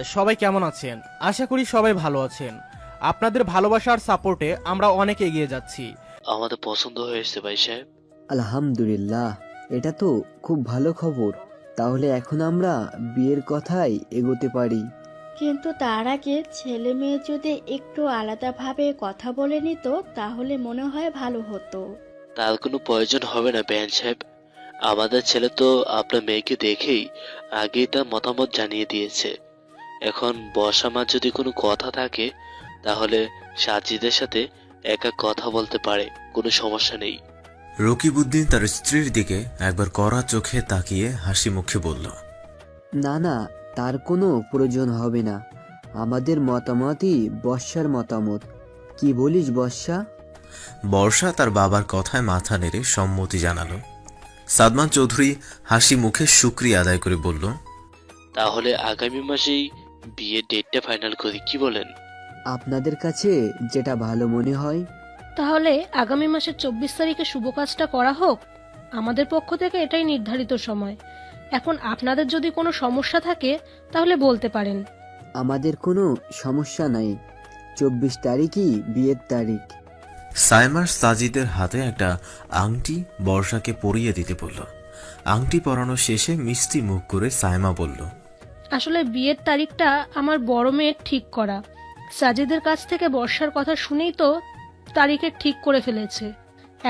সবাই কেমন আছেন? আশা করি সবাই ভালো আছেন। আপনাদের ভালোবাসার সাপোর্টে আমরা অনেক এগিয়ে যাচ্ছি। আমাদের পছন্দ হয়েছে ভাই সাহেব। আলহামদুলিল্লাহ, এটা তো খুব ভালো খবর। তাহলে এখন আমরা বিয়ের কথায় এগোতে পারি। কিন্তু তার আগে ছেলে মেয়ে যদি একটু আলাদাভাবে কথা বলে নিত তাহলে মনে হয় ভালো হতো। তার কোনো প্রয়োজন হবে না বেয়ান সাহেব। আমাদের ছেলে তো আপনার মেয়েকে দেখেই আগেই তার মতামত জানিয়ে দিয়েছে। এখন বর্ষা যদি কোনো কথা থাকে তাহলে সাজিদের সাথে একা কথা বলতে পারে, কোনো সমস্যা নেই। রকিবউদ্দিন তার স্ত্রীর দিকে একবার কড়া চোখে তাকিয়ে হাসি মুখে বলল, না না, তার কোনো প্রয়োজন হবে না। আমাদের মতামতই বর্ষার মতামত। কি বলিস বর্ষা? বর্ষা তার বাবার কথায় মাথা নেড়ে সম্মতি জানালো। সাদমান চৌধুরী হাসি মুখে শুকরিয়া আদায় করে বলল, তাহলে আগামী মাসেই বিয়ের ডেটটা ফাইনাল করি, কি বলেন? আপনাদের কাছে যেটা ভালো মনে হয়। তাহলে আগামী মাসের 24 তারিখে শুভ কাজটা করা হোক। আমাদের পক্ষ থেকে এটাই নির্ধারিত সময়। এখন আপনাদের যদি কোনো সমস্যা থাকে তাহলে বলতে পারেন। আমাদের কোনো সমস্যা নাই। 24 তারিখই বিয়ের তারিখ। সাইমার সাজিদের হাতে একটা আংটি বর্ষাকে পরিয়ে দিতে বলল। আংটি পরানো শেষে মিষ্টি মুখ করে সাইমা বলল, আসলে বিয়ের তারিখটা আমার বড় মেয়ের ঠিক করা। সাজিদের কাছ থেকে বর্ষার কথা শুনেই তো তারিখে ঠিক করে ফেলেছে।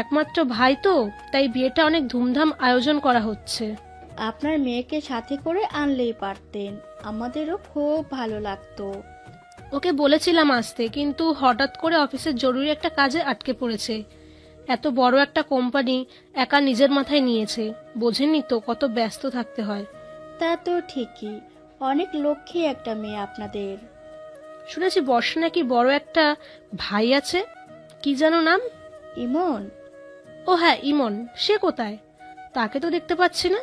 একমাত্র ভাই তো, তাই বিয়েটা অনেক ধুমধাম আয়োজন করা হচ্ছে। আপনার মেয়েকে সাথে করে আনলেই পারতেন, আমাদেরও খুব ভালো লাগতো। ওকে বলেছিলাম আসতে, কিন্তু হঠাৎ করে অফিসের জরুরি একটা কাজে আটকে পড়েছে। এত বড় একটা কোম্পানি একা নিজের মাথায় নিয়েছে, বোঝেননি তো কত ব্যস্ত থাকতে হয়। তা তো ঠিকই, অনেক লক্ষ্মী একটা মেয়ে আপনাদের। শুনেছি বর্ষা নাকি বড় একটা ভাই আছে, কি যেন নাম? ইমন? ও হ্যাঁ, ইমন। সে কোথায়? তাকে তো দেখতে পাচ্ছি না।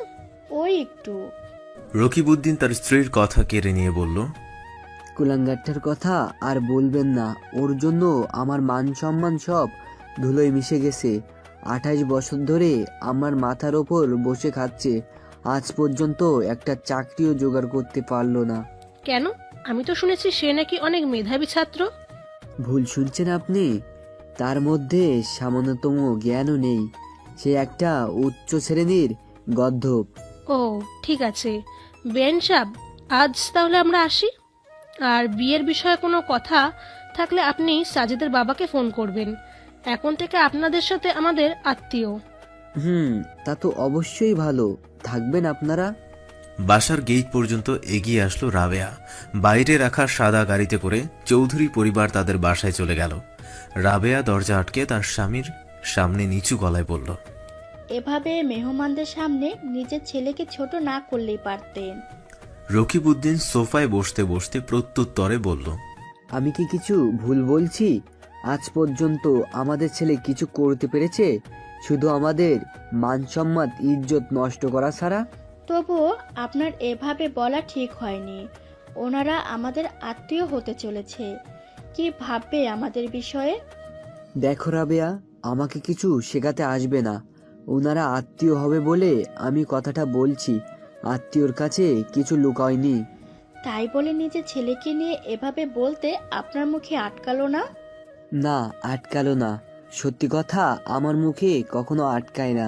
ওই একটু। রকিবউদ্দিন তার স্ত্রীর কথা কেড়ে নিয়ে বলল, কুলাঙ্গারটার কথা আর বলবেন না। ওর জন্য আমার মান সম্মান সব ধুলোয় মিশে গেছে। 28 বছর ধরে আমার মাথার ওপর বসে খাচ্ছে, আজ পর্যন্ত একটা চাকরিও জোগাড় করতে পারলো না। কেন? আমি তো শুনেছি সে নাকি অনেক মেধাবী ছাত্র। ভুল শুনছেন আপনি। তার মধ্যে সামান্যতম জ্ঞানও নেই। সে একটা উচ্চ শ্রেণীর গর্ধপ। ও ঠিক আছে বেন সাহেব, আজ তাহলে আমরা আসি। আর বিয়ের বিষয়ে কোনো কথা থাকলে আপনি সাজিদের বাবাকে ফোন করবেন। এখন থেকে আপনাদের সাথে আমাদের আত্মীয়। তা তো অবশ্যই ভালো। থাকবেন আপনারা। বাসার গেট পর্যন্ত এগিয়ে আসলো রাবেয়া। বাইরে রাখা সাদা গাড়িতে করে চৌধুরী পরিবার তাদের বাসায় চলে গেল। রাবেয়া দরজা আটকে তার স্বামীর সামনে নিচু গলায় বলল, এভাবে মেহমানদের সামনে নিজের ছেলেকে ছোট না করলেই পারতেন। রকিবউদ্দিন সোফায় বসতে বসতে প্রত্যুত্তরে বলল, আমি কি কিছু ভুল বলছি? আজ পর্যন্ত আমাদের ছেলে কিছু করতে পেরেছে শুধু আমাদের মান সম্মান ইজ্জত নষ্ট করা ছাড়া? তবুও আপনার এভাবে বলা ঠিক হয়নি। ওনারা আমাদের আত্মীয় হতে চলেছে, কি ভাববে আমাদের বিষয়ে? দেখো রাবেয়া, আমাকে কিছু শেখাতে আসবে না। ওনারা আত্মীয় হবে বলে আমি কথাটা বলছি। আত্মীয়র কাছে কিছু লুকায়নি। তাই বলে নিজের ছেলেকে নিয়ে এভাবে বলতে আপনার মুখে আটকালো না? না, আটকালো না। সত্যি কথা আমার মুখে কখনো আটকায় না।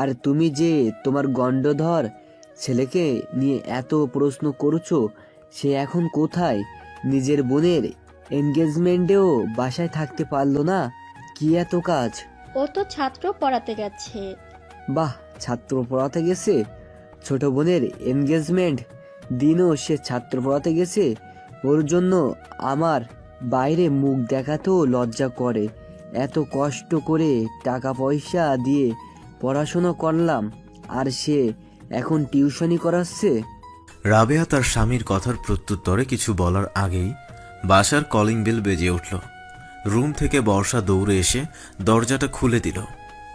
আর তুমি যে তোমার গন্ডধর ছেলেকে নিয়ে এত প্রশ্ন করছো, সে এখন কোথায়? নিজের বোনের এনগেজমেন্টেও বাসায় থাকতে পারলো না। কি এত কাজ? ও তো ছাত্র পড়াতে গেছে। বাহ, ছাত্র পড়াতে গেছে? ছোট বোনের এনগেজমেন্ট দিনও সে ছাত্র পড়াতে গেছে? ওর জন্য আমার বাইরে মুখ দেখাতেও লজ্জা করে। এত কষ্ট করে টাকা পয়সা দিয়ে পড়াশোনা করলাম, আর সে এখন টিউশনি করাচ্ছে। রাবেয়া তার স্বামীর কথার প্রত্যুত্তরে কিছু বলার আগেই বাসার কলিং বেল বেজে উঠল। রুম থেকে বর্ষা দৌড়ে এসে দরজাটা খুলে দিল।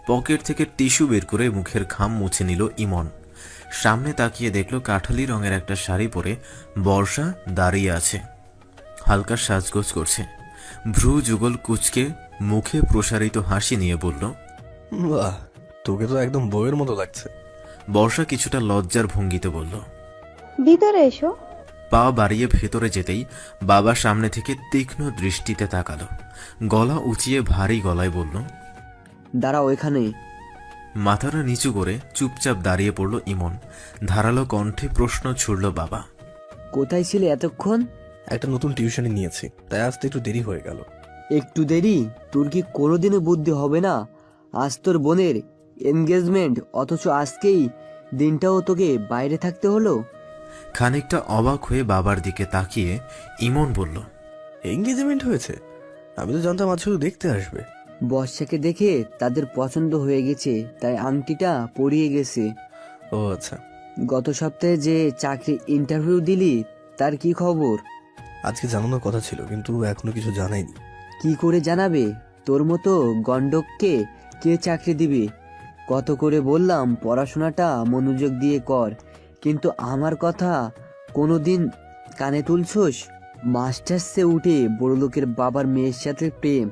পকেট থেকে টিস্যু বের করে মুখের ঘাম মুছে নিল ইমন। সামনে তাকিয়ে দেখল কাঠালি রঙের একটা শাড়ি পরে বর্ষা দাঁড়িয়ে আছে, হালকা সাজগোজ করছে। ভ্রু যুগল কুচকে মুখে প্রসারিত হাসি নিয়ে বলল, বাহ, তোকে তো একদম বউয়ের মতো লাগছে। বর্ষা কিছুটা লজ্জার ভঙ্গিতে বলল, ভিতরে এসো। পা বাড়িয়ে ভেতরে যেতেই বাবা সামনে থেকে তীক্ষ্ণ দৃষ্টিতে তাকালো, গলা উঁচিয়ে ভারী গলায় বলল, দাঁড়াও এখানে। মাথাটা নিচু করে চুপচাপ দাঁড়িয়ে পড়ল ইমন। ধারালো কণ্ঠে প্রশ্ন ছুড়ল বাবা। কোথায় ছিলে এতক্ষণ? একটা নতুন টিউশনে নিয়েছি, তাই আসতে একটু দেরি হয়ে গেল। একটু দেরি? তোর কি কোনোদিনও বুদ্ধি হবে না? আজ তোর বোনের এনগেজমেন্ট, অথচ আজকেই দিনটাও তোকে বাইরে থাকতে হলো। খানিকটা অবাক হয়ে বাবার দিকে তাকিয়ে ইমন বলল, এঙ্গেজমেন্ট হয়েছে? আমি তো জানতাম আজ শুধু দেখতে আসবে। বর্ষাকে দেখে তাদের পছন্দ হয়ে গেছে, তাই আংটিটা পরিয়ে গেছে। ও আচ্ছা। গত সপ্তাহে যে চাকরির ইন্টারভিউ দিলি, তার কি খবর? আজকে জানানোর কথা ছিল, কিন্তু এখনো কিছু জানাইনি। কি করে জানাবে? তোর মতো গন্ডককে কে চাকরি দিবে? কত করে বললাম পড়াশোনাটা মনোযোগ দিয়ে কর, কিন্তু আমার কথা কোনোদিন কানে তুলছোস? মাস্টার্সে উঠে বড়লোকের বাবার মেয়ের সাথে প্রেম,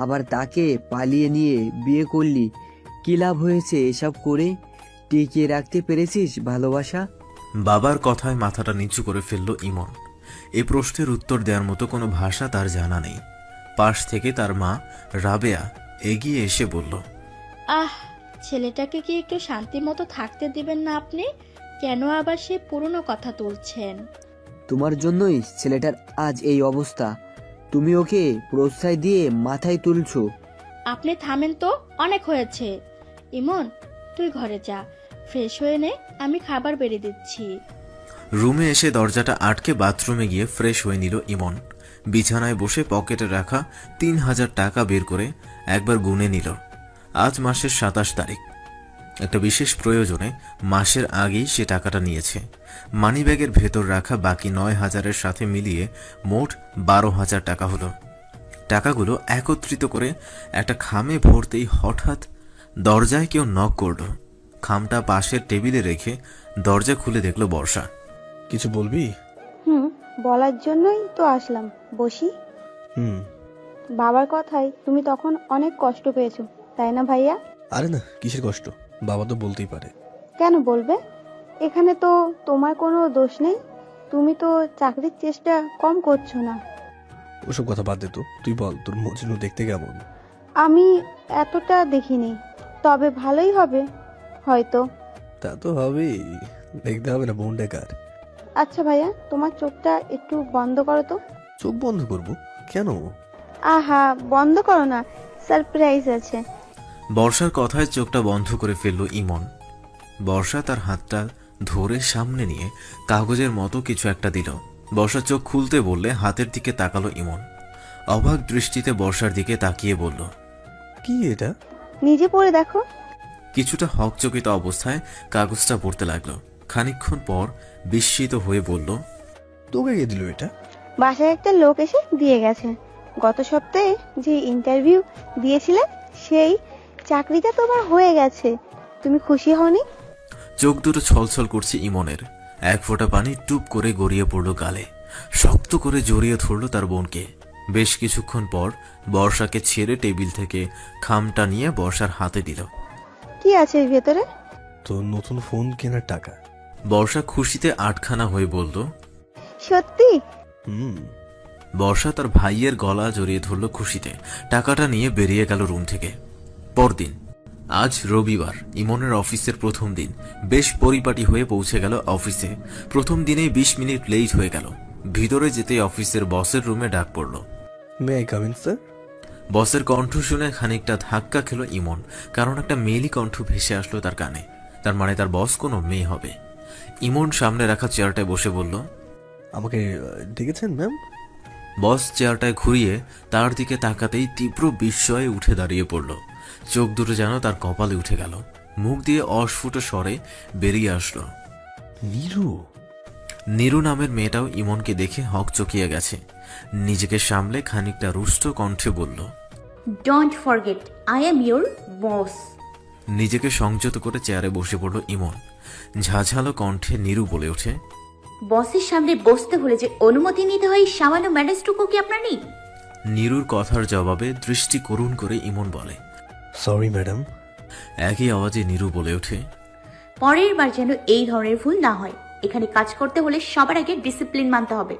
আবার তাকে পালিয়ে নিয়ে বিয়ে করলি। কি লাভ হয়েছে এসব করে? টিকিয়ে রাখতে পেরেছিস ভালোবাসা? বাবার কথায় মাথাটা নিচু করে ফেলল ইমন। এ প্রশ্নের উত্তর দেওয়ার মতো কোনো ভাষা তার জানা নেই। পাশ থেকে তার মা রাবেয়া এগিয়ে এসে বলল, আহ, ছেলেটাকে কি একটু শান্তি মতো থাকতে দিবেন না আপনি? কেন আবার সে পুরনো কথা তুলছেন? তোমার জন্যই ছেলেটার আজ এই অবস্থা। তুমি ওকে প্রশ্রয় দিয়ে মাথায় তুলছো। আপনি থামেন তো, অনেক হয়েছে। ইমন, তুই ঘরে যা, ফ্রেশ হয়ে নে, আমি খাবার বেড়ে দিচ্ছি। রুমে এসে দরজাটা আটকে বাথরুমে গিয়ে ফ্রেশ হয়ে নিল ইমন। বিছানায় বসে পকেটে রাখা ৩,০০০ টাকা বের করে একবার গুনে নিল। আজ মাসের ২৭ তারিখ। একটা বিশেষ প্রয়োজনে মাসের আগেই সে টাকাটা নিয়েছে। মানিব্যাগের ভেতর রাখা বাকি ৯,০০০-এর সাথে মিলিয়ে মোট ১২,০০০ টাকা হলো। টাকাগুলো একত্রিত করে একটা খামে ভরতেই হঠাৎ দরজায় কেউ নক করল। খামটা পাশের টেবিলে রেখে দরজা খুলে দেখল বর্ষা। কিছু বলবি? বলার জন্যই তো আসলাম, বসি। বাবার কথায় তুমি তখন অনেক কষ্ট পেয়েছো, তাই না ভাইয়া? আরে না, কিসের কষ্ট? বাবা তো বলতেই পারে। কেন বলবে? এখানে তো তোমার কোনো দোষ নেই। তুমি তো চাকরির চেষ্টা কম করছো না। ওসব কথা বাদ দে তো, তুই বল তোর মজনু দেখতে কেমন? আমি এতটা দেখিনি, তবে ভালোই হবে হয়তো। তা তো হবেই, দেখতে হবে না বোনটা কার। আচ্ছা ভাইয়া, তোমার চোখটা একটু বন্ধ করো তো। চোখ বন্ধ করবো কেন? আহা, বন্ধ করো না, সারপ্রাইজ আছে। বর্ষার কথায় চোখটা বন্ধ করে ফেলল ইমন। বর্ষা তার হাতটা ধরে সামনে নিয়ে কাগজের মতো কিছু একটা দিল। বর্ষা চোখ খুলতে বললে হাতের দিকে তাকালো ইমন। অবাক দৃষ্টিতে বর্ষার দিকে তাকিয়ে বলল, কি এটা? নিজে পড়ে দেখো। কিছুটা হকচকিত অবস্থায় কাগজটা পড়তে লাগলো। খানিকক্ষণ পর বিস্মিত হয়ে বলল, তোকে কে দিল এটা? বাসায় একটা লোক এসে দিয়ে গেছে। গত সপ্তাহে যে ইন্টারভিউ দিয়েছিলে, সেই চাকরিটা তোমার হয়ে গেছে। তুমি খুশি হওনি? চোখ দুটো ছলছল করছে ইমনের। এক ফোঁটা পানি টুপ করে গড়িয়ে পড়ল গালে। শক্ত করে জড়িয়ে ধরল তার বোনকে। বেশ কিছুক্ষণ পর বর্ষাকে ছেড়ে টেবিল থেকে খামটা নিয়ে বর্ষার হাতে দিল। কি আছে এর ভেতরে? তোর নতুন ফোন কেনার টাকা। বর্ষা খুশিতে আটখানা হয়ে বলল, সত্যি? বর্ষা তার ভাইয়ের গলা জড়িয়ে ধরল খুশিতে। টাকাটা নিয়ে বেরিয়ে গেল রুম থেকে। পরদিন, আজ রবিবার, ইমনের অফিসের প্রথম দিন। বেশ পরিপাটি হয়ে পৌঁছে গেল অফিসে। প্রথম দিনেই ২০ মিনিট লেট হয়ে গেল। ভিতরে যেতে অফিসের বসের রুমে ডাক পড়ল। May I come in sir? বসের কণ্ঠ শুনে খানিকটা ধাক্কা খেল ইমন, কারণ একটা মেয়েলি কণ্ঠ ভেসে আসলো তার কানে। তার মানে তার বস কোনো মেয়ে হবে। ইমন সামনে রাখা চেয়ারটায় বসে বলল, আমাকে ডেকেছেন ম্যাম? বস চেয়ারটায় ঘুরিয়ে তার দিকে তাকাতেই তীব্র বিস্ময়ে উঠে দাঁড়িয়ে পড়ল। চোখ দুটো যেন তার কপালে উঠে গেল। মুখ দিয়ে অস্ফুট স্বরে বেরিয়ে আসলো, নীরু। নীরু নামের মেয়েটাও ইমনকে দেখে হকচকিয়ে গেছে। নিজেকে সামলে খানিকটা রুষ্ট কণ্ঠে বলল, don't forget I am your boss. নিজেকে সংযত করে চেয়ারে বসে পড়ল ইমন। ঝাঝালো কণ্ঠে নীরু বলে ওঠে, বসের সামনে বসতে হলে যে অনুমতি নিতে হয়, সামান্য ম্যানেজটুকু কি আপনার নেই? নীরুর কথার জবাবে দৃষ্টি করুণ করে ইমন বলে, সরি ম্যাডাম। একই আওয়াজে নীরু বলে ওঠে, পরের বার যেন এই ধরনের ভুল না হয়। এখানে কাজ করতে হলে সবার আগে ডিসিপ্লিন মানতে হবে।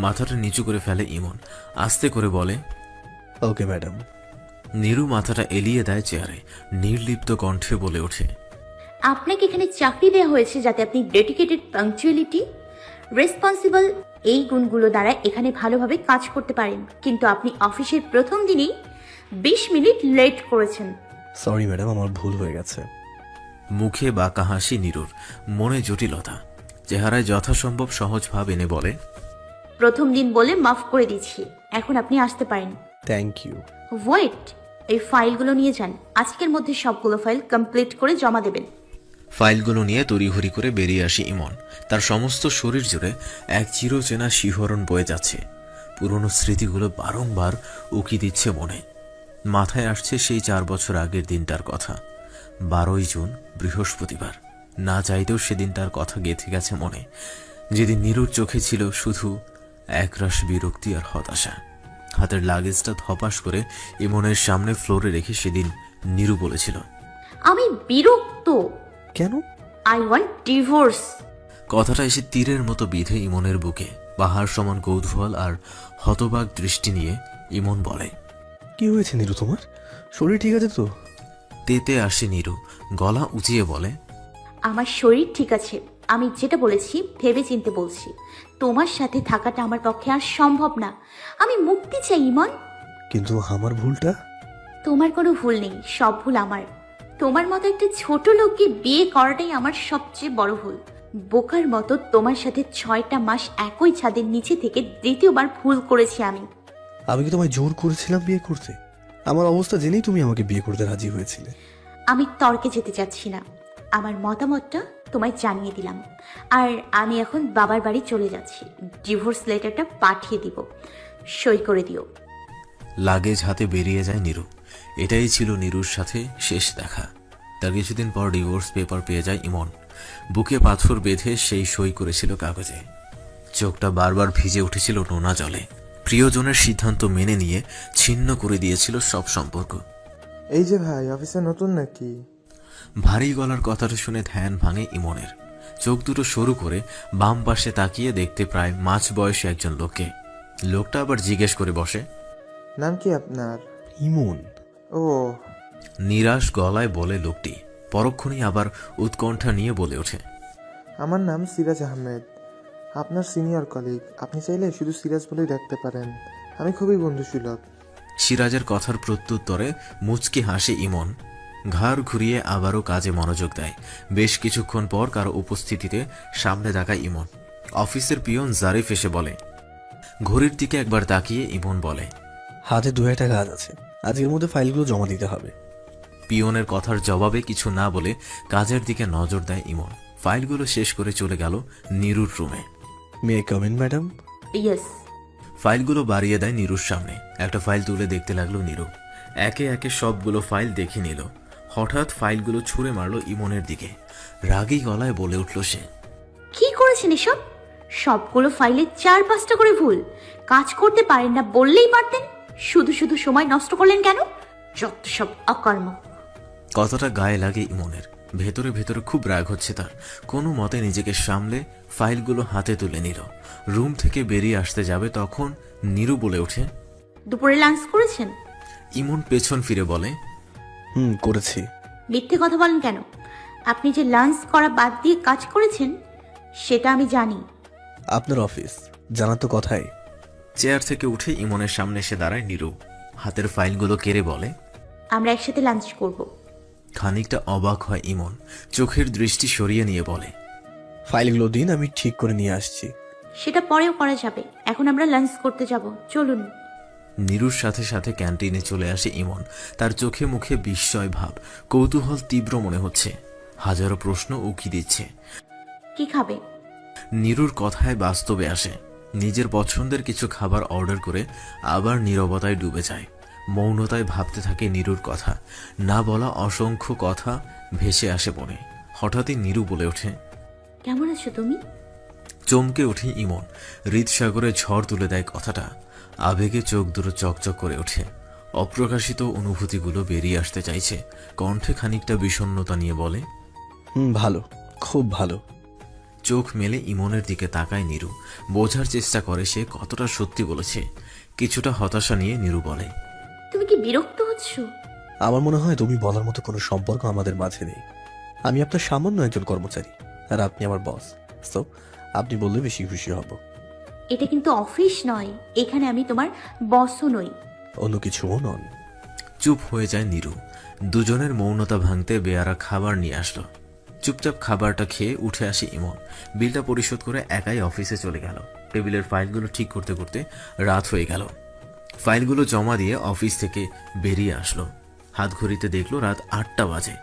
মাথাটা নিচু করে ফেলে ইমন, আস্তে করে বলে, ওকে ম্যাডাম। নীরু মাথাটা এলিয়ে দেয় চেয়ারে, নির্লিপ্ত কণ্ঠে বলে ওঠে, আপনাকে এখানে চাকরি দেওয়া হয়েছে যাতে আপনি ডেডিকেটেড, পাংচুয়ালিটি, রেসপন্সিবল, এই গুণগুলো দ্বারা এখানে ভালোভাবে কাজ করতে পারেন। কিন্তু আপনি অফিসের প্রথম দিনেই 20 মিনিট লেট করেছেন। সরি ম্যাডাম, আমার ভুল হয়ে গেছে। মুখে বাঁকা হাসি নীরুর, মনে জটিলতা, চেহারায় যথাসম্ভব সহজ ভাব এনে বলে, প্রথম দিন বলে মাফ করে দিচ্ছি, এখন আপনি আসতে পারেন। Thank you. ওয়েট, এই ফাইলগুলো নিয়ে যান। আজকের মধ্যে সবগুলো ফাইল কমপ্লিট করে জমা দেবেন। ফাইলগুলো নিয়ে তড়িঘড়ি করে বেরিয়ে আসে ইমন। তার সমস্ত শরীর জুড়ে এক চিরচেনা শিহরণ বয়ে যাচ্ছে। পুরনো স্মৃতিগুলো বারংবার উকি দিচ্ছে মনে। মাথায় আসছে সেই 4 বছর আগের দিনটার কথা। 12ই জুন, বৃহস্পতিবার। না চাইতেও সেদিনটার কথা গেঁথে গেছে মনে, যেদিন নীরুর চোখে ছিল শুধু একরাশ বিরক্তি আর হতাশা। হাতের লাগেজটা ধপাস করে ইমনের সামনে ফ্লোরে রেখে সেদিন নীরু বলেছিল, আমি বিরক্ত। কেন? I want divorce. কথাটা এসে তীরের মতো বিঁধে ইমনের বুকে। পাহাড় সমান কৌতূহল আর হতবাক দৃষ্টি নিয়ে ইমন বলে, কি হয়েছে নীরু তোমার? শরীর ঠিক আছে তো? তেতে আসে নীরু, গলা উঁচিয়ে বলে, আমার শরীর ঠিক আছে। আমি যেটা বলেছি ভেবে চিনতে বলছি। তোমার সাথে থাকাটা আমার পক্ষে আর সম্ভব না। আমি মুক্তি চাই ইমন। কিন্তু আমার ভুলটা? তোমার কোনো ভুল নেই, সব ভুল আমার। তোমার মতো একটা ছোট লোককে বিয়ে করাটাই আমার সবচেয়ে বড় ভুল। বোকার মতো তোমার সাথে 6টা মাস একই ছাদের নিচে থেকে দ্বিতীয়বার ভুল করেছি আমি। আমি কি তোমায় জোর করেছিলাম বিয়ে করতে? আমার অবস্থা জেনেই তুমি আমাকে বিয়ে করতে রাজি হয়েছিলে। আমি তর্কে যেতে চাচ্ছি না, আমার মতামতটা তোমায় জানিয়ে দিলাম। আর আমি এখন বাবার বাড়ি চলে যাচ্ছি। ডিভোর্স লেটারটা পাঠিয়ে দিব, সই করে দিও। লাগেজ হাতে বেরিয়ে যায় নীরু। এটাই ছিল নীরুর সাথে শেষ দেখা। তার কিছুদিন পর ডিভোর্স পেপার পেয়ে যায় ইমন। বুকে পাথর বেঁধে সেই সই করেছিল কাগজে। চোখটা বারবার ভিজে উঠেছিল নোনা জলে। প্রিয়জনের সিদ্ধান্ত মেনে নিয়ে ছিন্ন করে দিয়েছিল সব সম্পর্ক। এই যে ভাই, অফিসে নতুন নাকি? ভারী গলার কথাটা শুনে ধ্যান ভাঙে ইমনের। চোখ দুটো সরু করে বাম পাশে তাকিয়ে দেখতে প্রায় মাঝ বয়সী একজন লোককে। লোকটা আবার জিজ্ঞেস করে বসে, নাম কি আপনার? ইমন। ও, নিরাশ গলায় বলে লোকটি। পরক্ষণেই আবার উৎকণ্ঠা নিয়ে বলে ওঠে, আমার নাম সিরাজ আহমেদ, আপনার সিনিয়র কলিগ। আপনি চাইলে শুধু সিরাজ বলেই ডাকতে পারেন। আমি খুবই বন্ধুসুলভ। সিরাজের কথার প্রত্যুত্তরে মুচকি হাসে ইমন। ঘাড় ঘুরিয়ে আবারও কাজে মনোযোগ দেয়। বেশ কিছুক্ষণ পর কারো উপস্থিতিতে সামনে তাকায় ইমন। অফিসের পিয়ন জারিফ এসে বলে। ঘড়ির দিকে একবার তাকিয়ে ইমন বলে, হাতে 2-1টা কাজ আছে, আজকের মধ্যে ফাইলগুলো জমা দিতে হবে। পিয়নের কথার জবাবে কিছু না বলে কাজের দিকে নজর দেয় ইমন। ফাইলগুলো শেষ করে চলে গেল নীরুর রুমে। মে কাম ইন ম্যাডাম? ইয়েস। ফাইলগুলো বাড়িয়ে দেয় নীরুর সামনে। একটা ফাইল তুলে দেখতে লাগলো নীরু। একে একে সবগুলো ফাইল দেখে নিল। হঠাৎ ফাইলগুলো ছুঁড়ে মারলো ইমনের দিকে। রাগী গলায় বলে উঠল সে, কি করেছেন এসব? সবগুলো ফাইলে 4-5টা করে ভুল। কাজ করতে পারেন না বললেই পারতেন। শুধু শুধু সময় নষ্ট করলেন কেন? যত সব অকর্ম। কথাটা গায়ে লাগে ইমনের। ভেতরে ভেতরে খুব রাগ হচ্ছে তার। কোনো মতে নিজেকে সামলে ফাইলগুলো হাতে তুলে নিল। রুম থেকে বেরিয়ে আসতে যাবে তখন নীরু বলে ওঠে, দুপুরে লাঞ্চ করেছেন? ইমন পেছন ফিরে বলে, করেছি। মিথ্যে কথা বলেন কেন? আপনি যে লাঞ্চ করা বাদ দিয়ে কাজ করেছেন সেটা আমি জানি। আপনার অফিস, জানা তো কথাই। চেয়ার থেকে উঠে ইমনের সামনে এসে দাঁড়ায় নীরু। হাতের ফাইলগুলো কেড়ে বলে, আমরা একসাথে লাঞ্চ করব। খানিকটা অবাক হয় ইমন। চোখের দৃষ্টি সরিয়ে নিয়ে বলে, ফাইলগুলো দিন, আমি ঠিক করে নিয়ে আসছি। সেটা পরেও করা যাবে, এখন আমরা লাঞ্চ করতে যাব, চলুন। নীরুর সাথে সাথে ক্যান্টিনে চলে আসে ইমন। তার চোখে মুখে বিস্ময় ভাব, কৌতূহল তীব্র মনে হচ্ছে। হাজারো প্রশ্ন উকি দিচ্ছে। কি খাবে? নীরুর কথায় বাস্তবে আসে। নিজের পছন্দের কিছু খাবার অর্ডার করে আবার নীরবতায় ডুবে যায়। মৌনতায় ভাবতে থাকে নীরুর কথা। না বলা অসংখ্য কথা ভেসে আসে মনে। হঠাৎই নীরু বলে ওঠে, কেমন আছো তুমি? চমকে ওঠে ইমন। হৃদসাগরে ঝড় তুলে দেয় কথাটা। আবেগে চোখ দুটো চকচক করে ওঠে। অপ্রকাশিত অনুভূতিগুলো বেরিয়ে আসতে চাইছে। কণ্ঠে খানিকটা বিষণ্ণতা নিয়ে বলে, ভালো, খুব ভালো। চোখ মেলে ইমনের দিকে তাকায় নীরু। বোঝার চেষ্টা করে সে কতটা সত্যি বলেছে। কিছুটা হতাশা নিয়ে নীরু বলে, তুমি কি বিরক্ত হচ্ছ? আমার মনে হয় তুমি বলার মতো কোনো সম্পর্ক আমাদের মাঝে নেই। আমি আপনার সামান্য একজন কর্মচারী, আর আপনি আমার বস। সো আপনি বললে বেশি খুশি হব। এটা কিন্তু অফিস নয়, এখানে আমি তোমার বসও নই। অন্য কিছুও নন। চুপ হয়ে যায় নীরু। দুজনের মৌনতা ভাঙতে বেয়ারা খাবার নিয়ে আসলো। চুপচাপ খাবারটা খেয়ে উঠে আসে ইমন। বিলটা পরিশোধ করে একাই অফিসে চলে গেল। টেবিলের ফাইলগুলো ঠিক করতে করতে রাত হয়ে গেল। ফাইলগুলো জমা দিয়ে অফিস থেকে বেরিয়ে আসলো। হাত ঘড়িতে দেখলো রাত 8টা বাজে।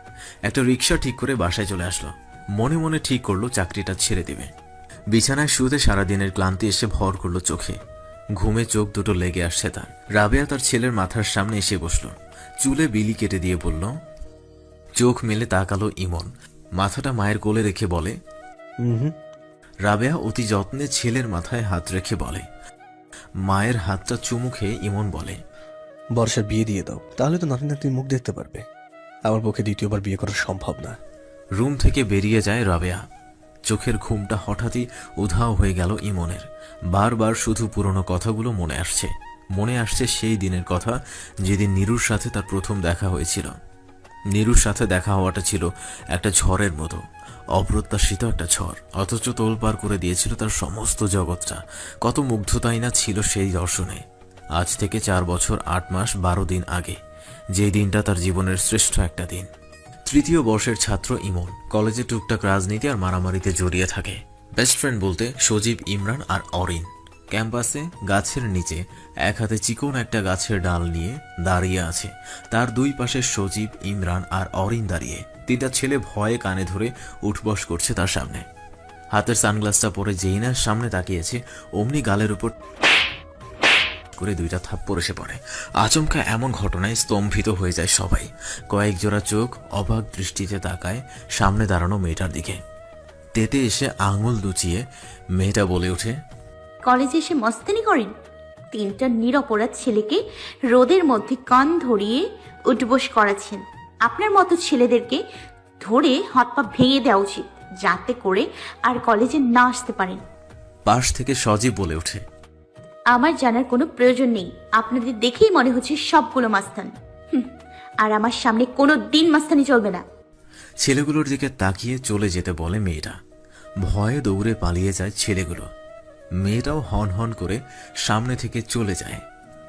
একটা রিক্সা ঠিক করে বাসায় চলে আসলো। মনে মনে ঠিক করলো চাকরিটা ছেড়ে দেবে। বিছানায় শুতে সারাদিনের ক্লান্তি এসে ভর করলো চোখে। ঘুমে চোখ দুটো লেগে আসছে তার। রাবেয়া তার ছেলের মাথার সামনে এসে বসলো। চুলে বিলি কেটে দিয়ে বলল। চোখ মেলে তাকালো ইমন। মাথাটা মায়ের কোলে রেখে বলে। রাবেয়া অতি যত্নে ছেলের মাথায় হাত রেখে বলে। মায়ের হাতটা চুমু খেয়ে ইমন বলে, বর্ষার বিয়ে দিয়ে দাও, তাহলে তো নাতি নাতনির মুখ দেখতে পারবে। আমার পক্ষে দ্বিতীয়বার বিয়ে করা সম্ভব না। রুম থেকে বেরিয়ে যায় রাবেয়া। চোখের ঘুমটা হঠাৎই উধাও হয়ে গেল ইমনের। বারবার শুধু পুরনো কথাগুলো মনে আসছে। মনে আসছে সেই দিনের কথা যেদিন নীরুর সাথে তার প্রথম দেখা হয়েছিল। নীরুর সাথে দেখা হওয়াটা ছিল একটা ঝড়ের মতো, অপ্রত্যাশিত একটা ঝড়, অথচ তোলপাড় করে দিয়েছিল তার সমস্ত জগৎটা। কত মুগ্ধতাই না ছিল সেই দর্শনে। আজ থেকে 4 বছর 8 মাস 12 দিন আগে, যেই দিনটা তার জীবনের শ্রেষ্ঠ একটা দিন। তৃতীয় বর্ষের ছাত্র ইমন কলেজে টুকটাক রাজনীতি আর মারামারিতে জড়িয়ে থাকে। বেস্ট ফ্রেন্ড বলতে সজীব, ইমরান আর অরিন। ক্যাম্পাসে গাছের নিচে এক হাতে চিকন একটা গাছের ডাল নিয়ে দাঁড়িয়ে আছে। তার দুই পাশে সজীব, ইমরান আর অরিন দাঁড়িয়ে। 3টা ছেলে ভয়ে কানে ধরে উঠবস করছে তার সামনে। হাতের সানগ্লাসটা পরে যেই না সামনে তাকিয়েছে, অমনি গালের উপর করে 2টা থাপ্পড় এসে পড়ে। আচমকা এমন ঘটনায় স্তম্ভিত হয়ে যায় সবাই। কয়েক জোড়া চোখ অবাক দৃষ্টিতে তাকায় সামনে দাঁড়ানো মেয়েটার দিকে। তেতে এসে আঙুল দুচিয়ে মেয়েটা বলে ওঠে, কলেজে এসে মস্তানি করেন? 3টা নিরপরাধ ছেলেকে রোদের মধ্যে কান ধরিয়ে উঠবোস করাচ্ছেন। আপনার মতো ছেলেদেরকে ধরে হাত পা ভেঙে দেওয়া উচিত, যাতে করে আর কলেজে না আসতে পারেন। পাশ থেকে সজীব বলে ওঠে, আমার জানার কোনো প্রয়োজন নেই। আপনাদের দেখেই মনে হচ্ছে সবগুলো মাস্তান। আর আমার সামনে কোনো দিন মাস্তানি চলবে না। ছেলেগুলোর দিকে তাকিয়ে চলে যেতে বলে মেয়েটা। ভয়ে দৌড়ে পালিয়ে যায় ছেলেগুলো। মেয়েটাও হন হন করে সামনে থেকে চলে যায়।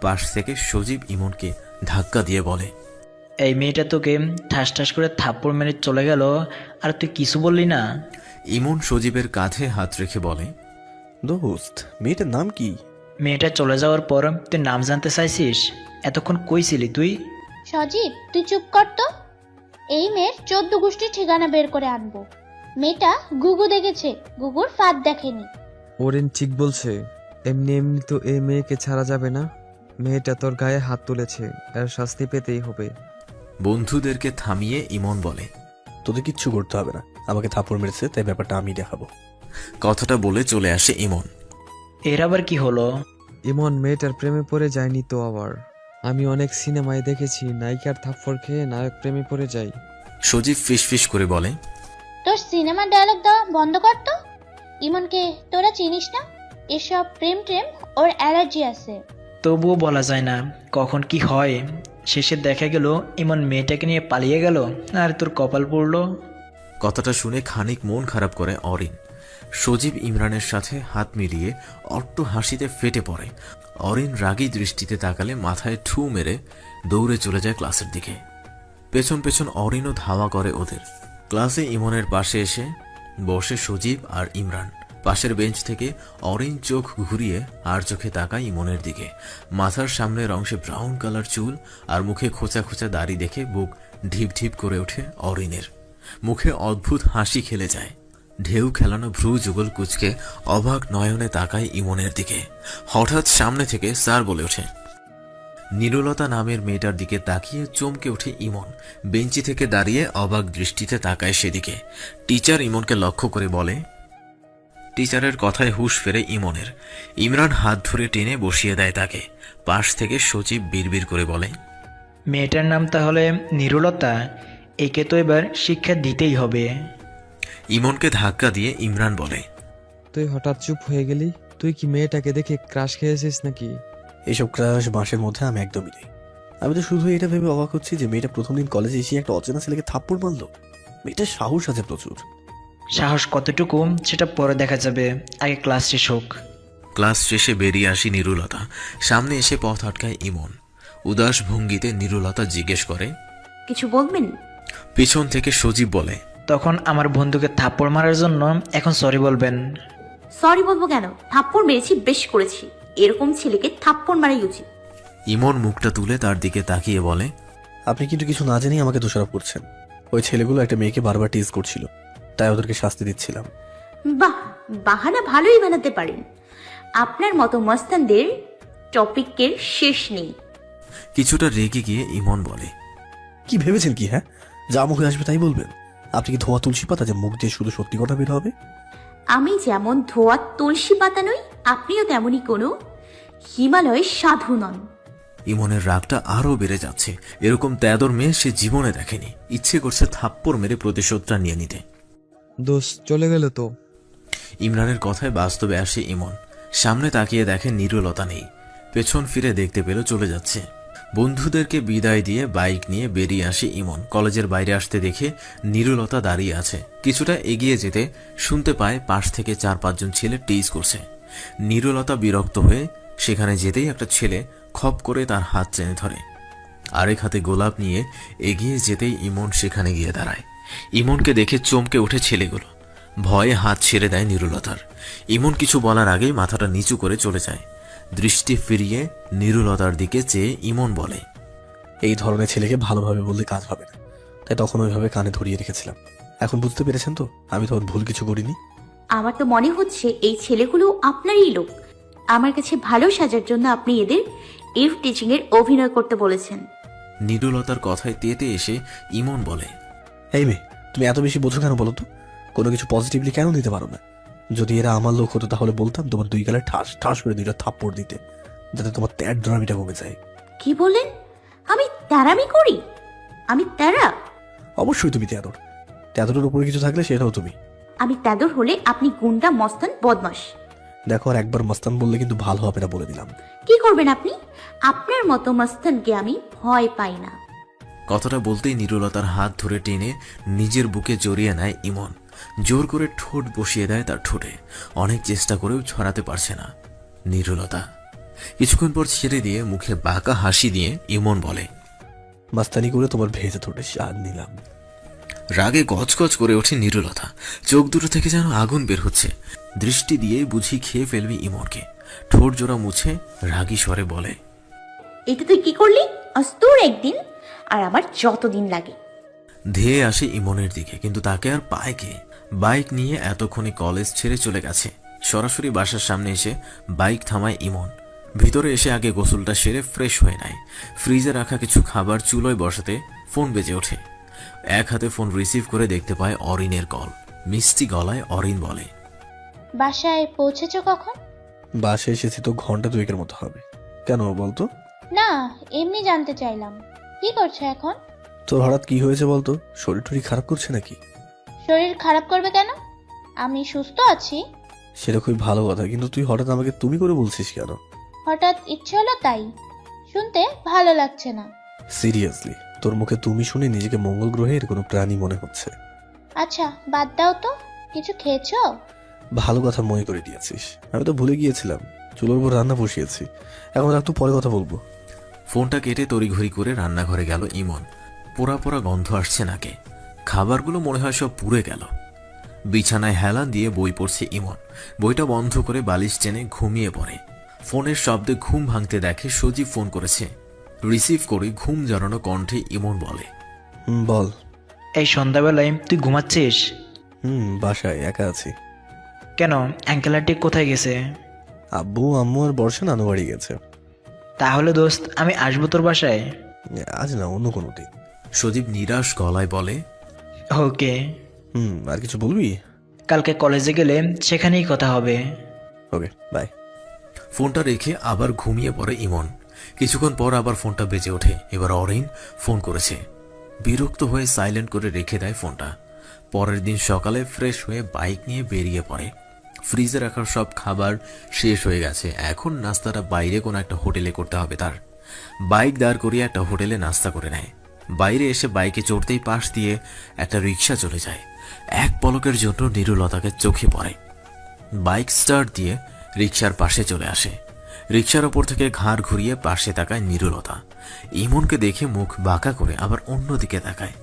পাশ থেকে সজীব ইমনকে ধাক্কা দিয়ে বলে, এই মেয়েটা তোকে ঠাস ঠাস করে থাপ্পড় মেরে চলে গেল, আর তুই কিছু বললি না? ইমন সজীবের কাঁধে হাত রেখে বলে, দোস্ত, মেয়েটার নাম কি? মেয়েটা চলে যাওয়ার পর তুই নাম জানতে চাইছিস? এতক্ষণ কই ছিলি তুই? সজীব, তুই চুপ কর তো। এই মেয়ের 14 গোষ্ঠীর ঠিকানা বের করে আনবো। মেয়েটা গুগু দেখেছে, গুগুর ফাঁদ দেখেনি। ওরেন ঠিক বলছে। এমনি এমনি তো এই মেয়েকে ছাড়া যাবে না। মেয়েটা তোর গায়ে হাত তুলেছে, এর শাস্তি পেতেই হবে। বন্ধুদেরকে থামিয়ে ইমন বলে, তোদের কিচ্ছু করতে হবে না, আমাকে থাপ্পড় মেরেছে তাই ব্যাপারটা আমি দেখাবো। কথাটা বলে চলে আসে ইমন। এর আবার কি হলো? ইমন মেয়েটার প্রেমে পড়ে যায়নি তো আবার? আমি অনেক সিনেমায় দেখেছি নায়িকার থাপ্পড় খেয়ে নায়ক প্রেমে পড়ে যায়। সজীব ফিসফিস করে বলে, তোর সিনেমা ডায়লগ দেওয়া বন্ধ কর তো। ইমনকে তোরা চিনিস না? এসব প্রেম ট্রেম ওর অ্যালার্জি আছে। তবুও বলা যায় না কখন কি হয়। শেষে দেখা গেল ইমন মেয়েটাকে নিয়ে পালিয়ে গেল, আর তোর কপাল পড়লো। কথাটা শুনে খানিক মন খারাপ করে অরিন। সজীব ইমরানের সাথে হাত মিলিয়ে অট্ট হাসিতে ফেটে পড়ে। অরিন রাগী দৃষ্টিতে তাকালে মাথায় ঠু মেরে দৌড়ে চলে যায় ক্লাসের দিকে। পেছন পেছন অরিনও ধাওয়া করে ওদের। ক্লাসে ইমনের পাশে এসে বসে সজীব আর ইমরান। পাশের বেঞ্চ থেকে অরিন চোখ ঘুরিয়ে আর চোখে তাকায় ইমনের দিকে। মাথার সামনের অংশে ব্রাউন কালার চুল আর মুখে খোঁচা খোঁচা দাড়ি দেখে বুক ঢিপ ঢিপ করে ওঠে অরিনের। মুখে অদ্ভুত হাসি খেলে যায়। ঢেউ খেলানো ভ্রু যুগল কুচকে অবাক নয়নে তাকায় ইমনের দিকে। হঠাৎ সামনে থেকে স্যার বলে ওঠে। নীললতা নামের মেয়েটার দিকে তাকিয়ে চমকে ওঠে ইমন। বেঞ্চি থেকে দাঁড়িয়ে অবাক দৃষ্টিতে তাকায় সেদিকে। টিচার ইমনকে লক্ষ্য করে বলে। টিচারের কথায় হুঁশ ফেরে ইমনের। ইমরান হাত ধরে টেনে বসিয়ে দেয় তাকে। পাশ থেকে সজীব বিড়বিড় করে বলে, মেয়েটার নাম তাহলে নিরুলতা? একে তো এবার শিক্ষা দিতেই হবে। ইমনকে ধাক্কা দিয়ে ইমরান বলে, তুই হঠাৎ চুপ হয়ে গেলি। তুই কি মেয়েটাকে দেখে ক্রাশ খেয়েছিস নাকি? এইসব ক্রাশ মাসের মধ্যে আমি একদমই নেই। আমি তো শুধু এটা ভেবে অবাক হচ্ছি যে মেয়েটা প্রথম দিন কলেজে এসে একটা অচেনা ছেলেকে থাপ্পড় মারলো। মেয়েটার সাহস আছে প্রচুর। সাহস কতটুকু সেটা পরে দেখা যাবে, আগে ক্লাস শেষ হোক। ক্লাস শেষে বেরিয়ে আসি নিরুলতা। সামনে এসে পথ আটকায় ইমন। উদাস ভঙ্গিতে নিরুলতা জিজ্ঞেস করে, কিছু বলবেন? পিছন থেকে সজীব বলে, তখন আমার বন্ধুকে থাপ্পড় মারার জন্য এখন সরি বলবেন। সরি বলবো কেন? থাপ্পড় মেরেছি, বেশ করেছি। এরকম ছেলেকে থাপ্পড় মারাই উচিত। ইমন মুখটা তুলে তার দিকে তাকিয়ে বলে, আপনি কিন্তু কিছু না জেনেই আমাকে দোষারোপ করছেন। ওই ছেলেগুলো একটা মেয়েকে বারবার টিজ করছিল, তাই ওদেরকে শাস্তি দিচ্ছিলাম। বাহ, বাহানা ভালোই বানাতে পারেন। আপনার মতো মস্তানদের টপিকের শেষ নেই। কিছুটা রেগে গিয়ে ইমন বলে, কি ভেবেছেন কি? হ্যাঁ, যা মুখে আসবে তাই বলবেন? আপনি কি ধোয়া তুলসী পাতা যে মুখ দিয়ে শুধু সত্যি কথা বের হবে? আমি যেমন ধোয়া তুলসী পাতা নই, আপনিও তেমনই কোনো হিমালয়ের সাধু নন। ইমনের রাগটা আরো বেড়ে যাচ্ছে। এরকম তেদর মেয়ে সে জীবনে দেখেনি। ইচ্ছে করছে থাপ্পড় মেরে প্রতিশোধটা নিয়ে নিতে। দোষ চলে গেল তো। ইমরানের কথায় বাস্তবে আসে ইমন। সামনে তাকিয়ে দেখে নিরুলতা নেই। পেছন ফিরে দেখতে পেল চলে যাচ্ছে। বন্ধুদেরকে বিদায় দিয়ে বাইক নিয়ে বেরিয়ে আসে ইমন। কলেজের বাইরে আসতে দেখে নিরুলতা দাঁড়িয়ে আছে। কিছুটা এগিয়ে যেতে শুনতে পায় পাশ থেকে 4-5 জন ছেলে টিজ করছে। নিরুলতা বিরক্ত হয়ে সেখানে যেতেই একটা ছেলে খপ করে তার হাত টেনে ধরে। আরেক হাতে গোলাপ নিয়ে এগিয়ে যেতেই ইমন সেখানে গিয়ে দাঁড়ায়। ইমনকে দেখে চমকে ওঠে ছেলেগুলো। ভয়ে হাত ছেড়ে দেয় নিরুলতার। ইমন কিছু বলার আগেই মাথাটা নিচু করে চলে যায়। দৃষ্টি ফিরিয়ে নিরুলতার দিকে চেয়ে ইমন বলে, এই ধরনের ছেলেকে ভালোভাবে বললে কাজ হবে না, তাই তখন ওইভাবে কানে ধরিয়ে রেখেছিলাম। এখন বুঝতে পেরেছেন তো আমি তখন ভুল কিছু করিনি? আমার তো মনে হচ্ছে এই ছেলেগুলো আপনারই লোক। আমার কাছে ভালো সাজার জন্য আপনি এদের ইভ টিচিং এর অভিনয় করতে বলেছেন। নিরুলতার কথায় তেতে এসে ইমন বলে, এই মেয়ে, তুমি এত বেশি বোঝো কেন বলো তো? কোনো কিছু পজিটিভলি কেন নিতে পারো না? যদি এরা আমার লোক হতো তাহলে বলতাম তোমার 2 গালে ঠাস ঠাস করে 2টা থাপ্পড় দিতে, যাতে তোমার ড্রামিটা কমে যায়। কি বলেন? আমি তেরামি করি? আমি তেরা? অবশ্যই তুমি তেদরের উপরে কিছু থাকলে সেটাও তুমি। আমি তেদর হলে আপনি গুন্ডা, মস্তান, বদমাস। দেখো, আর একবার মস্তান বললে কিন্তু ভালো হবে না, বলে দিলাম। কি করবেন আপনি? আপনার মতো মস্তানকে আমি ভয় পাই না। কথাটা বলতেই নিরুলতার হাত ধরে টেনে নিজের বুকে জড়িয়ে নেয় ইমন। জোর করে ঠোঁট বসিয়ে দেয় তার ঠোঁটে। অনেক চেষ্টা করেও ছড়াতে পারছে না নিরুলতা। কিছুক্ষণ পর ছেড়ে দিয়ে মুখে বাঁকা হাসি দিয়ে ইমন বলে, মাস্তানি করে তোমার ভেজে ঠোঁটে স্বাদ নিলাম। রাগে গজগজ করে ওঠে নিরুলতা। চোখ দুটো থেকে যেন আগুন বের হচ্ছে। দৃষ্টি দিয়ে বুঝি খেয়ে ফেলবি ইমনকে। ঠোঁট জোড়া মুছে রাগী স্বরে বলে, এটা তুই কি করলি? আজ তোর একদিন, আর আমার যতদিন লাগে। ধেয়ে আসে ইমনের দিকে, কিন্তু তাকে আর পায় কে? বাইক নিয়ে এতক্ষণে কলেজ ছেড়ে চলে গেছে। সরাসরি বাসার সামনে এসে বাইক থামায় ইমন। ভিতরে এসে আগে গোসলটা সেরে ফ্রেশ হয়ে নেয়। ফ্রিজে রাখা কিছু খাবার চুলোয় বসাতে ফোন বেজে ওঠে। এক হাতে ফোন রিসিভ করে দেখতে পায় অরিনের কল। মিষ্টি গলায় অরিন বলে, বাসায় পৌঁছেছো কখন? বাসে এসেছি তো ঘন্টা 2-এর মতো হবে। কেন বলতো? না, এমনি জানতে চাইলাম। কি করছো এখন? তোর হঠাৎ কি হয়েছে বলতো? শরীর টরীর খারাপ করছে নাকি? শরীর খারাপ করবে কেন? আমি সুস্থ আছি। সেটা খুবই ভালো কথা, কিন্তু তুই হঠাৎ আমাকে তুমি করে বলছিস কেন? হঠাৎ ইচ্ছে হলো তাই। শুনতে ভালো লাগছে না। সিরিয়াসলি, তোর মুখে তুমি শুনে নিজেকে মঙ্গল গ্রহের কোনো প্রাণী মনে হচ্ছে। আচ্ছা, বাদ দাও তো। কিছু খেয়েছো? ভালো কথা মনে করে দিয়েছিস। আমি তো ভুলে গিয়েছিলাম, চুলোর উপর রান্না বসিয়েছি। এখন একটু পরে কথা বলবো। ফোনটা কেটে তড়িঘড়ি করে রান্নাঘরে গেল ইমন। পোড়া পোড়া গন্ধ আসছে নাকে। খাবারগুলো মনে হয় সব পুড়ে গেল। বিছানায় হেলান দিয়ে বই পড়ছে ইমন। বইটা বন্ধ করে বালিশ টেনে ঘুমিয়ে পড়ে। ফোনের শব্দে ঘুম ভাঙতে দেখে সজীব ফোন করেছে। রিসিভ করে ঘুম জড়ানো কণ্ঠে ইমন বলে, বল। এই সন্ধ্যাবেলায় তুই ঘুমাচ্ছিস? বাসায় একা আছি। কেন, আঙ্কেল আন্টি কোথায় গেছে? আব্বু আম্মু আর বর্ষা নানু বাড়ি গেছে। তাহলে দোস্ত, আমি আসবো তোর বাসায়। আজ না, অন্য কোনো দিন। সজীব নিরাশ গলায় বলে, ওকে। আর কিছু বলবি? কালকে কলেজে গেলে সেখানেই কথা হবে। ওকে, বাই। ফোনটা রেখে আবার ঘুমিয়ে পড়ে ইমন। কিছুক্ষণ পর আবার ফোনটা বেজে ওঠে। এবার অরিন ফোন করেছে। বিরক্ত হয়ে সাইলেন্ট করে রেখে দেয় ফোনটা। পরের দিন সকালে ফ্রেশ হয়ে বাইক নিয়ে বেরিয়ে পড়ে। ফ্রিজে রাখার সব খাবার শেষ হয়ে গেছে, এখন নাস্তাটা বাইরে কোনো একটা হোটেলে করতে হবে তার। বাইক দাঁড় করিয়ে একটা হোটেলে নাস্তা করে নেয়। বাইরে এসে বাইকে চড়তেই পাশ দিয়ে একটা রিক্সা চলে যায়। এক পলকের জন্য নিরুলতাকে চোখে পড়ে। বাইক স্টার্ট দিয়ে রিক্সার পাশে চলে আসে। রিক্সার ওপর থেকে ঘাড় ঘুরিয়ে পাশে তাকায় নিরুলতা। ইমনকে দেখে মুখ বাঁকা করে আবার অন্যদিকে তাকায়।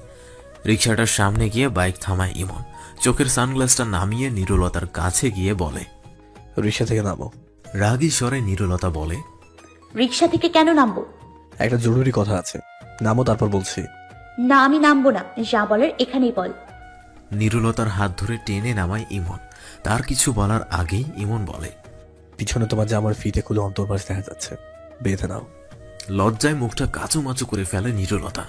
রিক্সাটার সামনে গিয়ে বাইক থামায় ইমন। চোখের সানগ্লাসটা নামিয়ে নিরুলতার কাছে গিয়ে বলে, রিক্সা থেকে নামো। রাগী স্বরে নিরুলতা বলে, রিক্সা থেকে কেন নামবো? একটা জরুরি কথা আছে, নামো তারপর বলছি। না, আমি নামবো না, যা বলার এখানেই বল। নিরুলতার হাত ধরে টেনে নামায় ইমন। তার কিছু বলার আগেই ইমন বলে, পিছনে তোমার জামার ফিতে খুলে অন্তর্বাস দেখা যাচ্ছে, বেঁধে নাও। লজ্জায় মুখটা কাচুমাচু করে ফেলে নিরুলতা।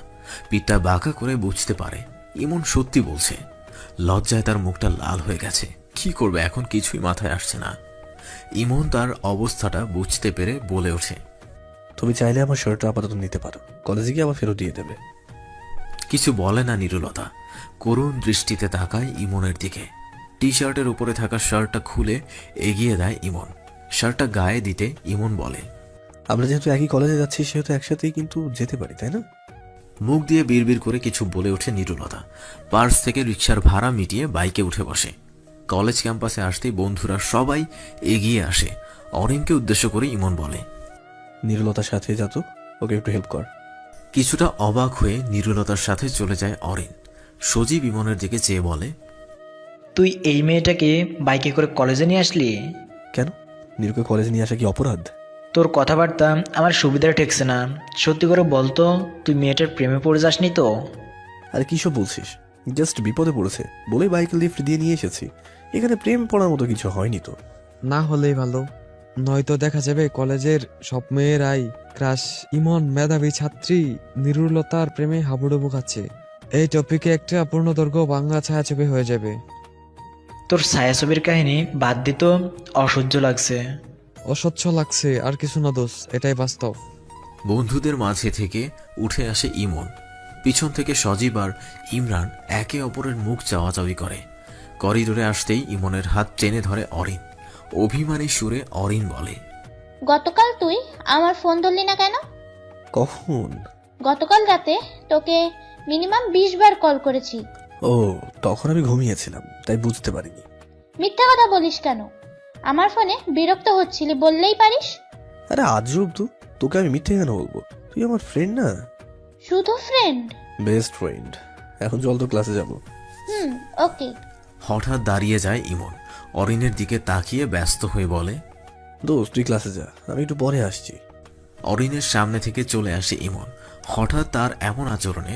পিঠটা বাঁকা করে বুঝতে পারে ইমন সত্যি বলছে। লজ্জায় তার মুখটা লাল হয়ে গেছে। কি করবে এখন কিছুই মাথায় আসছে না। ইমন তার অবস্থাটা বুঝতে পেরে বলে ওঠে, তুমি চাইলে আমার শার্টটা আপাতত নিতে পারো, কলেজে গিয়ে আবার ফেরত দিয়ে দেবে। কিছু বলে না নিরুলতা। করুণ দৃষ্টিতে তাকায় ইমনের দিকে। টি শার্টের উপরে থাকা শার্টটা খুলে এগিয়ে দেয় ইমন। শার্টটা গায়ে দিতে ইমন বলে, আমরা যেহেতু একই কলেজে যাচ্ছি সেহেতু একসাথেই কিন্তু যেতে পারি, তাই না? মুখ দিয়ে বিড়বিড় করে কিছু বলে ওঠে নিরুলতা। পার্স থেকে রিকশার ভাড়া মিটিয়ে বাইকে উঠে বসে। কলেজ ক্যাম্পাসে আসতেই বন্ধুরা সবাই এগিয়ে আসে। অরিনকে উদ্দেশ্য করে ইমন বলে, নিরুলতার সাথে যা তো, ওকে একটু হেল্প কর। কিছুটা অবাক হয়ে নিরুলতার সাথে চলে যায় অরিন। সজীব ইমনের দিকে চেয়ে বলে, তুই এই মেয়েটাকে বাইকে করে কলেজে নিয়ে আসলি? কেন, নিরুকে কলেজে নিয়ে আসা কি অপরাধ? তোর কথাবার্তা আমার সুবিধাটা ঠেকছে না। সত্যি করে বলতো, তুই মেয়েটার প্রেমে পড়ে যাসনি তো? আরে কি সব বলছিস? জাস্ট বিপদে পড়েছে বলে বাইকে লিফট দিয়ে নিয়ে এসেছি। এখানে প্রেম পড়ার মতো কিছু হয়নি তো। না হলেই ভালো, নয়তো দেখা যাবে কলেজের সব মেয়েরাই ক্রাশ ইমন মেধাবী ছাত্রী নিরুলতার প্রেমে হাবুডুবু খাচ্ছে। এই টপিকে একটা পূর্ণদৈর্ঘ্য বাংলা ছায়াছবি হয়ে যাবে। তোর ছায়াছবির কাহিনী বাদ দিত, অসহ্য লাগছে। অস্বচ্ছ লাগছে আর কিছু না দোষ, এটাই বাস্তব। বন্ধুদের মাঝে থেকে উঠে আসে ইমন। পিছন থেকে সজীব আর ইমরান একে অপরের মুখ চাওয়াচাওয়ি করে। করিডোরে আসতেই ইমনের হাত টেনে ধরে অরিন। অভিমানী সুরে অরিন বলে, গতকাল তুই আমার ফোন ধরলি না কেন? কখন? গতকাল রাতে তোকে মিনিমাম 20 বার কল করেছি। ও, তখন আমি ঘুমিয়েছিলাম তাই বুঝতে পারিনি। মিথ্যা কথা বলিস কেন? আমার ফোনে বিরক্ত হচ্ছিলি বললেই পারিস। আরে আজব তো, তোকে আমি মিথ্যে কেন বলবো? তুই আমার ফ্রেন্ড না? শুধু ফ্রেন্ড? Best friend. এখন চল তো ক্লাসে যাব। ওকে। হঠাৎ দাঁড়িয়ে যায় ইমন। অরিনের দিকে তাকিয়ে ব্যস্ত হয়ে বলে, দোস্ত তুই ক্লাসে যা, আমি একটু পরে আসছি। অরিনের সামনে থেকে চলে আসে ইমন। হঠাৎ তার এমন আচরণে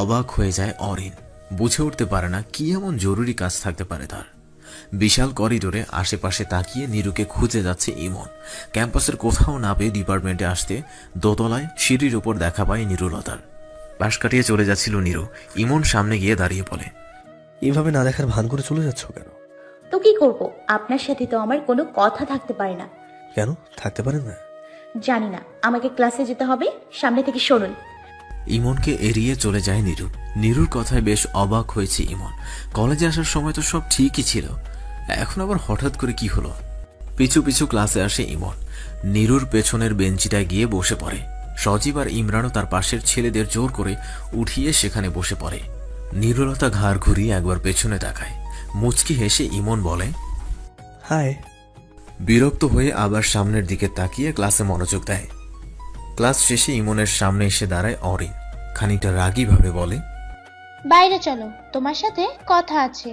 অবাক হয়ে যায় অরিন। বুঝে উঠতে পারে না কি এমন জরুরি কাজ থাকতে পারে তার। বিশাল করিডোরে আশেপাশে তাকিয়ে নিরুকে খুঁজে যাচ্ছে ইমন। ক্যাম্পাসের কোথাও না পেয়ে ডিপার্টমেন্টে আসতে দোতলায় সিঁড়ির ওপর দেখা পায় নিরুলতার। পাশ কাটিয়ে চলে যাচ্ছিল নিরু। ইমন সামনে গিয়ে দাঁড়িয়ে বলে, এইভাবে না দেখার ভান করে চলে যাচ্ছ কেন? তো কি করব, আপনার সাথে তো আমার কোনো কথা থাকতে পারে না। কেন থাকতে পারে না? জানি না, আমাকে ক্লাসে যেতে হবে, সামনে থেকে সরুন। ইমনকে এড়িয়ে চলে যায় নিরু। নিরুর কথায় বেশ অবাক হয়েছে ইমন। কলেজে আসার সময় তো সব ঠিকই ছিল, এখন আবার হঠাৎ করে কি হলো? পিছু পিছু ক্লাসে আসে ইমন। নিরুর পেছনের বেঞ্চিটায় গিয়ে বসে পড়ে। সজীব আর ইমরানও তার পাশের ছেলেদের জোর করে উঠিয়ে সেখানে বসে পড়ে। নিরুলতা ঘাড় ঘুরিয়ে একবার পেছনে তাকায়। মুচকি হেসে ইমন বলে, হাই। বিরক্ত হয়ে আবার সামনের দিকে তাকিয়ে ক্লাসে মনোযোগ দেয়। ক্লাস শেষে ইমনের সামনে এসে দাঁড়ায় অরিন। খানিকটা রাগী ভাবে বলে, বাইরে চলো, তোমার সাথে কথা আছে।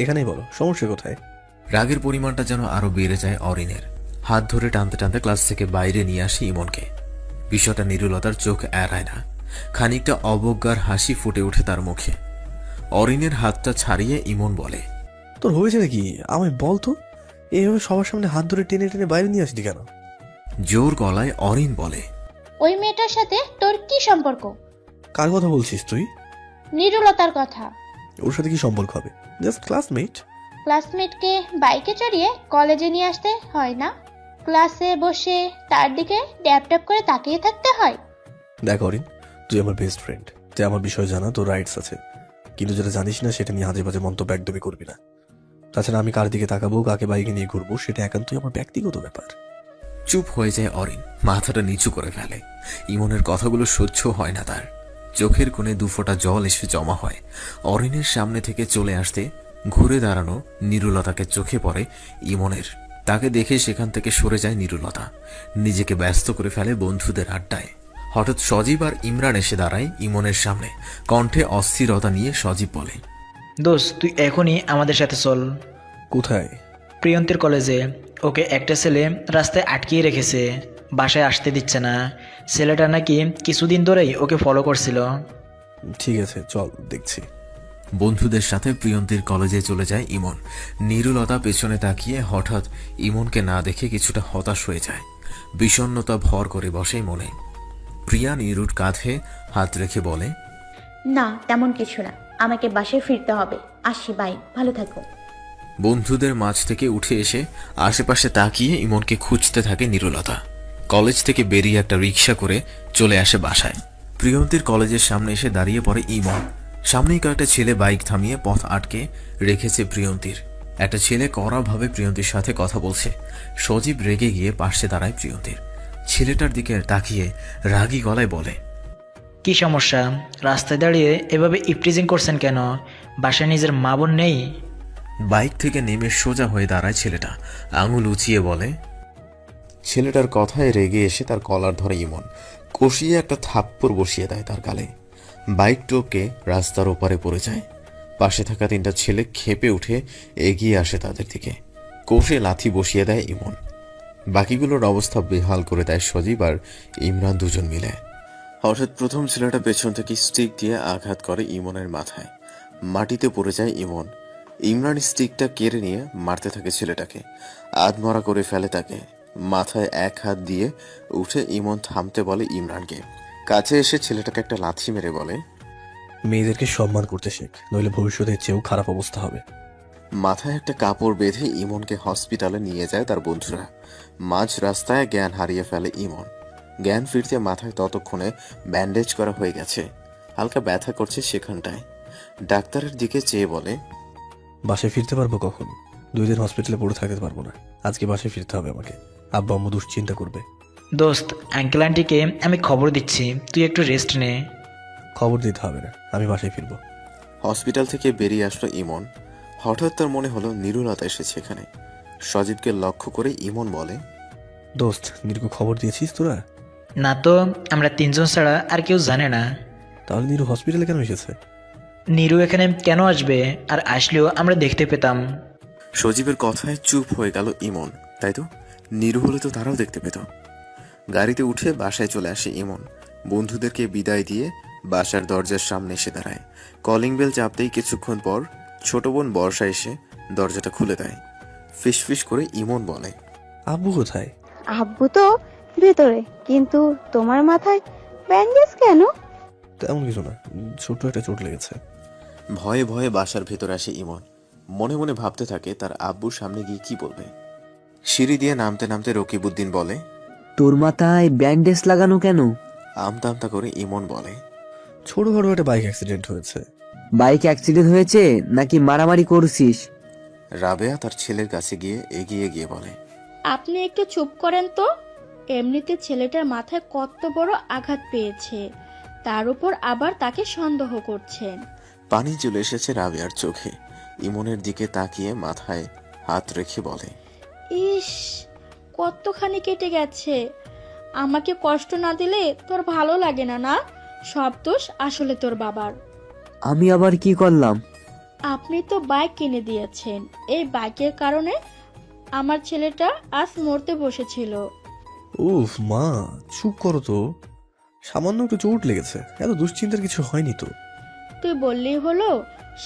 এখানেই বলো, সমস্যা কোথায়? রাগের পরিমাণটা যেন আরো বেড়ে যায় অরিনের। হাত ধরে টানতে টানতে ক্লাস থেকে বাইরে নিয়ে আসে ইমনকে। বিষয়টা নিরুলতার চোখ এড়ায় না। খানিকটা অবজ্ঞার হাসি ফুটে ওঠে তার মুখে। অরিনের হাতটা ছাড়িয়ে ইমন বলে, তোর হয়েছে নাকি? আমায় বল তো, এইভাবে সবার সামনে হাত ধরে টেনে টেনে বাইরে নিয়ে আসলি কেন? জোর গলায় অরিন বলে, ওই মেয়েটার সাথে তোর কি সম্পর্ক? কার কথা বলছিস তুই? নিরুলতার কথা। ওর সাথে কি সম্পর্ক হবে? Just classmate. ক্লাসমেটকে বাইকে চড়িয়ে কলেজে নিয়ে আসতে হয় না? ক্লাসে বসে তার দিকে ট্যাপ ট্যাপ করে তাকিয়ে থাকতে হয়? দেখ অরিন, তুই আমার বেস্ট ফ্রেন্ড, তুই আমার বিষয় জানা তোর রাইটস আছে। কিন্তু যেটা জানিস না সেটা নিয়ে আজে বাজে মন্তব্য একদমই করবি না। তাছাড়া আমি কার দিকে তাকাবো, কাকে বাইকে নিয়ে ঘুরবো, সেটা একান্তই আমার ব্যক্তিগত ব্যাপার। চুপ হয়ে যায় অরিন, মাথাটা নিচু করে ফেলে। ইমনের কথাগুলো সহ্য হয় না তার। চোখের কোণে দুফোঁটা জল এসে জমা হয়। অরিনের সামনে থেকে চলে আসতে ঘুরে দাঁড়ানো নিরুলতাকে চোখে পড়ে ইমনের। তাকে দেখে সেখান থেকে সরে যায় নিরুলতা, নিজেকে ব্যস্ত করে ফেলে বন্ধুদের আড্ডায়। হঠাৎ সজীব আর ইমরান এসে দাঁড়ায় ইমনের সামনে। কণ্ঠে অস্থিরতা নিয়ে সজীব বলে, দোস্ত তুই এখনই আমাদের সাথে চল। কোথায়? প্রিয়ন্তীর কলেজে। ওকে একটা ছেলে রাস্তায় আটকিয়ে রেখেছে, বাসায় আসতে দিচ্ছে না। ছেলেটা নাকি কিছুদিন ধরেই ওকে ফলো করছিল। ঠিক আছে, চল দেখছি। বন্ধুদের সাথে প্রিয়ন্তীর কলেজে চলে যায় ইমন। নিরুলতা পেছনে তাকিয়ে হঠাৎ ইমনকে না দেখে কিছুটা হতাশ হয়ে যায়। বিষণ্ণতা ভর করে বসে মনে। প্রিয়া নিরুর কাঁধে হাত রেখে বলে, না তেমন কিছু না, আমাকে বাসায় ফিরতে হবে। আসি, বাই, ভালো থাকো। বন্ধুদের মাঝ থেকে উঠে এসে আশেপাশে তাকিয়ে ইমনকে খুঁজতে থাকে নিরুলতা। কলেজ থেকে বেরিয়ে একটা রিক্সা করে চলে আসে বাসায়। প্রিয়ন্তীর কলেজের সামনে এসে দাঁড়িয়ে পড়ে ইমন। সামনেই কয়েকটা ছেলে বাইক থামিয়ে পথ আটকে রেখেছে প্রিয়ন্তীর। একটা ছেলে কড়াভাবে প্রিয়ন্তীর সাথে কথা বলছে। সজীব রেগে গিয়ে পাশে দাঁড়ায় প্রিয়ন্তীর। ছেলেটার দিকে তাকিয়ে রাগী গলায় বলে, কি সমস্যা? রাস্তায় দাঁড়িয়ে এভাবে ইপটিজিং করছেন কেন? বাসায় নিজের মা বোন নেই? বাইক থেকে নেমে সোজা হয়ে দাঁড়ায় ছেলেটা, আঙুল উঁচিয়ে বলে। ছেলেটার কথায় রেগে এসে তার কলার ধরে ইমন, কষিয়ে একটা থাপ্পড় বসিয়ে দেয় তার গালে। বাইক টোপকে রাস্তার ওপারে পড়ে যায়। পাশে থাকা তিনটা ছেলে ক্ষেপে উঠে এগিয়ে আসে তাদের দিকে। কষে লাথি বসিয়ে দেয় ইমন। বাকিগুলোর অবস্থা বেহাল করে দেয় সজীব আর ইমরান দুজন মিলে। হঠাৎ প্রথম ছেলেটা পেছন থেকে স্টিক দিয়ে আঘাত করে ইমনের মাথায়। মাটিতে পড়ে যায় ইমন। ইমরান স্টিকটা কেড়ে নিয়ে মারতে থাকে ছেলেটাকে, আধমরা করে ফেলে তাকে। মাথায় এক হাত দিয়ে উঠে ইমন থামতে বলে ইমরানকে। কাছে এসে ছেলেটাকে একটা লাথি মেরে বলে, মেয়েদেরকে সম্মান করতে শেখ, নইলে ভবিষ্যতের চেয়েও খারাপ অবস্থা হবে। মাথায় একটা কাপড় বেঁধে ইমনকে হসপিটালে নিয়ে যায় তার বন্ধুরা। মাঝ রাস্তায় জ্ঞান হারিয়ে ফেলে ইমন। জ্ঞান ফিরতে মাথায় ততক্ষণে ব্যান্ডেজ করা হয়ে গেছে, হালকা ব্যথা করছে সেখানটায়। ডাক্তারের দিকে চেয়ে বলে, বাসায় ফিরতে পারবো কখন? 2 দিন হসপিটালে পড়ে থাকতে পারবো না, আজকে বাসায় ফিরতে হবে আমাকে। আব্বা আম্মু দুশ্চিন্তা করবে। দোস্ত আঙ্কেল আন্টিকে আমি খবর দিচ্ছি, তুই একটু রেস্ট নে। খবর দিতে হবে না, আমি বাসায় ফিরবো। হসপিটাল থেকে বেরিয়ে আসলো ইমন। হঠাৎ তার মনে হলো নিরুলতা এসেছে এখানে। সজীবকে লক্ষ্য করে ইমন বলে, দোস্ত নিরুকে খবর দিয়েছিস তোরা? না তো, আমরা 3 জন ছাড়া আর কেউ জানে না। তাহলে নিরু হসপিটালে কেন এসেছে? নিরু এখানে কেন আসবে? আর আসলেও আমরা দেখতে পেতাম। সজীবের কথায় চুপ হয়ে গেল ইমন। তাই তো, নিরু হলে তো তারাও দেখতে পেত। গাড়িতে উঠে বাসায় চলে আসে ইমন। বন্ধুদেরকে বিদায় দিয়ে বাসার দরজার সামনে এসে দাঁড়ায়। কলিং বেল চাপতেই কিছুক্ষণ পর ছোট বোন বর্ষা এসে দরজাটা খুলে দেয়। ফিসফিস করে ইমন বলে, আব্বু কোথায়? আব্বু তো ভেতরে, কিন্তু তোমার মাথায় ব্যান্ডেজ কেন? তেমন কিছু না, ছোট একটা চোট লেগেছে। ভয়ে ভয়ে বাসার ভেতর আসে ইমন। মনে মনে ভাবতে থাকে তার আব্বুর সামনে গিয়ে কি বলবে। সিঁড়ি দিয়ে নামতে নামতে রকিবউদ্দিন বলে, তোর মাথায় ব্যান্ডেজ লাগানো কেন? আমতা আমতা করে ইমন বলে, ছোটখাটো একটা বাইক অ্যাক্সিডেন্ট হয়েছে। বাইক অ্যাক্সিডেন্ট হয়েছে নাকি মারামারি করছিস? রাবেয়া তার ছেলের কাছে গিয়ে এগিয়ে গিয়ে বলে, আপনি একটু চুপ করেন তো। এমনিতে ছেলেটার মাথায় কত বড় আঘাত পেয়েছে, তার উপর আবার তাকে সন্দেহ করছেন। পানি চলে এসেছে রাবেয়ার চোখে। ইমনের দিকে তাকিয়ে মাথায় হাত রেখে বলে, ইস, কতখানি কেটে গেছে। আমাকে কষ্ট না দিলে তোর ভালো লাগে না? না, সব দোষ আসলে তোর বাবার। আমি আবার কি করলাম? আপনি তো বাইক কিনে দিয়েছেন, এই বাইকের কারণে আমার ছেলেটা আজ মরতে বসেছিল। উফ মা, চুপ করো তো। সামান্য একটু চোট লেগেছে, এত দুশ্চিন্তার কিছু হয়নি তো। তুই বললেই হলো,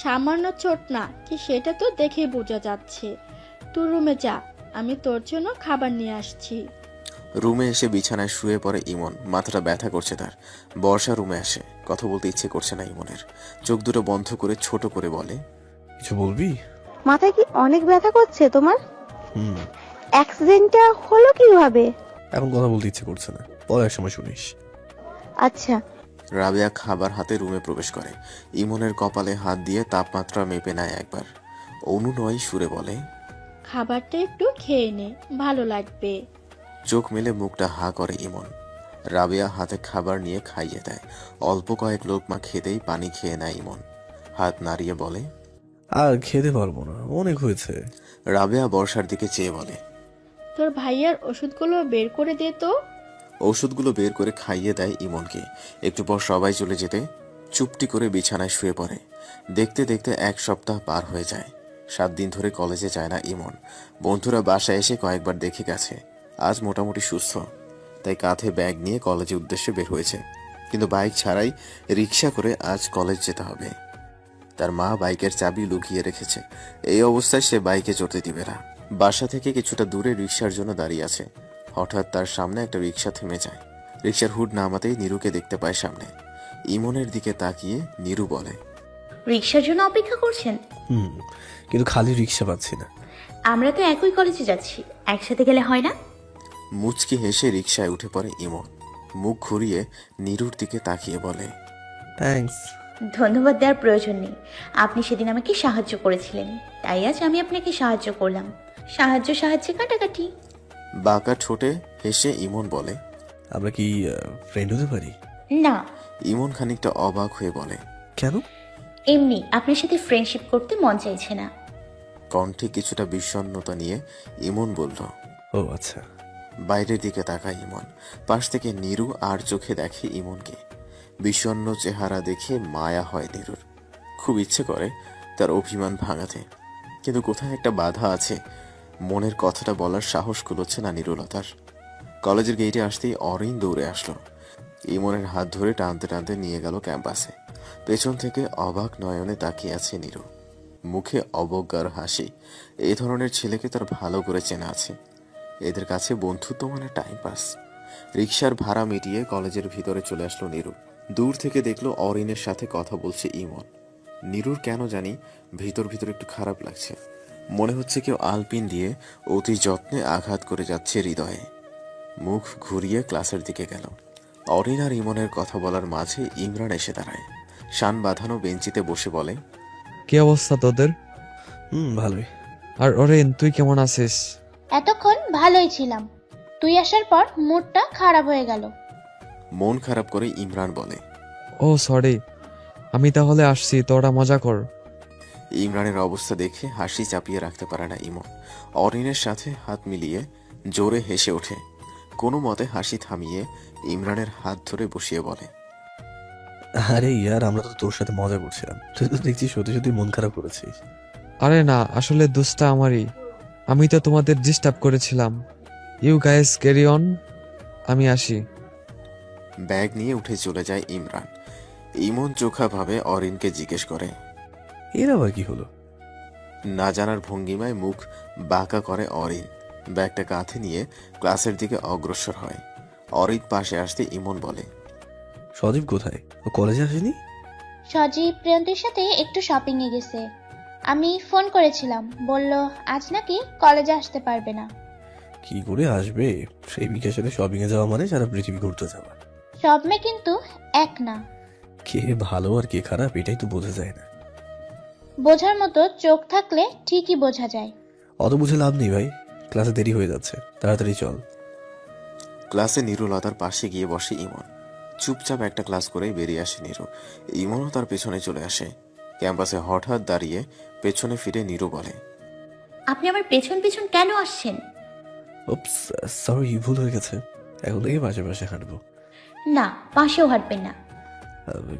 সামান্য চোট না কি সেটা তো দেখেই বোঝা যাচ্ছে। তুই রুমে যা, আমি তোর জন্য খাবার নিয়ে আসছি। রুমে এসে বিছানায় শুয়ে পড়ে ইমন। মাথাটা ব্যথা করছে তার। বর্ষা রুমে আসে। কথা বলতে ইচ্ছে করছে না ইমনের। চোখ দুটো বন্ধ করে ছোট করে বলে, কিছু বলবি? মাথায় কি অনেক ব্যথা করছে তোমার? হুম। অ্যাক্সিডেন্টটা হলো কিভাবে? এখন কথা বলতে ইচ্ছে করছে না, পরে এক সময় শুনিস। আচ্ছা। রাবেয়া খাবার হাতে রুমে প্রবেশ করে। ইমনের কপালে হাত দিয়ে তাপমাত্রা মেপে নেয় একবার। অনুনয় সুরে বলে, খাবারটা একটু খেয়ে নে, ভালো লাগবে। চোখ মেলে মুখটা হা করে ইমন। রাবেয়া হাতে খাবার নিয়ে খাইয়ে দেয়। অল্প কয়েক লোকমা খেতেই পানি খেয়ে নেয় ইমন। হাত নাড়িয়ে বলে, আর খেতে পারবো না, অনেক হয়েছে। রাবেয়া বর্ষার দিকে চেয়ে বলে, তোর ভাইয়ার ওষুধগুলো বের করে দে তো। ওষুধগুলো বের করে খাইয়ে দেয় ইমনকে। একটু পর সবাই চলে যেতে চুপটি করে বিছানায় শুয়ে পড়ে। দেখতে দেখতে 1 সপ্তাহ পার হয়ে যায়। 7 দিন ধরে কলেজে যায় না ইমন। বন্ধুরা বাসায় এসে কয়েকবার দেখে গেছে। আজ মোটামুটি সুস্থ, তাই কাঁধে ব্যাগ নিয়ে কলেজের উদ্দেশ্যে বের হয়েছে। কিন্তু বাইক ছাড়াই রিক্সা করে আজ কলেজ যেতে হবে। তার মা বাইকের চাবি লুকিয়ে রেখেছে। এই অবস্থায় সে বাইকে চড়তে দিবে না। বাসা থেকে কিছুটা দূরে রিক্সার জন্য দাঁড়িয়ে আছে। হঠাৎ তার সামনে একটা রিক্সা থেমে যায়। রিক্সার হুড নামাতেই নীরুকে দেখতে পায় সামনে। ইমনের দিকে তাকিয়ে নীরু বলে, রিক্সার জন্য অপেক্ষা করছেন? কিন্তু খালি রিক্সা পাচ্ছি না। আমরা তো একই কলেজে যাচ্ছি, একসাথে গেলে হয় না? মুচকি হেসে রিক্সায় উঠে পড়ে ইমন। মুখ ঘুরিয়ে নীরুর দিকে তাকিয়ে বলে, থ্যাঙ্কস। ধন্যবাদ দেওয়ার প্রয়োজন নেই। আপনি সেদিন আমাকে সাহায্য করেছিলেন, তাই আজ আমি আপনাকে সাহায্য করলাম। সাহায্যে কাটাকাটি। বাঁকা ঠোঁটে হেসে ইমন বলে, আমরা কি ফ্রেন্ড হতে পারি? না। ইমন খানিকটা অবাক হয়ে বলে, কেন? এমনি আপনার সাথে ফ্রেন্ডশিপ করতে মন চাইছে না। কণ্ঠে কিছুটা বিষণ্ণতা নিয়ে ইমন বলল, ও আচ্ছা। বাইরের দিকে তাকায় ইমন। পাশ থেকে নীরু আর চোখে দেখে ইমনকে। বিষণ্ণ চেহারা দেখে মায়া হয় নীরুর। খুব ইচ্ছে করে তার অভিমান ভাঙাতে, কিন্তু কোথায় একটা বাধা আছে। মনের কথাটা বলার সাহস কুলোচ্ছে না নীরুলতার। কলেজের গেটে আসতেই অরিন দৌড়ে আসলো। ইমনের হাত ধরে টানতে টানতে নিয়ে গেল ক্যাম্পাসে। পেছন থেকে অবাক নয়নে তাকিয়ে আছে নীরু, মুখে অবজ্ঞার হাসি। এই ধরনের ছেলেকে তার ভালো করে চেনা আছে। এদের কাছে বন্ধুত্ব মানে টাইম পাস। রিক্সার ভাড়া মিটিয়ে কলেজের ভিতরে চলে আসলো নীরু। দূর থেকে দেখলো অরিনের সাথে কথা বলছে ইমন। নীরুর কেন জানি ভিতর ভিতর একটু খারাপ লাগছে। মনে হচ্ছে কেউ আলপিন দিয়ে অতি যত্নে আঘাত করে যাচ্ছে হৃদয়ে। মুখ ঘুরিয়ে ক্লাসের দিকে গেল। অরিন আর ইমনের কথা বলার মাঝে ইমরান এসে দাঁড়ায়। শান বাঁধানো বেঞ্চিতে বসে বলে, কি অবস্থা তোদের? ভালোই। আর অরেন, তুই কেমন আছিস? এতক্ষণ ভালোই ছিলাম, তুই আসার পর মুডটা খারাপ হয়ে গেল। মন খারাপ করে ইমরান বলে, ও সরি, আমি তাহলে আসছি, তোরা মজা কর। ইমরানের অবস্থা দেখে হাসি চাপিয়ে রাখতে পারে না ইমন। অরিনের সাথে হাত মিলিয়ে জোরে হেসে ওঠে। কোনো মতে হাসি থামিয়ে ইমরানের হাত ধরে বসিয়ে বলে, আরে ইয়ার, আমরা তো তোর সাথে মজা করছিলাম, তুই তো দেখছি সত্যি সত্যি মন খারাপ করেছিস। আরে না, আসলে দোষটা আমারই। আমি তো তোমাদের ডিস্টার্ব করেছিলাম। ইউ গাইস ক্যারি অন, আমি আসি। ব্যাগ নিয়ে উঠে চলে যায় ইমরান। ইমন চোখা ভাবে অরিনকে জিজ্ঞেস করে, এর আবার কি হলো? না জানার ভঙ্গিমায় মুখ বাঁকা করে অরিন। ব্যাগটা কাঁধে নিয়ে ক্লাসের দিকে অগ্রসর হয়। অরিন পাশে আসতে ইমন বলে, সজীব কোথায়? ও কলেজে আসেনি? সজীব প্রিয়ন্তীর সাথে একটু শপিং এ গেছে। আমি ফোন করেছিলাম, বলল আজ নাকি কলেজে আসতে পারবে না। কি করে আসবে? সেই বিকের সাথে শপিং এ যাওয়া মানে সারা পৃথিবী ঘুরতে যাওয়া। সব মেয়ে কিন্তু এক না। কে ভালো আর কে খারাপ এটাই তো বোঝা যায় না। বোঝার মতো চোখ থাকলে ঠিকই বোঝা যায়। অত বুঝে লাভ নেই ভাই, ক্লাসে দেরি হয়ে যাচ্ছে, তাড়াতাড়ি চল। ক্লাসে নীরুলতার পাশে গিয়ে বসে ইমন। চুপচাপ একটা ক্লাস করেই বেরিয়ে আসে নীরু। ইমনও তার পেছনে চলে আসে। ক্যাম্পাসে হঠাৎ দাঁড়িয়ে পেছনে ফিরে নীরু বলে, আপনি আমার পেছন পেছন কেন আসছেন? উপস, সরি, ভুল হয়ে গেছে। এখন থেকে পাশে পাশে হাঁটবো। না, পাশেও হাঁটবেন না।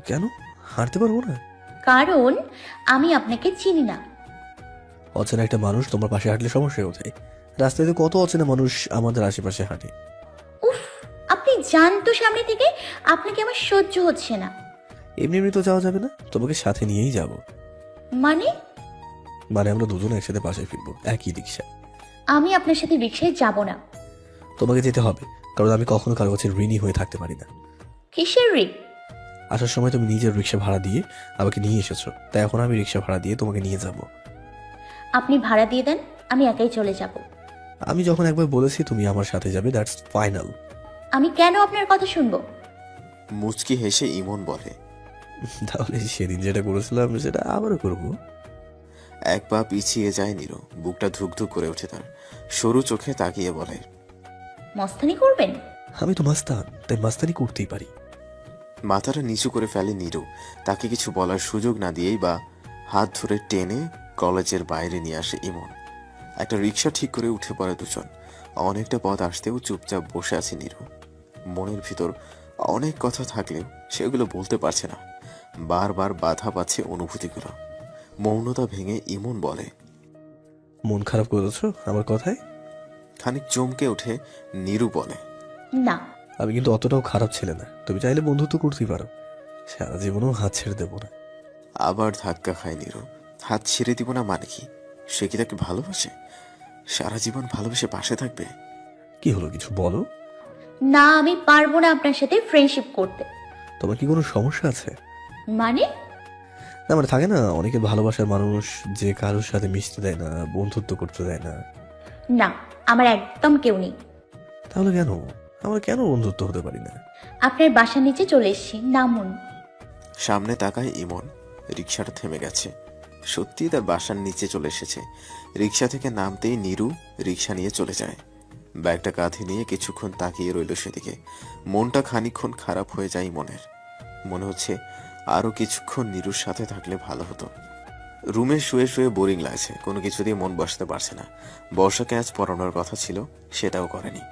কেন? হাঁটতে পারবো না? কারণ আমি আপনাকে চিনি না। অচেনা একটা মানুষ তোমার পাশে হাঁটলে সমস্যা কোথায়? রাস্তায় তো কত অচেনা মানুষ আমাদের আশেপাশে হাঁটে। উফ, আপনি যান তো সামনে থেকে, আপনাকে আমার সহ্য হচ্ছে না। এমনি এমনি তো যাওয়া যাবে না, তোমাকে সাথে নিয়েই যাব। মানে? মানে আমরা দুজনে একসাথে পাশে ফিরবো, একই রিক্সা। আমি আপনার সাথে রিক্সায় যাব না। তোমাকে যেতে হবে, কারণ আমি কখনো কারো কাছে ঋণী হয়ে থাকতে পারি না। কিসের ঋণ? আসার সময় তুমি নিজের রিক্সা ভাড়া দিয়ে আমাকে নিয়ে এসেছো, তাই এখন আমি রিক্সা ভাড়া দিয়ে তোমাকে নিয়ে যাব। আপনি ভাড়া দিয়ে দেন, আমি একাই চলে যাব। আমি যখন একবার বলেছি তুমি আমার সাথে যাবে, দ্যাটস ফাইনাল। আমি কেন আপনার কথা শুনবো? মুচকি হেসে ইমন বলে, তাহলে সেদিন যেটা করেছিলাম সেটা আবারও করবো। এক পা পিছিয়ে যায় নীরু। বুকটা ধুকধুক করে ওঠে তার। সরু চোখে তাকিয়ে বলে, মস্তানি করবেন? আমি তো মাস্তান, তাই মাস্তানি করতেই পারি। মাথাটা নিচু করে ফেলে নীরু। তাকে কিছু বলার সুযোগ না দিয়েই বা হাত ধরে টেনে কলেজের বাইরে নিয়ে আসে ইমন। একটা রিক্সা ঠিক করে উঠে পড়ে দুজন। অনেকটা পথ আসতেও চুপচাপ বসে আছে নীরু। মনের ভিতর অনেক কথা থাকলেও সেগুলো বলতে পারছে না। বারবার বাধা পাচ্ছে অনুভূতিগুলো। মৌনতা ভেঙে ইমন বলে, মন খারাপ করেছো আমার কথায়? খানিক চমকে উঠে নীরু বলে, না। আমি কিন্তু অতটাও খারাপ ছেলে না, তুমি চাইলে বন্ধুত্ব করতেই পারো, সারা জীবনও হাত ছেড়ে দেবো না। আবার ধাক্কা খায় নীরু। হাত ছেড়ে দিব না মানে কি? সে কি তাকে ভালোবাসে? সারা জীবন ভালোবেসে পাশে থাকবে? কি হলো, কিছু বলো। না, আমি পারবো না আপনার সাথে ফ্রেন্ডশিপ করতে। তোমার কি কোনো সমস্যা আছে? মানে? না মানে থাকে না অনেকের ভালোবাসার মানুষ যে কারোর সাথে মিশতে দেয় না, বন্ধুত্ব করতে দেয় না। না, আমার একদম কেউ নেই। তাহলে কেন আমরা কেন বন্ধুত্ব হতে পারি না? আপনার বাসার নিচে চলে এসেছি, নামুন। সামনে তাকায় ইমন। রিক্সাটা থেমে গেছে। সত্যি তার বাসার নিচে চলে এসেছে। রিক্সা থেকে নামতেই নীরু রিক্সা নিয়ে চলে যায়। ব্যাগটা কাঁধে নিয়ে কিছুক্ষণ তাকিয়ে রইল সেদিকে। মনটা খানিকক্ষণ খারাপ হয়ে যায় ইমনের। মনে হচ্ছে আরো কিছুক্ষণ নীরুর সাথে থাকলে ভালো হতো। রুমে শুয়ে শুয়ে বোরিং লাগছে। কোনো কিছু দিয়ে মন বসতে পারছে না। বর্ষাকে আজ পড়ানোর কথা ছিল, সেটাও করেনি।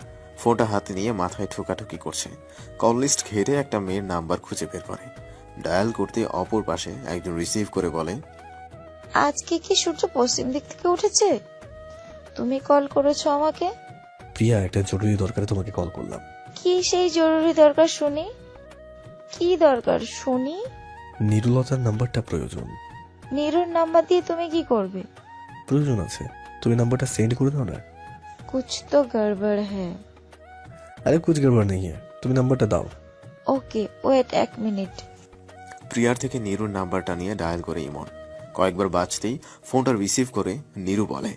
ফোনটা হাতে নিয়ে মাথায় ঠোকাঠুকি করছে। কল লিস্ট ঘেটে একটা মেয়ের নাম্বার খুঁজে বের করে। ডায়াল করতে অপর পাশে একজন রিসিভ করে বলে, আজকে কি সূর্য পশ্চিম দিক থেকে উঠেছে? তুমি কল করেছো আমাকে? প্রিয়া, একটা জরুরি দরকারে তোমাকে কল করলাম। কি সেই জরুরি দরকার শুনি? কি দরকার শুনি? নিরুলতার নাম্বারটা প্রয়োজন। নীরুর নাম্বার দিয়ে তুমি কি করবে? প্রয়োজন আছে, তুমি নাম্বারটা সেন্ড করে দাও না। কুছ তো গড়বড় হ্যাঁ। আরে কুছ গড়বড় নেই, তুমি নাম্বারটা দাও। Okay wait 1 minute. প্রিয়ার থেকে নীরুর নাম্বারটা নিয়ে ডায়াল করে ইমন। কয়েকবার বাজতেই ফোনটা রিসিভ করে নীরু বলে,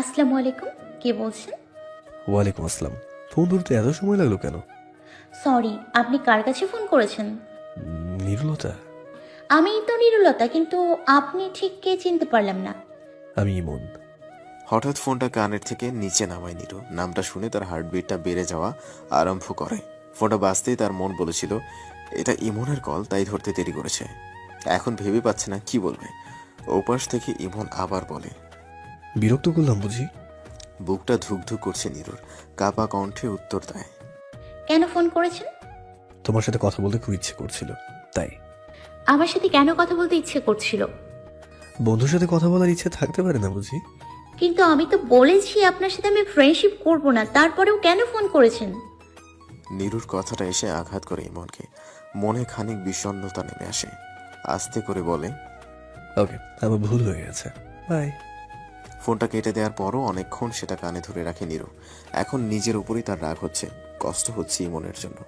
আসসালামু আলাইকুম, কে বলছেন? ওয়ালাইকুম আসসালাম। ফোন ধরতে এত সময় লাগলো কেন? সরি, আপনি কার কাছে ফোন করেছেন? নিরুলতা। আমি তো নিরুলতা, কিন্তু আপনি ঠিক কে চিনতে পারলাম না। আমি ইমন। হঠাৎ ফোনটা কানের থেকে নিচে নামায় নীরু। নামটা শুনে তার হার্টবিটটা বেড়ে যাওয়া আরম্ভ করে। ফোনটা বাজতেই তার মন বলেছিল এটা ইমনের কল, তাই ধরতে দেরি করেছে। এখন ভেবে পাচ্ছে না কি বলবে। ওপাশ থেকে ইমন আবার বলে, বিরক্ত করলাম বুঝি? বুকটা ধুকধুক করছে নীরুর। কাপা কণ্ঠে উত্তর দেয়, কেন ফোন করেছেন? তোমার সাথে কথা বলতে খুব ইচ্ছে করছিল তাই। আমার সাথে কেন কথা বলতে ইচ্ছে করছিল? বন্ধুর সাথে কথা বলার ইচ্ছে থাকতে পারে না বুঝি? কিন্তু আমি তো বলেছি আপনার সাথে আমি ফ্রেন্ডশিপ করব না, তারপরেও কেন ফোন করেছেন? নীরুর কথাটা এসে আঘাত করে ইমনকে। মনে খানিক বিষণ্ণতা নেমে আসে। আস্তে করে বলে, ওকে, আমার ভুল হয়ে গেছে, বাই। ফোনটা কেটে দেওয়ার পরও অনেকক্ষণ সেটা কানে ধরে রাখে নীরু। এখন নিজের উপরই তার রাগ হচ্ছে, কষ্ট হচ্ছে ইমনের জন্য।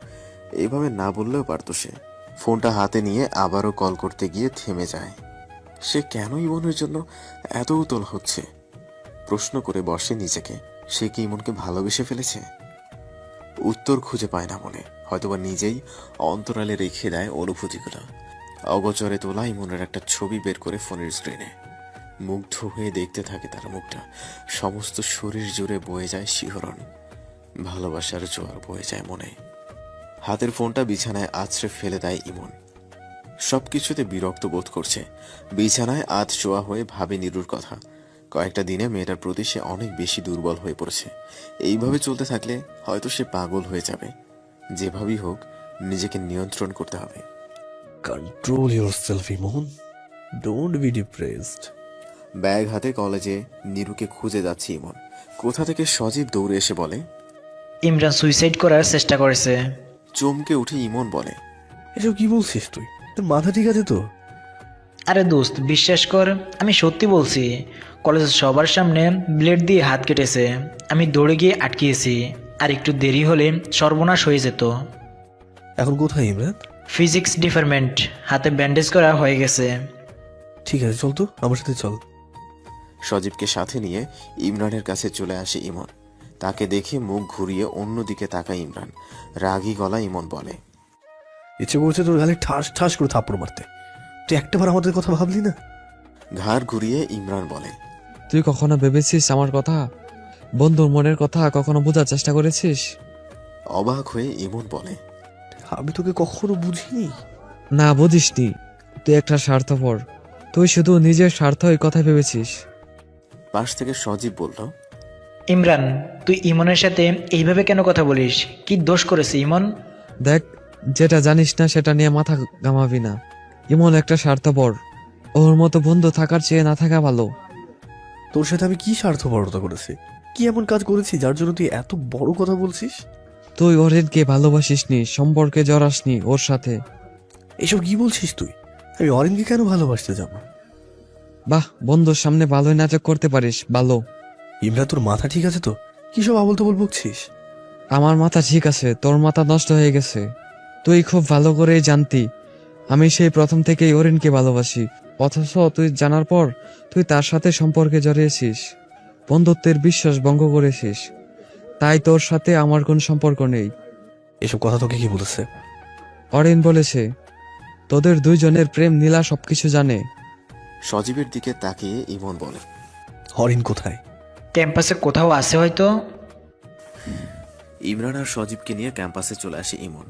এইভাবে না বললেও পারতো সে। ফোনটা হাতে নিয়ে আবারও কল করতে গিয়ে থেমে যায়। সে কেন ইমনের জন্য এত উতল হচ্ছে? প্রশ্ন করে বসে নিজেকে, সে কি ইমনকে ভালোবেসে ফেলেছে? উত্তর খুঁজে পায় না মনে। হয়তোবা নিজেই অন্তরালে রেখে দেয় অনুভূতিগুলো। অগোচরে তোলা ইমনের একটা ছবি বের করে ফোনের স্ক্রিনে। মুগ্ধ হয়ে দেখতে থাকে তার মুখটা। সমস্ত শরীর জুড়ে বয়ে যায় শিহরণ। ভালোবাসার জোয়ার বয়ে যায় মনে। হাতের ফোনটা বিছানায় আছড়ে ফেলে দেয় ইমন। সবকিছুতে বিরক্ত বোধ করছে। বিছানায় আধশোয়া হয়ে ভাবে নীরুর কথা। কয়েকটা দিনে মেয়েটার প্রতি সে অনেক বেশি দুর্বল হয়ে পড়েছে। এইভাবে চলতে থাকলে হয়তো সে পাগল হয়ে যাবে। যেভাবেই হোক নিজেকে নিয়ন্ত্রণ করতে হবে। Control yourself Emon, don't be depressed. Bag হাতে কলেজে নীরুকে খুঁজে যাচ্ছে ইমন। কোথা থেকে সজীব দৌড়ে এসে বলে, ইমরান সুইসাইড করার চেষ্টা করেছে। চমকে উঠে ইমন বলে, এসব কি বলছিস তুই? তোর মাথা ঠিক আছে তো? আরে দোস্ত, বিশ্বাস কর, আমি সত্যি বলছি। কলেজের সবার সামনে ব্লেড দিয়ে হাত কেটেছে। আমি দৌড়ে গিয়ে আটকিয়েছি, আর একটু দেরি হলে সর্বনাশ হয়ে যেত। এখন কোথায় ইমরান? ফিজিক্স ডিপার্টমেন্ট, হাতে ব্যান্ডেজ করা হয়ে গেছে। ঠিক আছে, চল তো আমার সাথে চল। সজীবকে সাথে নিয়ে ইমরানের কাছে চলে আসে ইমন। তাকে দেখে মুখ ঘুরিয়ে অন্যদিকে তাকায় ইমরান। রাগী গলা ইমন বলে, ইচ্ছে করছে তোর গালে ঠাস ঠাস করে থাপ্পড় মারতে। তুই একটাবার আমাদের কথা ভাবলি না? ঘাড় ঘুরিয়ে ইমরান বলে, তুই কখনো ভেবেছিস আমার কথা? বন্ধুর মনের কথা কখনো বোঝার চেষ্টা করেছিস? অবাক হয়ে ইমন বলে, আমি তোকে কখনো বুঝিনি। না, বুঝিসনি। তুই একটা স্বার্থপর। তুই শুধু নিজের স্বার্থ এই কথা ভেবেছিস। পাশ থেকে সজীব বলল, ইমরান, তুই ইমনের সাথে এইভাবে কেন কথা বলিস? কি দোষ করেছে ইমন? দেখ, যেটা জানিস না সেটা নিয়ে মাথা ঘামাবি না। ইমন একটা স্বার্থপর। ওর মতো বন্ধু থাকার চেয়ে না থাকা ভালো। তোর সাথে আমি কি স্বার্থপরতা করেছি? কি এমন কাজ করেছি যার জন্য তুই এত বড় কথা বলছিস? তুই অরিনকে ভালোবাসিসনি, সম্পর্কে জড়াসনি ওর সাথে। এসব কি বলছিস তুই? আমি অরিনকে কেন ভালোবাসতে যাব? বাহ, বন্ধুর সামনে ভালোই নাটক করতে পারিস, ভালো। ইমরান, তোর মাথা ঠিক আছে তো? কি সব আবল তাবল বকছিস? আমার মাথা ঠিক আছে, তোর মাথা নষ্ট হয়ে গেছে। তুই খুব ভালো করেই জানতি আমি সেই প্রথম থেকেই অরিনকে ভালোবাসি, অথচ তুই জানার পর তুই তার সাথে সম্পর্কে জড়িয়েছিস, বন্ধুত্বের বিশ্বাস ভঙ্গ করেছিস। তাই তোর সাথে আমার কোন সম্পর্ক নেই। এসব কথা তোকে কি বলেছে? অরিন বলেছে তোদের দুইজনের প্রেম নীলা সবকিছু জানে। সজীবের দিকে তাকিয়ে ইমন বলে, অরিন কোথায়? ক্যাম্পাসে কোথাও আছে হয়তো। ইমরান আর সজীবকে নিয়ে ক্যাম্পাসে চলে আসে ইমন।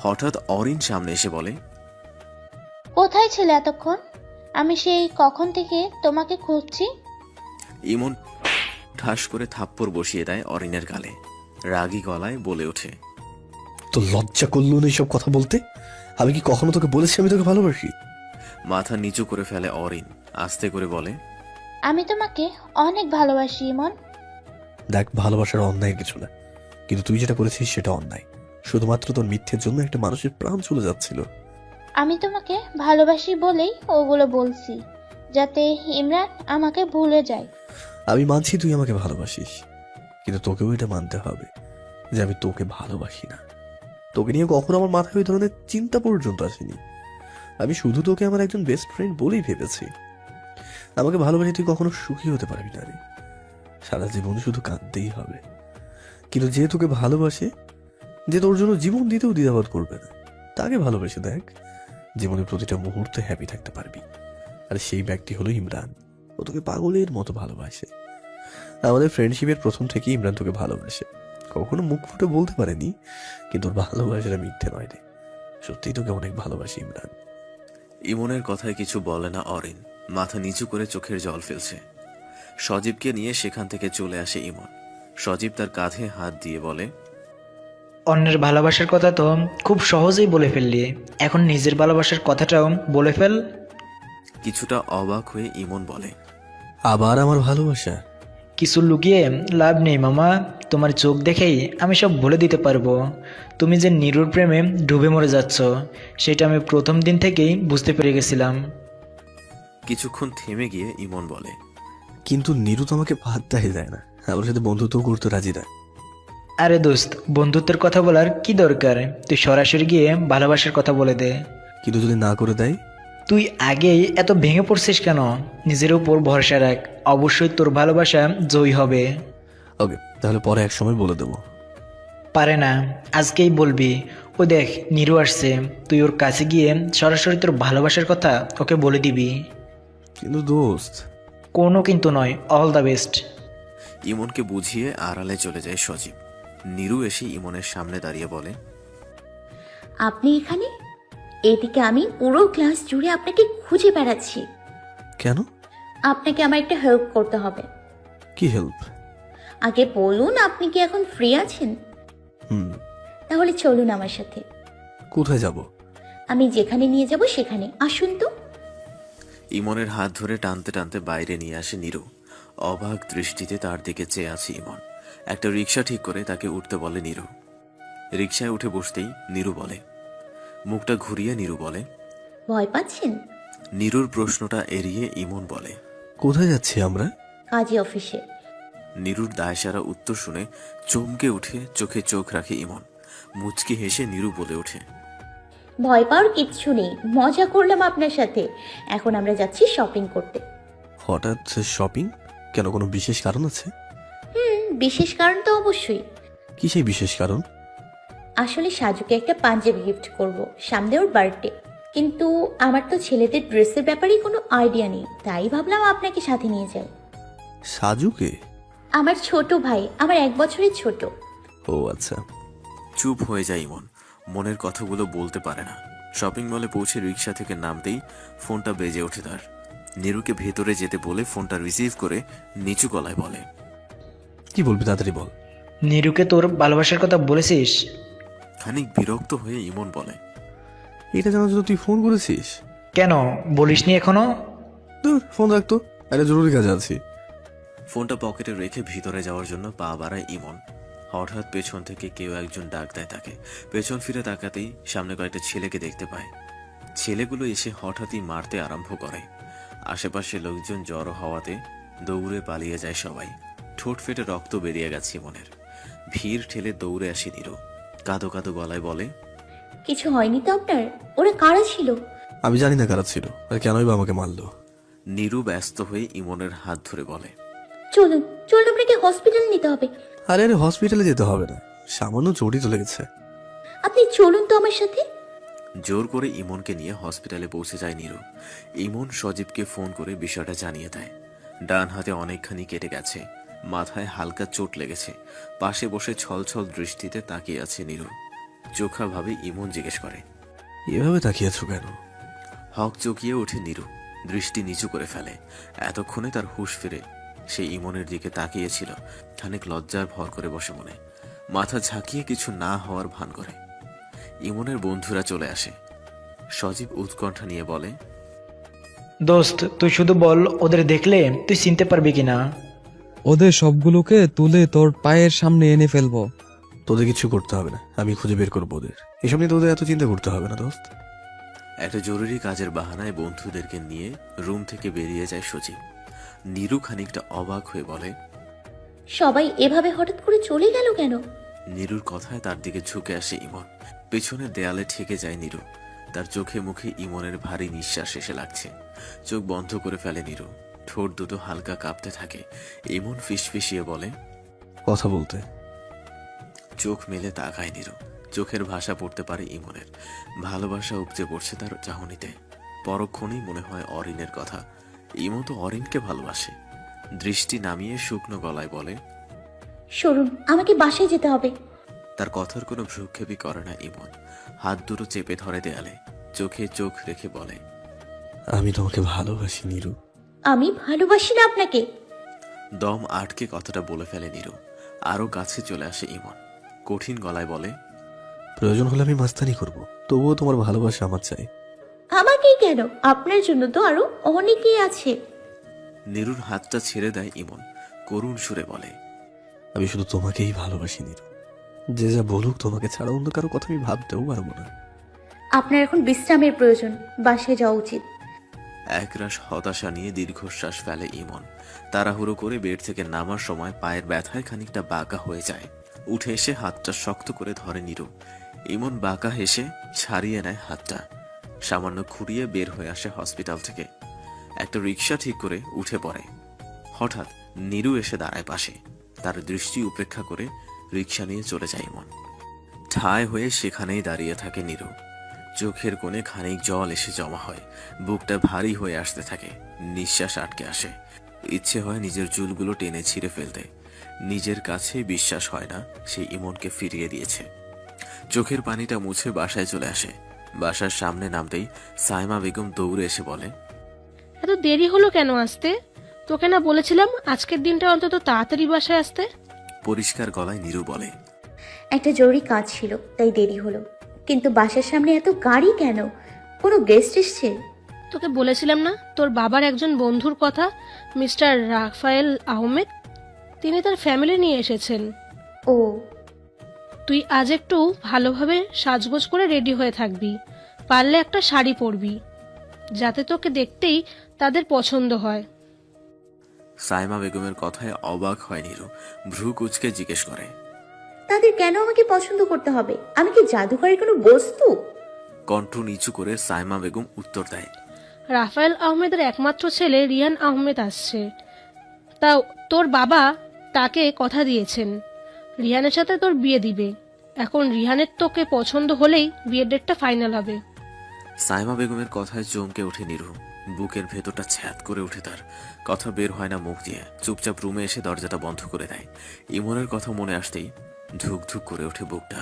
হঠাৎ অরিন সামনে এসে বলে, কোথায় ছিলে এতক্ষণ? আমি সেই কখন থেকে তোমাকে খুঁজছি। ইমন ঠাস করে থাপ্পড় বসিয়ে দেয় অরিনের গালে। রাগী গলায় বলে ওঠে, তো লজ্জা করলো না এইসব কথা বলতে? আমি কি কখনো তোকে বলেছি আমি তোকে ভালোবাসি? মাথা নিচু করে ফেলে অরিন। আস্তে করে বলে, আমি তোমাকে অনেক ভালোবাসি ইমন। দেখ, ভালোবাসার অন্যায় কিছু না, কিন্তু তুই যেটা করেছিস সেটা অন্যায়। শুধুমাত্র তোর মিথ্যের জন্য একটা মানুষের প্রাণ চলে যাচ্ছিল। আমি তোমাকে ভালোবাসি বলেই ওগুলো বলছি, যাতে ইমরান আমাকে ভুলে যায়। আমি মানছি তুই আমাকে ভালোবাসিস, কিন্তু তোকেও এটা মানতে হবে যে আমি তোকে ভালোবাসি না। তোকে নিয়ে কখনো আমার মাথায় ওই ধরনের চিন্তা পর্যন্ত আসেনি। আমি শুধু তোকে আমার একজন বেস্ট ফ্রেন্ড বলেই ভেবেছি। আমাকে ভালোবাসি তুই কখনো সুখী হতে পারবি না রে, সারা জীবন শুধু কাঁদতেই হবে। কিন্তু যে তোকে ভালোবাসে, যে তোর জন্য জীবন দিতেও দ্বিধাবোধ করবে না, তাকে ভালোবেসে দেখ, জীবনের প্রতিটা মুহূর্তে হ্যাপি থাকতে পারবি। আর সেই ব্যক্তি হলো ইমরান। ও তোকে পাগলের মতো ভালোবাসে। আমাদের ফ্রেন্ডশিপের প্রথম থেকেই ইমরান তোকে ভালোবাসে। কখনো মুখ ফুটে বলতে পারেনি, কিন্তু ওর ভালোবাসাটা মিথ্যে নয় রে। সত্যিই তোকে অনেক ভালোবাসি ইমরান। ইমনের কথায় কিছু বলে না অরিন। মাথা নিচু করে চোখের জল ফেলছে। সজীবকে নিয়ে সেখান থেকে চলে আসে ইমন। সজীব তার কাঁধে হাত দিয়ে বলে, অন্যের ভালোবাসার কথা তো খুব সহজেই বলে ফেললি, এখন নিজের ভালোবাসার কথাটাও বলে ফেল। কিছুটা অবাক হয়ে ইমন বলে, আবার আমার ভালোবাসা? কিছু লুকিয়ে লাভ নেই মামা, তোমার চোখ দেখেই আমি সব বলে দিতে পারবো। তুমি যে নিরুর প্রেমে ডুবে মরে যাচ্ছ, সেটা আমি প্রথম দিন থেকেই বুঝতে পেরে গেছিলাম। কিছুক্ষণ থেমে গিয়ে ইমন বলে, কিন্তু নিরু তো আমাকে পাত্তাই দেয় না, আমার সাথে বন্ধুত্ব করতে রাজি না। আরে দোস্ত, বন্ধুত্বের কথা বলার কি দরকার? তুই সরাসরি গিয়ে ভালোবাসার কথা বলে দে। কিন্তু যদি না করে দেয়? তুই আগেই এত ভেঙে পড়ছিস কেন? নিজের উপর ভরসা রাখ, অবশ্যই তোর ভালোবাসা জয়ী হবে। ওকে, তাহলে পরে এক সময় বলে দেবো। পারে না, আজকেই বলবি। ও দেখ, নিরু আসছে, তুই ওর কাছে গিয়ে সরাসরি তোর ভালোবাসার কথা ওকে বলে দিবি। কিন্তু দোস্ত। কোনো কিন্তু নয়, অল দ্য বেস্ট। ইমনকে বুঝিয়ে আড়ালে চলে যায় সজীব। নিরু এসে ইমনের সামনে দাঁড়িয়ে বলে, আপনি এখানে? এদিকে আমি পুরো ক্লাস জুড়ে আপনাকে খুঁজে বেড়াচ্ছি। কেন? আপনাকে আমার একটা হেল্প করতে হবে। কি হেল্প? আগে বলুন, আপনি কি এখন ফ্রি আছেন? তাহলে চলুন আমার সাথে। কোথায় যাব? আমি যেখানে নিয়ে যাব সেখানে, আসুন তো। ইমনের হাত ধরে টানতে টানতে বাইরে নিয়ে আসে নিরু। অবাক দৃষ্টিতে তার দিকে চেয়ে আছে ইমন। একটা রিক্সা ঠিক করে তাকে উঠতে বলে নিরু। রিক্সায় উঠে বসতেই নিরু বলে, মুখটা ঘুরিয়ে নিরু বলে, ভয় পাচ্ছেন? নিরুর প্রশ্নটা এড়িয়ে ইমন বলে, কোথায় যাচ্ছি আমরা? কাজী অফিসে। নিরুর দায়সারা উত্তর শুনে চমকে উঠে চোখে চোখ রাখে ইমন। মুচকি হেসে নিরু বলে ওঠে, ভয় পাওয়ার কিচ্ছু নেই, মজা করলাম আপনার সাথে। এখন আমরা যাচ্ছি শপিং করতে। হঠাৎ শপিং? কেন, কোনো বিশেষ কারণ আছে? বিশেষ কারণ তো অবশ্যই। কি সেই বিশেষ কারণ? আসলে সাজুকে একটা পাঞ্জাবি গিফট করব, সামনে ওর বার্থডে। কিন্তু আমার তো ছেলেদের ড্রেসের ব্যাপারে কোনো আইডিয়া নেই, তাই ভাবলাম আপনাকে সাথে নিয়ে যাই। সাজুকে? আমার ছোট ভাই, আমার 1 বছরের ছোট। ও আচ্ছা। চুপ হয়ে যায় ইমন, মনের কথাগুলো বলতে পারে না। শপিং মলে পৌঁছে রিক্সা থেকে নামতেই ফোনটা বেজে ওঠে তার। নিরুকে ভেতরে যেতে বলে ফোনটা রিসিভ করে নিচু গলায় বলে, কি বলবি তাড়াতাড়ি বল। নিরুকে তোর ভালোবাসার কথা বলেছিস? খানিক বিরক্ত হয়ে ইমন বলে, এটা জানার জন্য তুই ফোন করেছিস? কেন বলিসনি এখনো? দূর, ফোন রাখতো, একটা জরুরি কাজে আছি। ফোনটা পকেটে রেখে ভিতরে যাওয়ার জন্য পা বাড়ায় ইমন। হঠাৎ পেছন থেকে কেউ একজন ডাক দেয় তাকে। পেছন ফিরে তাকাতেই সামনে কয়েকটা ছেলেকে দেখতে পায়। ছেলেগুলো এসে হঠাৎই মারতে আরম্ভ করে। আশেপাশে লোকজন জড়ো হওয়াতে দৌড়ে পালিয়ে যায় সবাই। ঠোঁট ফেটে রক্ত বেরিয়ে গেছে ইমনের। ভিড় ঠেলে দৌড়ে আসে নিরু, কাঁদো কাঁদো গলায় বলে, কিছু হয়নি তো আপনার? ওরা কারা ছিল? আমি জানি না কারা ছিল আর কেনই বা আমাকে মারলো। নিরু ব্যস্ত হয়ে ইমনের হাত ধরে বলে, চলুন চলুন, আপনাকে হসপিটাল নিতে হবে। আরে আরে, হসপিটালে যেতে হবে না, সামান্য চোটই তো লেগেছে। আপনি চলুন তো আমার সাথে। জোর করে ইমনকে নিয়ে হসপিটালে পৌঁছে যায় নিরু। ইমন সজীবকে ফোন করে বিষয়টা জানিয়ে দেয়। ডান হাতে অনেকখানি কেটে গেছে, মাথায় হালকা চোট লেগেছে। পাশে বসে ছলছল দৃষ্টিতে তাকিয়ে আছে নিরু। চোখাভাবে ইমন জিজ্ঞেস করে, এভাবে তাকিয়েছো কেন? হক চকিয়ে ওঠে নিরু, দৃষ্টি নিচু করে ফেলে। এতক্ষণে তার হুঁশ ফিরে সে ইমনের দিকে তাকিয়েছিল। খানিক লজ্জার ভর করে বসে মনে, মাথা ঝাঁকিয়ে কিছু না হওয়ার ভান করে। ইমনের বন্ধুরা চলে আসে। সজীব উৎকণ্ঠা নিয়ে বলে, দোস্ত তুই শুধু বল, ওদের দেখলে তুই চিনতে পারবি কিনা? ওদের সবগুলোকে তুলে তোর পায়ের সামনে এনে ফেলবো। তোদের কিছু করতে হবে না, আমি খুঁজে বের করবো ওদের। এসব নিয়ে তোদের এত চিন্তা করতে হবে না দোস্ত। একটা জরুরি কাজের বাহানায় বন্ধুদেরকে নিয়ে রুম থেকে বেরিয়ে যায় সজীব। নিরু খানিকটা অবাক হয়ে বলে, সবাই এভাবে হঠাৎ করে চলে গেল কেন? নিরুর কথায় তার দিকে ঝুঁকে আসে ইমন। পেছনের দেয়ালে ঠেকে যায় নিরু। তার চোখে মুখে ইমনের ভারী নিঃশ্বাস এসে লাগছে। চোখ বন্ধ করে ফেলে নিরু, ঠোঁট দুটো হালকা কাঁপতে থাকে। ইমন ফিসফিসিয়ে বলে, কথা বলতে। চোখ মেলে তাকায় নিরু। চোখের ভাষা পড়তে পারে ইমনের। ভালোবাসা উপচে পড়ছে তার চাহনিতে। পরক্ষণেই মনে হয় অরিনের কথা। ইমন তো অরিনকে ভালোবাসে। দৃষ্টি নামিয়ে শুকনো গলায় বলে, সরুন, আমাকে বাসায় যেতে হবে। তার কথার কোনো ভ্রুক্ষেপই করে না ইমন। হাত দুটো চেপে ধরে দেয়ালে, চোখে চোখ রেখে বলে, আমি তোমাকে ভালোবাসি নিরু। আমি ভালোবাসি না আপনাকে। দম আটকে কথাটা বলে ফেলে নিরু। আরো কাছে চলে আসে ইমন, কঠিন গলায় বলে, প্রয়োজন হলে আমি মাস্তানি করব, তবুও তোমার ভালোবাসা আমার চাই। আমাকেই কেন? আপনার জন্য তো আরো অনেকেই আছে। নিরুর হাতটা ছেড়ে দেয় ইমন, করুণ সুরে বলে, আমি শুধু তোমাকেই ভালোবাসি নিরু। যে যা বলুক, তোমাকে ছাড়া অন্য কারো কথা আমি ভাবতেও পারবো না। আপনার এখন বিশ্রামের প্রয়োজন, বাসায় যাওয়া উচিত। একরাশ হতাশা নিয়ে দীর্ঘশ্বাস ফেলে ইমন। তাড়াহুড়ো করে বেড থেকে নামার সময় পায়ের ব্যথায় খানিকটা বাঁকা হয়ে যায়। উঠে এসে হাতটা শক্ত করে ধরে নিরু। ইমন বাঁকা হেসে ছাড়িয়ে নেয় হাতটা। সামান্য খুঁড়িয়ে বের হয়ে আসে হসপিটাল থেকে। একটা রিক্সা ঠিক করে উঠে পড়ে। হঠাৎ নিরু এসে দাঁড়ায় পাশে। তার দৃষ্টি উপেক্ষা করে রিক্সা নিয়ে চলে যায় ইমন। ঠায় হয়ে সেখানেই দাঁড়িয়ে থাকে নিরু। চোখের কোণে খানিক জল এসে জমা হয়। বুকটা ভারী হয়ে আসতে থাকে, নিঃশ্বাস আটকে আসে। ইচ্ছে হয় নিজের চুলগুলো টেনে ছিঁড়ে ফেলতে। নিজের কাছে বিশ্বাস হয় না সে ইমনকে ফিরিয়ে দিয়েছে। চোখের পানিটা মুছে বাসায় চলে আসে। বাসার সামনে নামতেই সাইমা বেগম দৌড়ে এসে বলে, এত দেরি হলো কেন আসতে? তোকে না বলেছিলাম আজকের দিনটা অন্তত তাড়াতাড়ি বাসায় আসতে? পরিষ্কার গলায় নিরু বলে, একটা জরুরি কাজ ছিল তাই দেরি হলো। কিন্তু বাসার সামনে এত গাড়ি কেন? কোনো গেস্ট এসছে? তোকে বলেছিলাম না তোর বাবার একজন বন্ধুর কথা, মিস্টার রাফায়েল আহমেদ। তিনি তার ফ্যামিলি নিয়ে এসেছেন। ও, তুই আজ একটু ভালোভাবে সাজগোজ করে রেডি হয়ে থাকবি। পারলে একটা শাড়ি পরবি, যাতে তোকে দেখতেই তাদের পছন্দ হয়। সাইমা বেগমের কথায় অবাক হয় নিরু। ভ্রু কুচকে জিজ্ঞেস করে, তাদের কেন আমাকে পছন্দ করতে হবে? আমি কি জাদুকরের কোনো বস্তু? কণ্ঠ নিচু করে সাইমা বেগম উত্তর দেয়, রাফায়েল আহমেদের একমাত্র ছেলে রিয়ান আহমেদ আসছে। তা তোর বাবা তাকে কথা দিয়েছেন রিয়ানের সাথে তোর বিয়ে দিবে। এখন রিহানের তোকে পছন্দ হলেই বিয়ের ডেটটা ফাইনাল হবে। সাইমা বেগমের কথায় চমকে ওঠে নিরু। বুকের ভেতরটা ছ্যাদ করে ওঠে তার। কথা বের হয় না মুখ দিয়ে। চুপচাপ রুমে এসে দরজাটা বন্ধ করে দেয়। ইমনের কথা মনে আসতেই ধুক ধুক করে ওঠে বুকটা।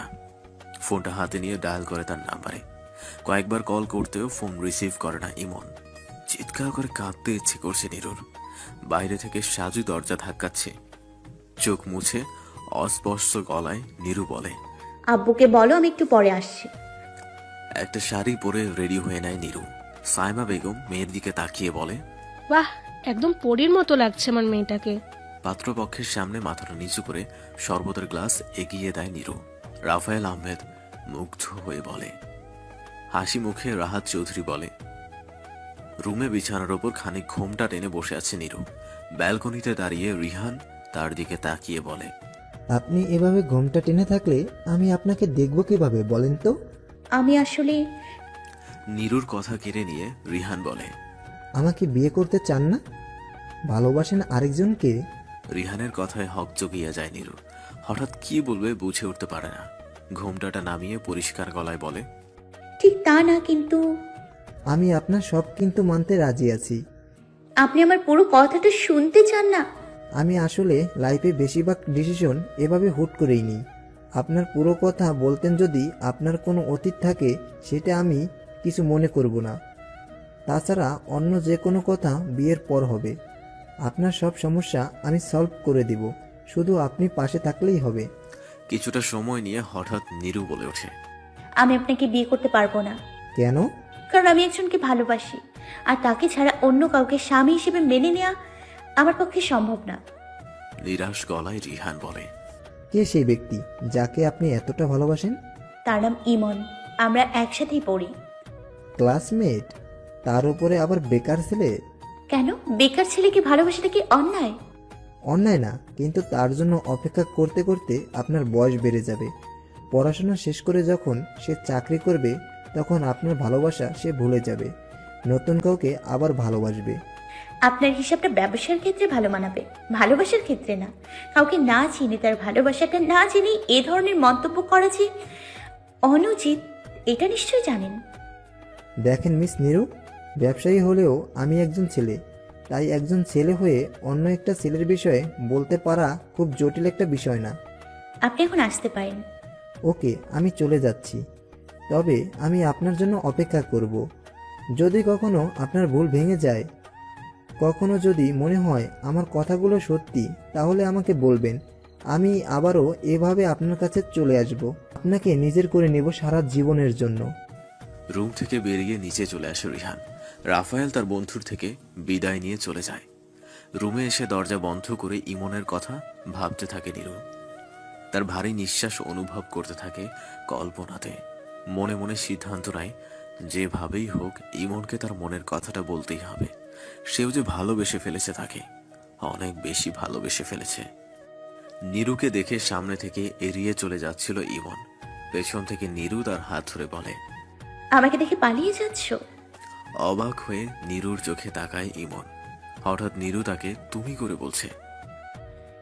ফোনটা হাতে নিয়ে ডায়াল করে তার নাম্বারে। কয়েকবার কল করতেও ফোন রিসিভ করে না ইমন। চিৎকার করে কাঁদতে ইচ্ছে করছে নিরুর। বাইরে থেকে সাজু দরজা ধাক্কাচ্ছে। চোখ মুছে অস্পষ্ট গলায় নিরু বলে, আব্বুকে বলো আমি একটু পরে আসছি। একটা শাড়ি পরে রেডি হয়ে নেয় নিরু। সাইমা বেগম মেয়ের দিকে তাকিয়ে বলে, বাহ, একদম পরীর মতো লাগছে আমার মেয়েটাকে। পাত্রপক্ষের সামনে মাথাটা নিচু করে শরবতের গ্লাস এগিয়ে দেয় নিরু। রাফায়েল আহমেদ মুগ্ধ হয়ে বলে। হাসি মুখে রাহাত চৌধুরী বলে, রুমে বিছানার ওপর খানিক ঘোমটা টেনে বসে আছে নিরু। ব্যালকনিতে দাঁড়িয়ে রিহান তার দিকে তাকিয়ে বলে, আপনি এভাবে ঘোমটা টেনে থাকলে আমি আপনাকে দেখব কিভাবে বলেন তো? আমি আসলে নিরুর কথা কেড়ে নিয়ে রিহান বলে, আমাকে বিয়ে করতে চান না? ভালোবাসেন আরেকজনকে? রিহানের কথায় হক জগিয়ে যায় নিরু। হঠাৎ কি বলবে বুঝে উঠতে পারে না। ঘোমটাটা নামিয়ে পরিষ্কার গলায় বলে, ঠিক তা না, কিন্তু আমি আপনার সব কিন্তু মানতে রাজি আছি। আপনি আমার পুরো কথাটা শুনতে চান না? আমি আসলে লাইফে বেশিরভাগ ডিসিশন এভাবে হুট করেই নিই। আপনার পুরো কথা বলতেন যদি আপনার কোনো অতীত থাকে সেটা আমি কিছু মনে করব না। তাছাড়া অন্য যে কোনো কথা বিয়ের পর হবে। আপনার সব সমস্যা আমি সলভ করে দিব, শুধু আপনি পাশে থাকলেই হবে। কিছুটা সময় নিয়ে হঠাৎ নিরু বলে ওঠে, আমি আপনাকে বিয়ে করতে পারবো না। কেন? কারণ আমি একজনকে ভালোবাসি, আর তাকে ছাড়া অন্য কাউকে স্বামী হিসেবে মেনে নেওয়া আমার পক্ষে সম্ভব না। নিরাশ গলায় রিহান বলে, কে সেই ব্যক্তি যাকে আপনি এতটা ভালোবাসেন? তার নাম ইমন, আমরা একসাথেই পড়ি। ক্লাসমেট, তার উপরে আবার বেকার ছেলে। কেন, বেকার ছেলেকে ভালোবাসাটা কি অন্যায়? অন্যায় না, কিন্তু তার জন্য অপেক্ষা করতে করতে আপনার বয়স বেড়ে যাবে। পড়াশোনা শেষ করে যখন সে চাকরি করবে তখন আপনার ভালোবাসা সে ভুলে যাবে, নতুন কাউকে আবার ভালোবাসবে। আপনার হিসাবটা ব্যবসার ক্ষেত্রে ভালো মানাবে, ভালোবাসার ক্ষেত্রে না। কাউকে না চিনে তার ভালোবাসাটা না জেনে এ ধরনের মন্তব্য করা যে অনুচিত, এটা নিশ্চয়ই জানেন। দেখেন মিস নিরু, ব্যবসায়ী হলেও আমি একজন ছেলে, তাই একজন ছেলে হয়ে অন্য একটা ছেলের বিষয়ে বলতে পারা খুব জটিল একটা বিষয় না। আপনি এখন আসতে পারেন। ওকে, আমি চলে যাচ্ছি, তবে আমি আপনার জন্য অপেক্ষা করব। যদি কখনো আপনার ভুল ভেঙে যায়, কখনো যদি মনে হয় আমার কথাগুলো সত্যি, তাহলে আমাকে বলবেন। আমি আবারও এভাবে আপনার কাছে চলে আসব, আপনাকে নিজের করে নেব সারা জীবনের জন্য। রুম থেকে বেরিয়ে নিচে চলে আসে রিহান। রাফায়েল তার বন্ধুর থেকে বিদায় নিয়ে চলে যায়। রুমে এসে দরজা বন্ধ করে ইমনের কথা ভাবতে থাকে নিরু। তার ভারী নিঃশ্বাস অনুভব করতে থাকে কল্পনাতে। মনে মনে সিদ্ধান্ত নেয় যেভাবেই হোক ইমনকে তার মনের কথাটা বলতেই হবে। সেও যে ভালোবেসে ফেলেছে তাকে, অনেক বেশি ভালোবেসে ফেলেছে। নিরুকে দেখে সামনে থেকে এড়িয়ে চলে যাচ্ছিল ইমন। পেছন থেকে নিরু তার হাত ধরে বলে, আমাকে দেখে পালিয়ে যাচ্ছ? অবাক হয়ে নিরুর চোখে তাকায় ইমন। হঠাৎ নিরু তাকে তুমি করে বলছে।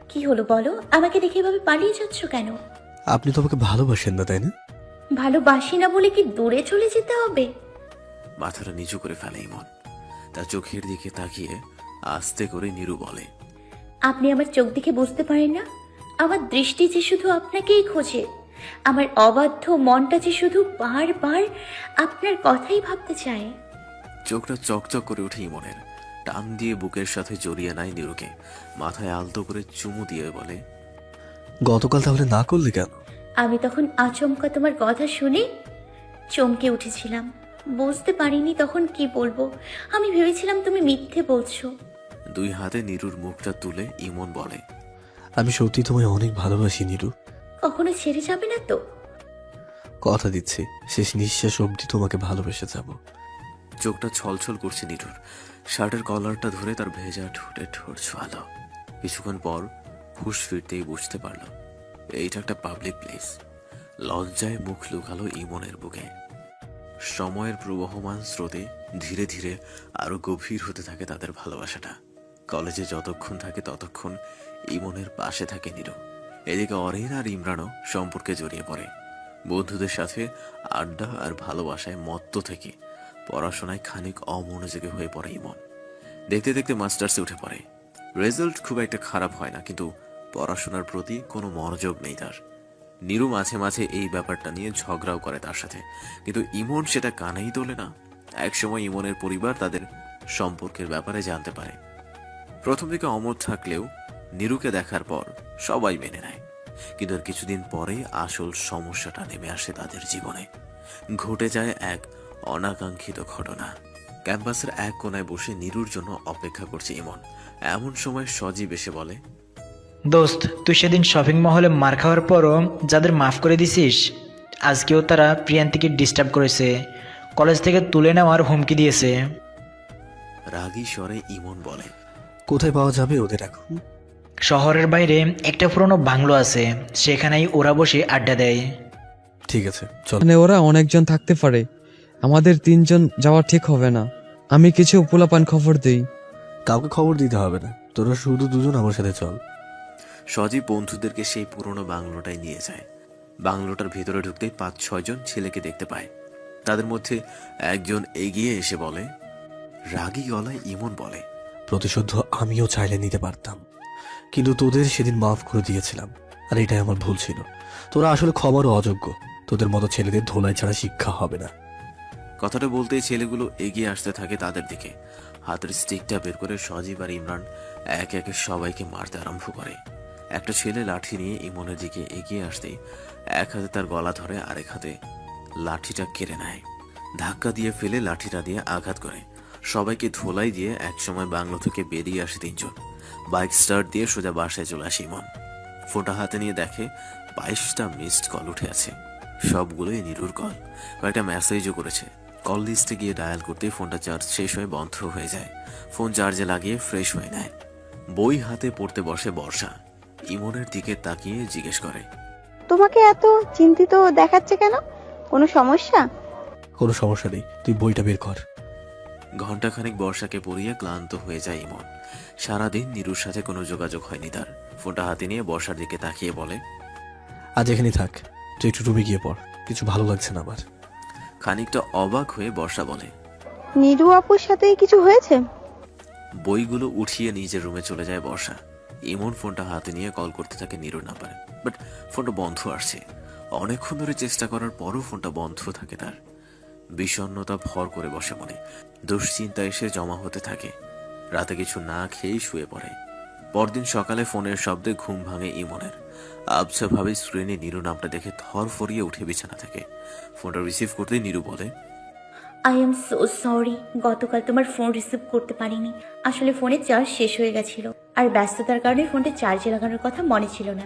কি হলো বলো, আমাকে দেখে এভাবে পালিয়ে যাচ্ছ কেন? আপনি তো আমাকে ভালোবাসেন না, তাই না? ভালোবাসি না বলে কি দূরে চলে যেতে হবে? মাথাটা নিচু করে ফেলে ইমন। তার চোখের দিকে তাকিয়ে আস্তে করে নিরু বলে, আপনি আমার চোখ দেখে বুঝতে পারেন না? আমার দৃষ্টি যে শুধু আপনাকেই খোঁজে, আমার অবাধ্য মনটা যে শুধু বারবার আপনার কথাই ভাবতে চায়। চোখটা চকচক করে ওঠে ইমনের। টান দিয়ে বুকের সাথে জড়িয়ে নেয় নিরুকে। মাথায় আলতো করে চুমু দিয়ে বলে, গতকাল তাহলে না করলে কেন? আমি তখন আচমকা তোমার কথা শুনে চমকে উঠেছিলাম, বুঝতে পারিনি তখন কি বলবো। আমি ভেবেছিলাম তুমি মিথ্যে বলছো। দুই হাতে নিরুর মুখটা তুলে ইমন বলে, আমি সত্যি তোমায় অনেক ভালোবাসি নিরু। কখনো ছেড়ে যাবে না তো? কথা দিচ্ছি, শেষ নিঃশ্বাস অবধি তোমাকে ভালোবেসে যাব। চোখটা ছলছল করছে নিরুর। শার্টের কলারটা ধরে তার ভেজা ঠোঁটে ঠোঁট ছোঁয়ালো। কিছুক্ষণ পর হুঁশ ফিরতেই বুঝতে পারল এইটা একটা পাবলিক প্লেস। লজ্জায় মুখ লুকালো ইমনের বুকে। সময়ের প্রবহমান স্রোতে ধীরে ধীরে আরো গভীর হতে থাকে তাদের ভালোবাসাটা। কলেজে যতক্ষণ থাকে ততক্ষণ ইমনের পাশে থাকে নিরু। এদিকে অরিন আর ইমরানও সম্পর্কে জড়িয়ে পড়ে। বন্ধুদের সাথে আড্ডা আর ভালোবাসায় মত্ত থেকে পড়াশোনায় খানিক অমনোযোগী হয়ে পড়ে ইমন। দেখতে দেখতে মাস্টার্সে উঠে পড়ে। রেজাল্ট খুব একটা খারাপ হয় না, কিন্তু পড়াশোনার প্রতি কোনো মনোযোগ নেই তার। নীরু মাঝে মাঝে এই ব্যাপারটা নিয়ে ঝগড়াও করে তার সাথে, কিন্তু ইমন সেটা কানেই তোলে না। একসময় ইমনের পরিবার তাদের সম্পর্কের ব্যাপারে জানতে পারে। প্রথম দিকে অমত থাকলেও নীরুকে দেখার পর সবাই মেনে নেয়, কিন্তু আর কিছুদিন পরেই আসল সমস্যাটা নেমে আসে তাদের জীবনে। ঘটে যায় এক অনাকাঙ্ক্ষিত ঘটনা। ক্যাম্পাসের এক কোনায় বসে নীরুর জন্য অপেক্ষা করছে ইমন। এমন সময় সজীব এসে বলে, দোস্ত, তুই সেদিন শপিং মহলে মার খাওয়ার পরও যাদের মাফ করে দিছিস, আজকেও তারা প্রিয়ান্তিকে ডিস্টার্ব করেছে, কলেজ থেকে তুলে নেওয়ার হুমকি দিয়েছে। রাগী স্বরে ইমন বলে, কোথায় পাওয়া যাবে ওদের এখন? শহরের বাইরে একটা পুরনো বাংলো আছে, সেখানেই ওরা বসে আড্ডা দেয়। ঠিক আছে, চল। মানে ওরা অনেকজন থাকতে পারে, আমাদের 3 জন যাওয়া ঠিক হবে না। আমি কিছু পোলাপান খবর দিই। কাউকে খবর দিতে হবে না, তোরা শুধু 2 জন আমার সাথে চল। সজীব বন্ধুদেরকে সেই পুরনো বাংলোটায় নিয়ে যায়। বাংলোটার ভিতরে ঢুকতেই 5-6 জন ছেলেকে দেখতে পায়। তাদের মধ্যে একজন এগিয়ে এসে বলে, রাগী গলায় ইমন বলে, প্রতিশোধ আমিও চাইলে নিতে পারতাম, কিন্তু তোদের সেদিন মাফ করে দিয়েছিলাম, আর এটাই আমার ভুল ছিল। তোরা আসলে খবরও অযোগ্য, তোদের মতো ছেলেদের ধোলাই ছাড়া শিক্ষা হবে না। কথাটা বলতেই ছেলেগুলো এগিয়ে আসতে থাকে তাদের দিকে। হাতের স্টিকটা বের করে সজীব আর ইমরান একে একে সবাইকে মারতে আরম্ভ করে। একটা ছেলে লাঠি নিয়ে ইমনের দিকে এগিয়ে আসতেই এক হাতে তার গলা ধরে, আরেক হাতে লাঠিটা কেড়ে নেয়। ধাক্কা দিয়ে ফেলে লাঠিটা দিয়ে আঘাত করে। সবাইকে ধোলাই দিয়ে একসময় বাংলো থেকে বেরিয়ে আসে 3 জন। বাইক স্টার্ট দিয়ে সোজা বাসায় চলে আসে ইমন। ফোনটা হাতে নিয়ে দেখে 22টা মিসড কল উঠে আছে। সবগুলোই নীরুর কল। কয়েকটা মেসেজও করেছে। কল লিস্টে গিয়ে ডায়াল করতে ফোনটা চার্জ শেষ হয়ে বন্ধ হয়ে যায়। ফোন চার্জে লাগিয়ে ফ্রেশ হয়ে নেয়। বই হাতে পড়তে বসে বর্ষা ইমনের দিকে তাকিয়ে জিজ্ঞেস করে, তোমাকে এত চিন্তিত দেখাচ্ছে কেন? কোনো সমস্যা? কোনো সমস্যা নেই, তুই বইটা বের কর। ঘণ্টাখানেক বর্ষাকে পড়িয়ে ক্লান্ত হয়ে যায় ইমন। সারাদিন নীরুর সাথে কোনো যোগাযোগ হয়নি তার। ফোনটা হাতে নিয়ে বর্ষার দিকে তাকিয়ে বলে, আজ এখানেই থাক, তুই একটু রুমে গিয়ে পড়, কিছু ভালো লাগছে না আমার। খানিকটা অবাক হয়ে বর্ষা বলে, নীরু আপুর সাথে কিছু হয়েছে? বইগুলো উঠিয়ে নিজের রুমে চলে যায় বর্ষা। ইমন ফোনটা হাতে নিয়ে কল করতে থাকে নীরুর নাম্বারে, বাট ফোনটা বন্ধ আসছে। অনেকক্ষণ ধরে চেষ্টা করার পরও ফোনটা বন্ধ থাকে তার। বিষণ্ণতা ভর করে বসে মনে। দুশ্চিন্তা এসে জমা হতে থাকে। রাতে কিছু না খেয়েই শুয়ে পড়ে। পরদিন সকালে ফোনের শব্দে ঘুম ভাঙে ইমনের। আবছাভাবে স্ক্রিনে নীরু নামটা দেখে থর ফরিয়ে উঠে বিছানা থেকে। ফোনটা রিসিভ করতেই নীরু বলে, আই এম সো সরি, গতকাল তোমার ফোন রিসিভ করতে পারিনি। আসলে ফোনে চার্জ শেষ হয়ে গেছিল, আর ব্যস্ততার কারণে ফোনটা চার্জে লাগানোর কথা মনে ছিল না।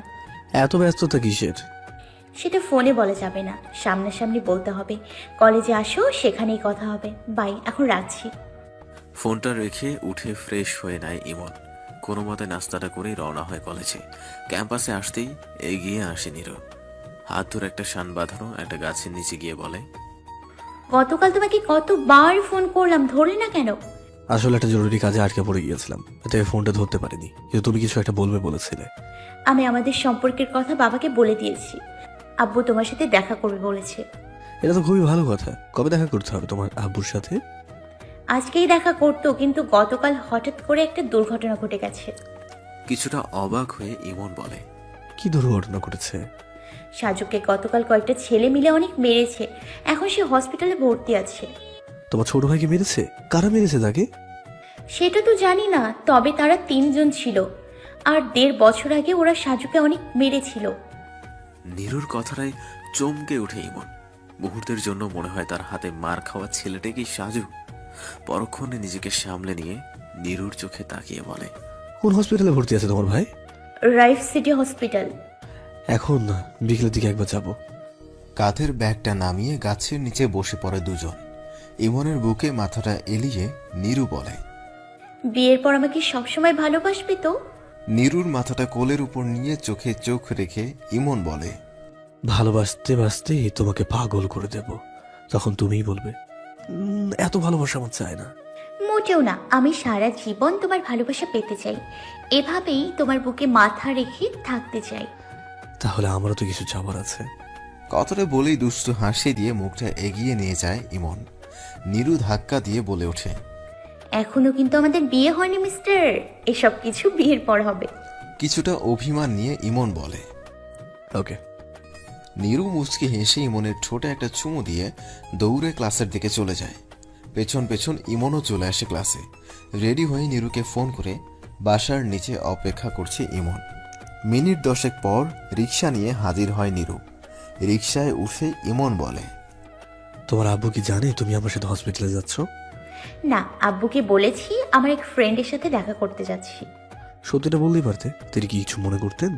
এত ব্যস্ততা কিসের? সেটা ফোনে বলা যাবে না, সামনাসামনি বলতে হবে। কলেজে আসো, সেখানেই কথা হবে। বাই, এখন রাখছি। ফোনটা রেখে উঠে ফ্রেশ হয়ে নেয় ইমন। কোনো মতে নাস্তাটা করেই রওনা হয় কলেজে। ক্যাম্পাসে আসতেই এগিয়ে আসে নীরু। হাত ধরে একটা শান বাঁধানো একটা গাছের নিচে গিয়ে বলে, গতকাল তোমাকে কতবার ফোন করলাম, ধরলে না কেন? আসলে একটা জরুরি কাজে আটকে পড়ে গিয়েছিলাম, তাই ফোনটা ধরতে পারিনি, কিন্তু তুমি কিছু একটা বলবে বলেছিলে। আমি আমাদের সম্পর্কের কথা বাবাকে বলে দিয়েছি। আব্বু তোমার সাথে দেখা করবে বলেছে। এটা তো খুবই ভালো কথা। কবে দেখা করতে হবে তোমার আব্বুর সাথে? আজকেই দেখা করতো, কিন্তু গতকাল হঠাৎ করে একটা দুর্ঘটনা ঘটে গেছে। কিছুটা অবাক হয়ে ইমন বলে, কি দুর্ঘটনা ঘটেছে? সাজুকে গতকাল কয়েকটা ছেলে মিলে অনেক মেরেছে, এখন সে হসপিটালে ভর্তি আছে। তোমার ছোট ভাইকে মেরেছে? কারা মেরেছে তাকে? সেটা তো জানি না, তবে তারা 3 জন ছিল, আর 1.5 বছর আগে ওরা সাজুকে অনেক মেরেছিল। নীরুর কথাটায় চমকে ওঠে ইমন। মুহূর্তের জন্য মনে হয় তার হাতে মার খাওয়া ছেলেটা কি সাজু। পরক্ষণে নিজেকে সামলে নিয়ে নীরুর চোখে তাকিয়ে বলে, কোন হসপিটালে ভর্তি আছে তোমার ভাই? রাইফ সিটি হসপিটাল। এখন না, বিকেলের দিকে একবার যাব। কাঁধের ব্যাগটা নামিয়ে গাছের নিচে বসে পড়ে 2 জন। ইমনের বুকে মাথাটা এলিয়ে নীরু বলে, বিয়ের পর আমাকে সবসময় ভালোবাসবি তো? নীরুর মাথাটা কোলের উপর নিয়ে চোখে চোখ রেখে ইমন বলে, ভালোবাসতে বাসতে তোমাকে পাগল করে দেব, তখন তুমিই বলবে এত ভালোবাসা আমার চাই না। মোটেও না, আমি সারা জীবন তোমার ভালোবাসা পেতে চাই, এভাবেই তোমার বুকে মাথা রেখে থাকতে চাই। তাহলে আমারও তো কিছু চাওয়ার আছে। কথাটা বলেই দুষ্টু হাসি দিয়ে মুখটা এগিয়ে নিয়ে যায় ইমন। নীরু ধাক্কা দিয়ে বলে ওঠে, এখনো কিন্তু আমাদের বিয়ে হয়নি মিস্টার, এসব কিছু বিয়ের পর হবে। কিছুটা অভিমান নিয়ে ইমন বলে, ওকে। নীরু মুচকি হেসে ইমনের ঠোঁটে একটা চুমু দিয়ে দৌড়ে ক্লাসের দিকে চলে যায়। পেছন পেছন ইমনও চলে আসে ক্লাসে। রেডি হয়ে নীরুকে ফোন করে বাসার নিচে অপেক্ষা করছে ইমন। মিনিট 10 পর রিক্সা নিয়ে হাজির হয় নীরু। রিক্সায় উঠে ইমন বলে, তোমার আব্বু কি জানে তুমি আমার সাথে হসপিটালে যাচ্ছ? না, আব্বুকে বলেছি আমার এক ফ্রেন্ডের সাথে দেখা করতে যাচ্ছি। সত্যিটা বললেই পারতে, তিনি কি কিছু মনে করতেন?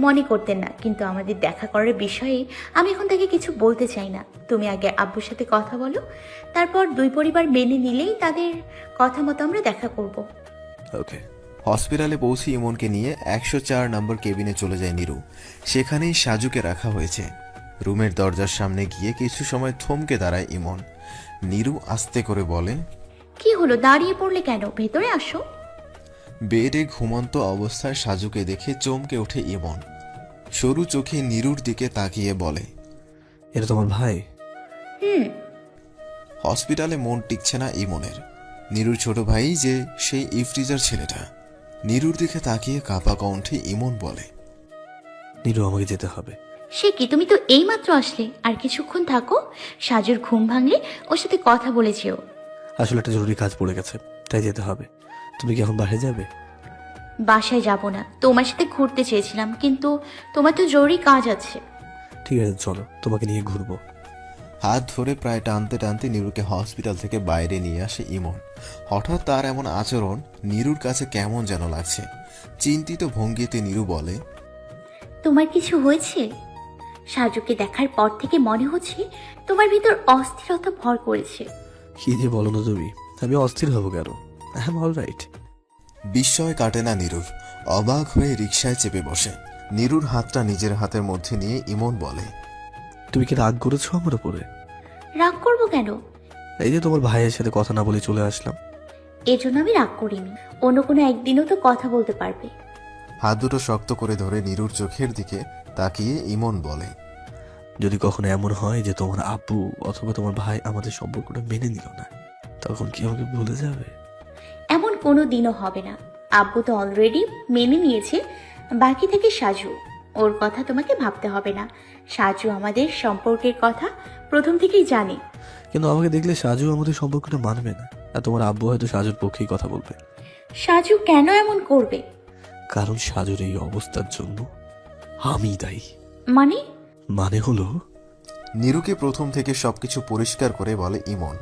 মনে করতেন না, কিন্তু আমাদের দেখা করার বিষয়ে আমি এখন তাকে কিছু বলতে চাই না। তুমি আগে আব্বুর সাথে কথা বলো, তারপর দুই পরিবার মেনে নিলেই তাদের কথা মতো আমরা দেখা করব। ওকে। হসপিটালে পৌঁছে ইমনকে নিয়ে 104 নম্বর কেবিনে চলে যায় নীরু। সেখানেই সাজুকে রাখা হয়েছে। রুমের দরজার সামনে গিয়ে কিছু সময় থমকে দাঁড়ায় ইমন। নীরু আস্তে করে বলে, কি হলো, দাঁড়িয়ে পড়লে কেন? ভেতরে আসো। বেডে ঘুমন্ত অবস্থায় সাজুকে দেখে চমকে ওঠে ইমন। সরু চোখে নীরুর দিকে তাকিয়ে বলে, এটা তোমার ভাই? হসপিটালে মন টিকছে না ইমনের। নীরুর ছোট ভাই যে সেই ইফটিজার ছেলেটা। নীরুর দিকে তাকিয়ে কাঁপা কণ্ঠে ইমন বলে, নীরু, আমাকে যেতে হবে। সে কি, তুমি তো এইমাত্র আসলে, আর কিছুক্ষণ থাকো। সাজুর ঘুম ভাঙলে ওর সাথে কথা বলেছিও। আসলে একটা জরুরি কাজ পড়ে গেছে, তাই যেতে হবে। তুমি কি এখন বাসায় যাবে? বাসায় যাব না, তোমার সাথে ঘুরতে চেয়েছিলাম, কিন্তু তোমার তো জরুরি কাজ আছে। ঠিক আছে, চলো, তোমাকে নিয়ে ঘুরবো। হাত ধরে প্রায় টানতে টানতে নীরুকে হসপিটাল থেকে বাইরে নিয়ে আসে ইমন। হঠাৎ তার এমন আচরণ নীরুর কাছে কেমন যেন লাগছে। চিন্তিত ভঙ্গিতে নীরু বলে, তোমার কিছু হয়েছে? সাজুকে দেখার পর থেকে মনে হচ্ছে তোমার ভিতর অস্থিরতা ভর করেছে। কি যে বলো না তুমি, আমি অস্থির হবো কেন? I am alright. বিস্ময় কাটে না নীরুর। অবাক হয়ে রিকশায় চেপে বসে। নীরুর হাতটা নিজের হাতের মধ্যে নিয়ে ইমন বলে, তুমি কি রাগ করেছো আমার উপরে? রাগ করবো কেন? এই যে তোমার ভাইয়ের সাথে কথা না বলে চলে আসলাম। এজন্য আমি রাগ করিনি, অন্য কোনো একদিনও তো কথা বলতে পারবে। হাত দুটো শক্ত করে ধরে নীরুর চোখের দিকে তাকিয়ে ইমন বলে, যদি কখনো এমন হয় যে তোমার আব্বু অথবা তোমার ভাই আমাদের সম্পর্কটা মেনে নিল না, তখন কি আমাকে ভুলে যাবে? এমন কোনো দিনও হবে না। আব্বু তো অলরেডি মেনে নিয়েছে, বাকি থেকে সাজু। ওর কথা তোমাকে ভাবতে হবে না। সাজু আমাদের সম্পর্কের কথা প্রথম থেকেই জানে। কিন্তু আমাকে দেখলে সাজু আমাদের সম্পর্কটা মানবে না, আর তোমার আব্বু হয়তো সাজুর পক্ষেই কথা বলবে। সাজু কেন এমন করবে? কারণ সাজুর এই অবস্থার জন্য আমি দায়ী। মানে হলো, নীরুকে প্রথম থেকে সবকিছু পরিষ্কার করে বলে ইমন।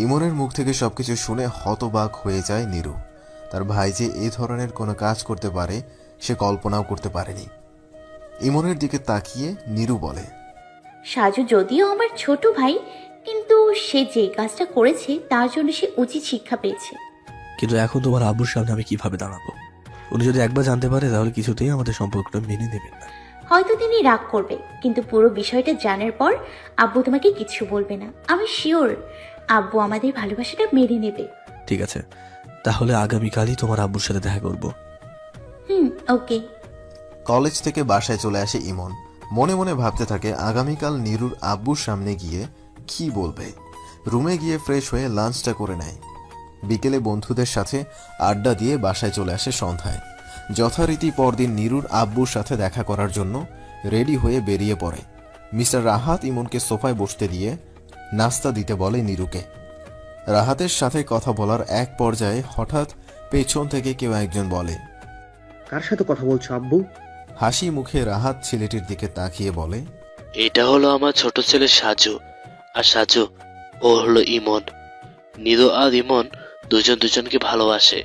ইমনের মুখ থেকে সবকিছু শুনে হতবাক হয়ে যায় নীরু। তার ভাই যে এই ধরনের কোনো কাজ করতে পারে সে কল্পনাও করতে পারেনি। ইমনের দিকে তাকিয়ে নীরু বলে, সাজু যদিও আমার ছোট ভাই, কিন্তু সে যে কাজটা করেছে তার জন্য সে উচিত শিক্ষা পেয়েছে। কিন্তু এখন তোমার আব্বুর সামনে আমি কিভাবে দাঁড়াবো? উনি যদি একবার জানতে পারে তাহলে কিছুতেই আমাদের সম্পর্কটা মেনে নেবেন না। হয়তো তিনি রাগ করবে, কিন্তু পুরো বিষয়টা জানার পর আব্বু তোমাকে কিছু বলবে না। আমি শিওর আব্বু আমাদের ভালোবাসাটা মেনে নেবে। ঠিক আছে, তাহলে আগামীকালই তোমার আব্বুর সাথে দেখা করব। ওকে। কলেজ থেকে বাসায় চলে আসে ইমন। মনে মনে ভাবতে থাকে আগামীকাল নীরুর আব্বুর সামনে গিয়ে কি বলবে। রুমে গিয়ে ফ্রেশ হয়ে লাঞ্চটা করে নেয়। বিকেলে বন্ধুদের সাথে আড্ডা দিয়ে বাসায় চলে আসে সন্ধ্যায়। যথারীতি পরদিন নীরুর আব্বুর সাথে দেখা করার জন্য রেডি হয়ে বেরিয়ে পড়ে। মিস্টার রাহাত ইমনকে সোফায় বসতে দিয়ে নাস্তা দিতে বলে নীরুকে। রাহাতের সাথে কথা বলার এক পর্যায়ে হঠাৎ পেছন থেকে কেউ একজন বলে, কার সাথে কথা বলছো আব্বু? হাসি মুখে রাহাত ছেলেটির দিকে তাকিয়ে বলে, এটা হলো আমার ছোট ছেলে সাজু, আর সাজু ও হলো ইমন। নীরু আর ইমন দুজনকে ভালোবাসে।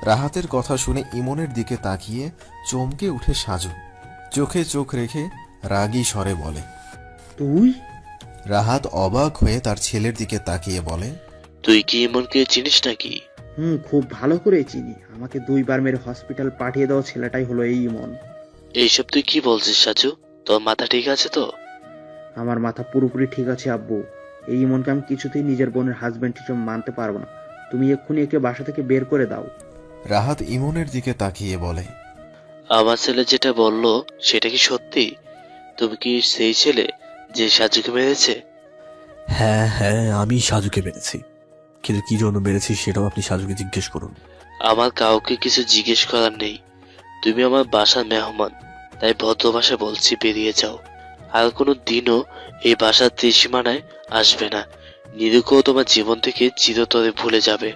রাহাতের কথা শুনে ইমনের দিকে তাকিয়ে চমকে উঠে সাজু। চোখে চোখ রেখে রাগী স্বরে বলে, তুই? রাহাত অবাক হয়ে তার ছেলের দিকে তাকিয়ে বলে, তুই কি ইমনকে চিনিস নাকি? খুব ভালো করে চিনি। আমাকে 2 বার মেরে হসপিটাল পাঠিয়ে দেওয়া ছেলেটাই হলো এই ইমন। এইসব তুই কি বলছিস সাজু? তোর মাথা ঠিক আছে তো? আমার মাথা পুরোপুরি ঠিক আছে আব্বু। এই ইমনকে আমি কিছুতেই নিজের বোনের হাজবেন্ড হিসেবে মানতে পারবো না। তুমি এক্ষুনি একে বাসা থেকে বের করে দাও। রাহাত ইমনের দিকে তাকিয়ে বলে, আমার ছেলে যেটা বললো সেটা কি সত্যি? তুমি কি সেই ছেলে যে সাজুকে মেরেছে? হ্যাঁ হ্যাঁ, আমি সাজুকে মেরেছি, কিন্তু কি জন্য মেরেছি সেটাও আপনি সাজুকে জিজ্ঞেস করুন। আমার কাউকে কিছু জিজ্ঞেস করার নেই। তুমি আমার বাসার মেহমান, তাই ভদ্র ভাষায় বলছি, বেরিয়ে যাও। আর কোনো দিনও এই বাসার ত্রিসীমানায় আসবে না। নিরুকেও তোমার জীবন থেকে চিরতরে ভুলে যাবে।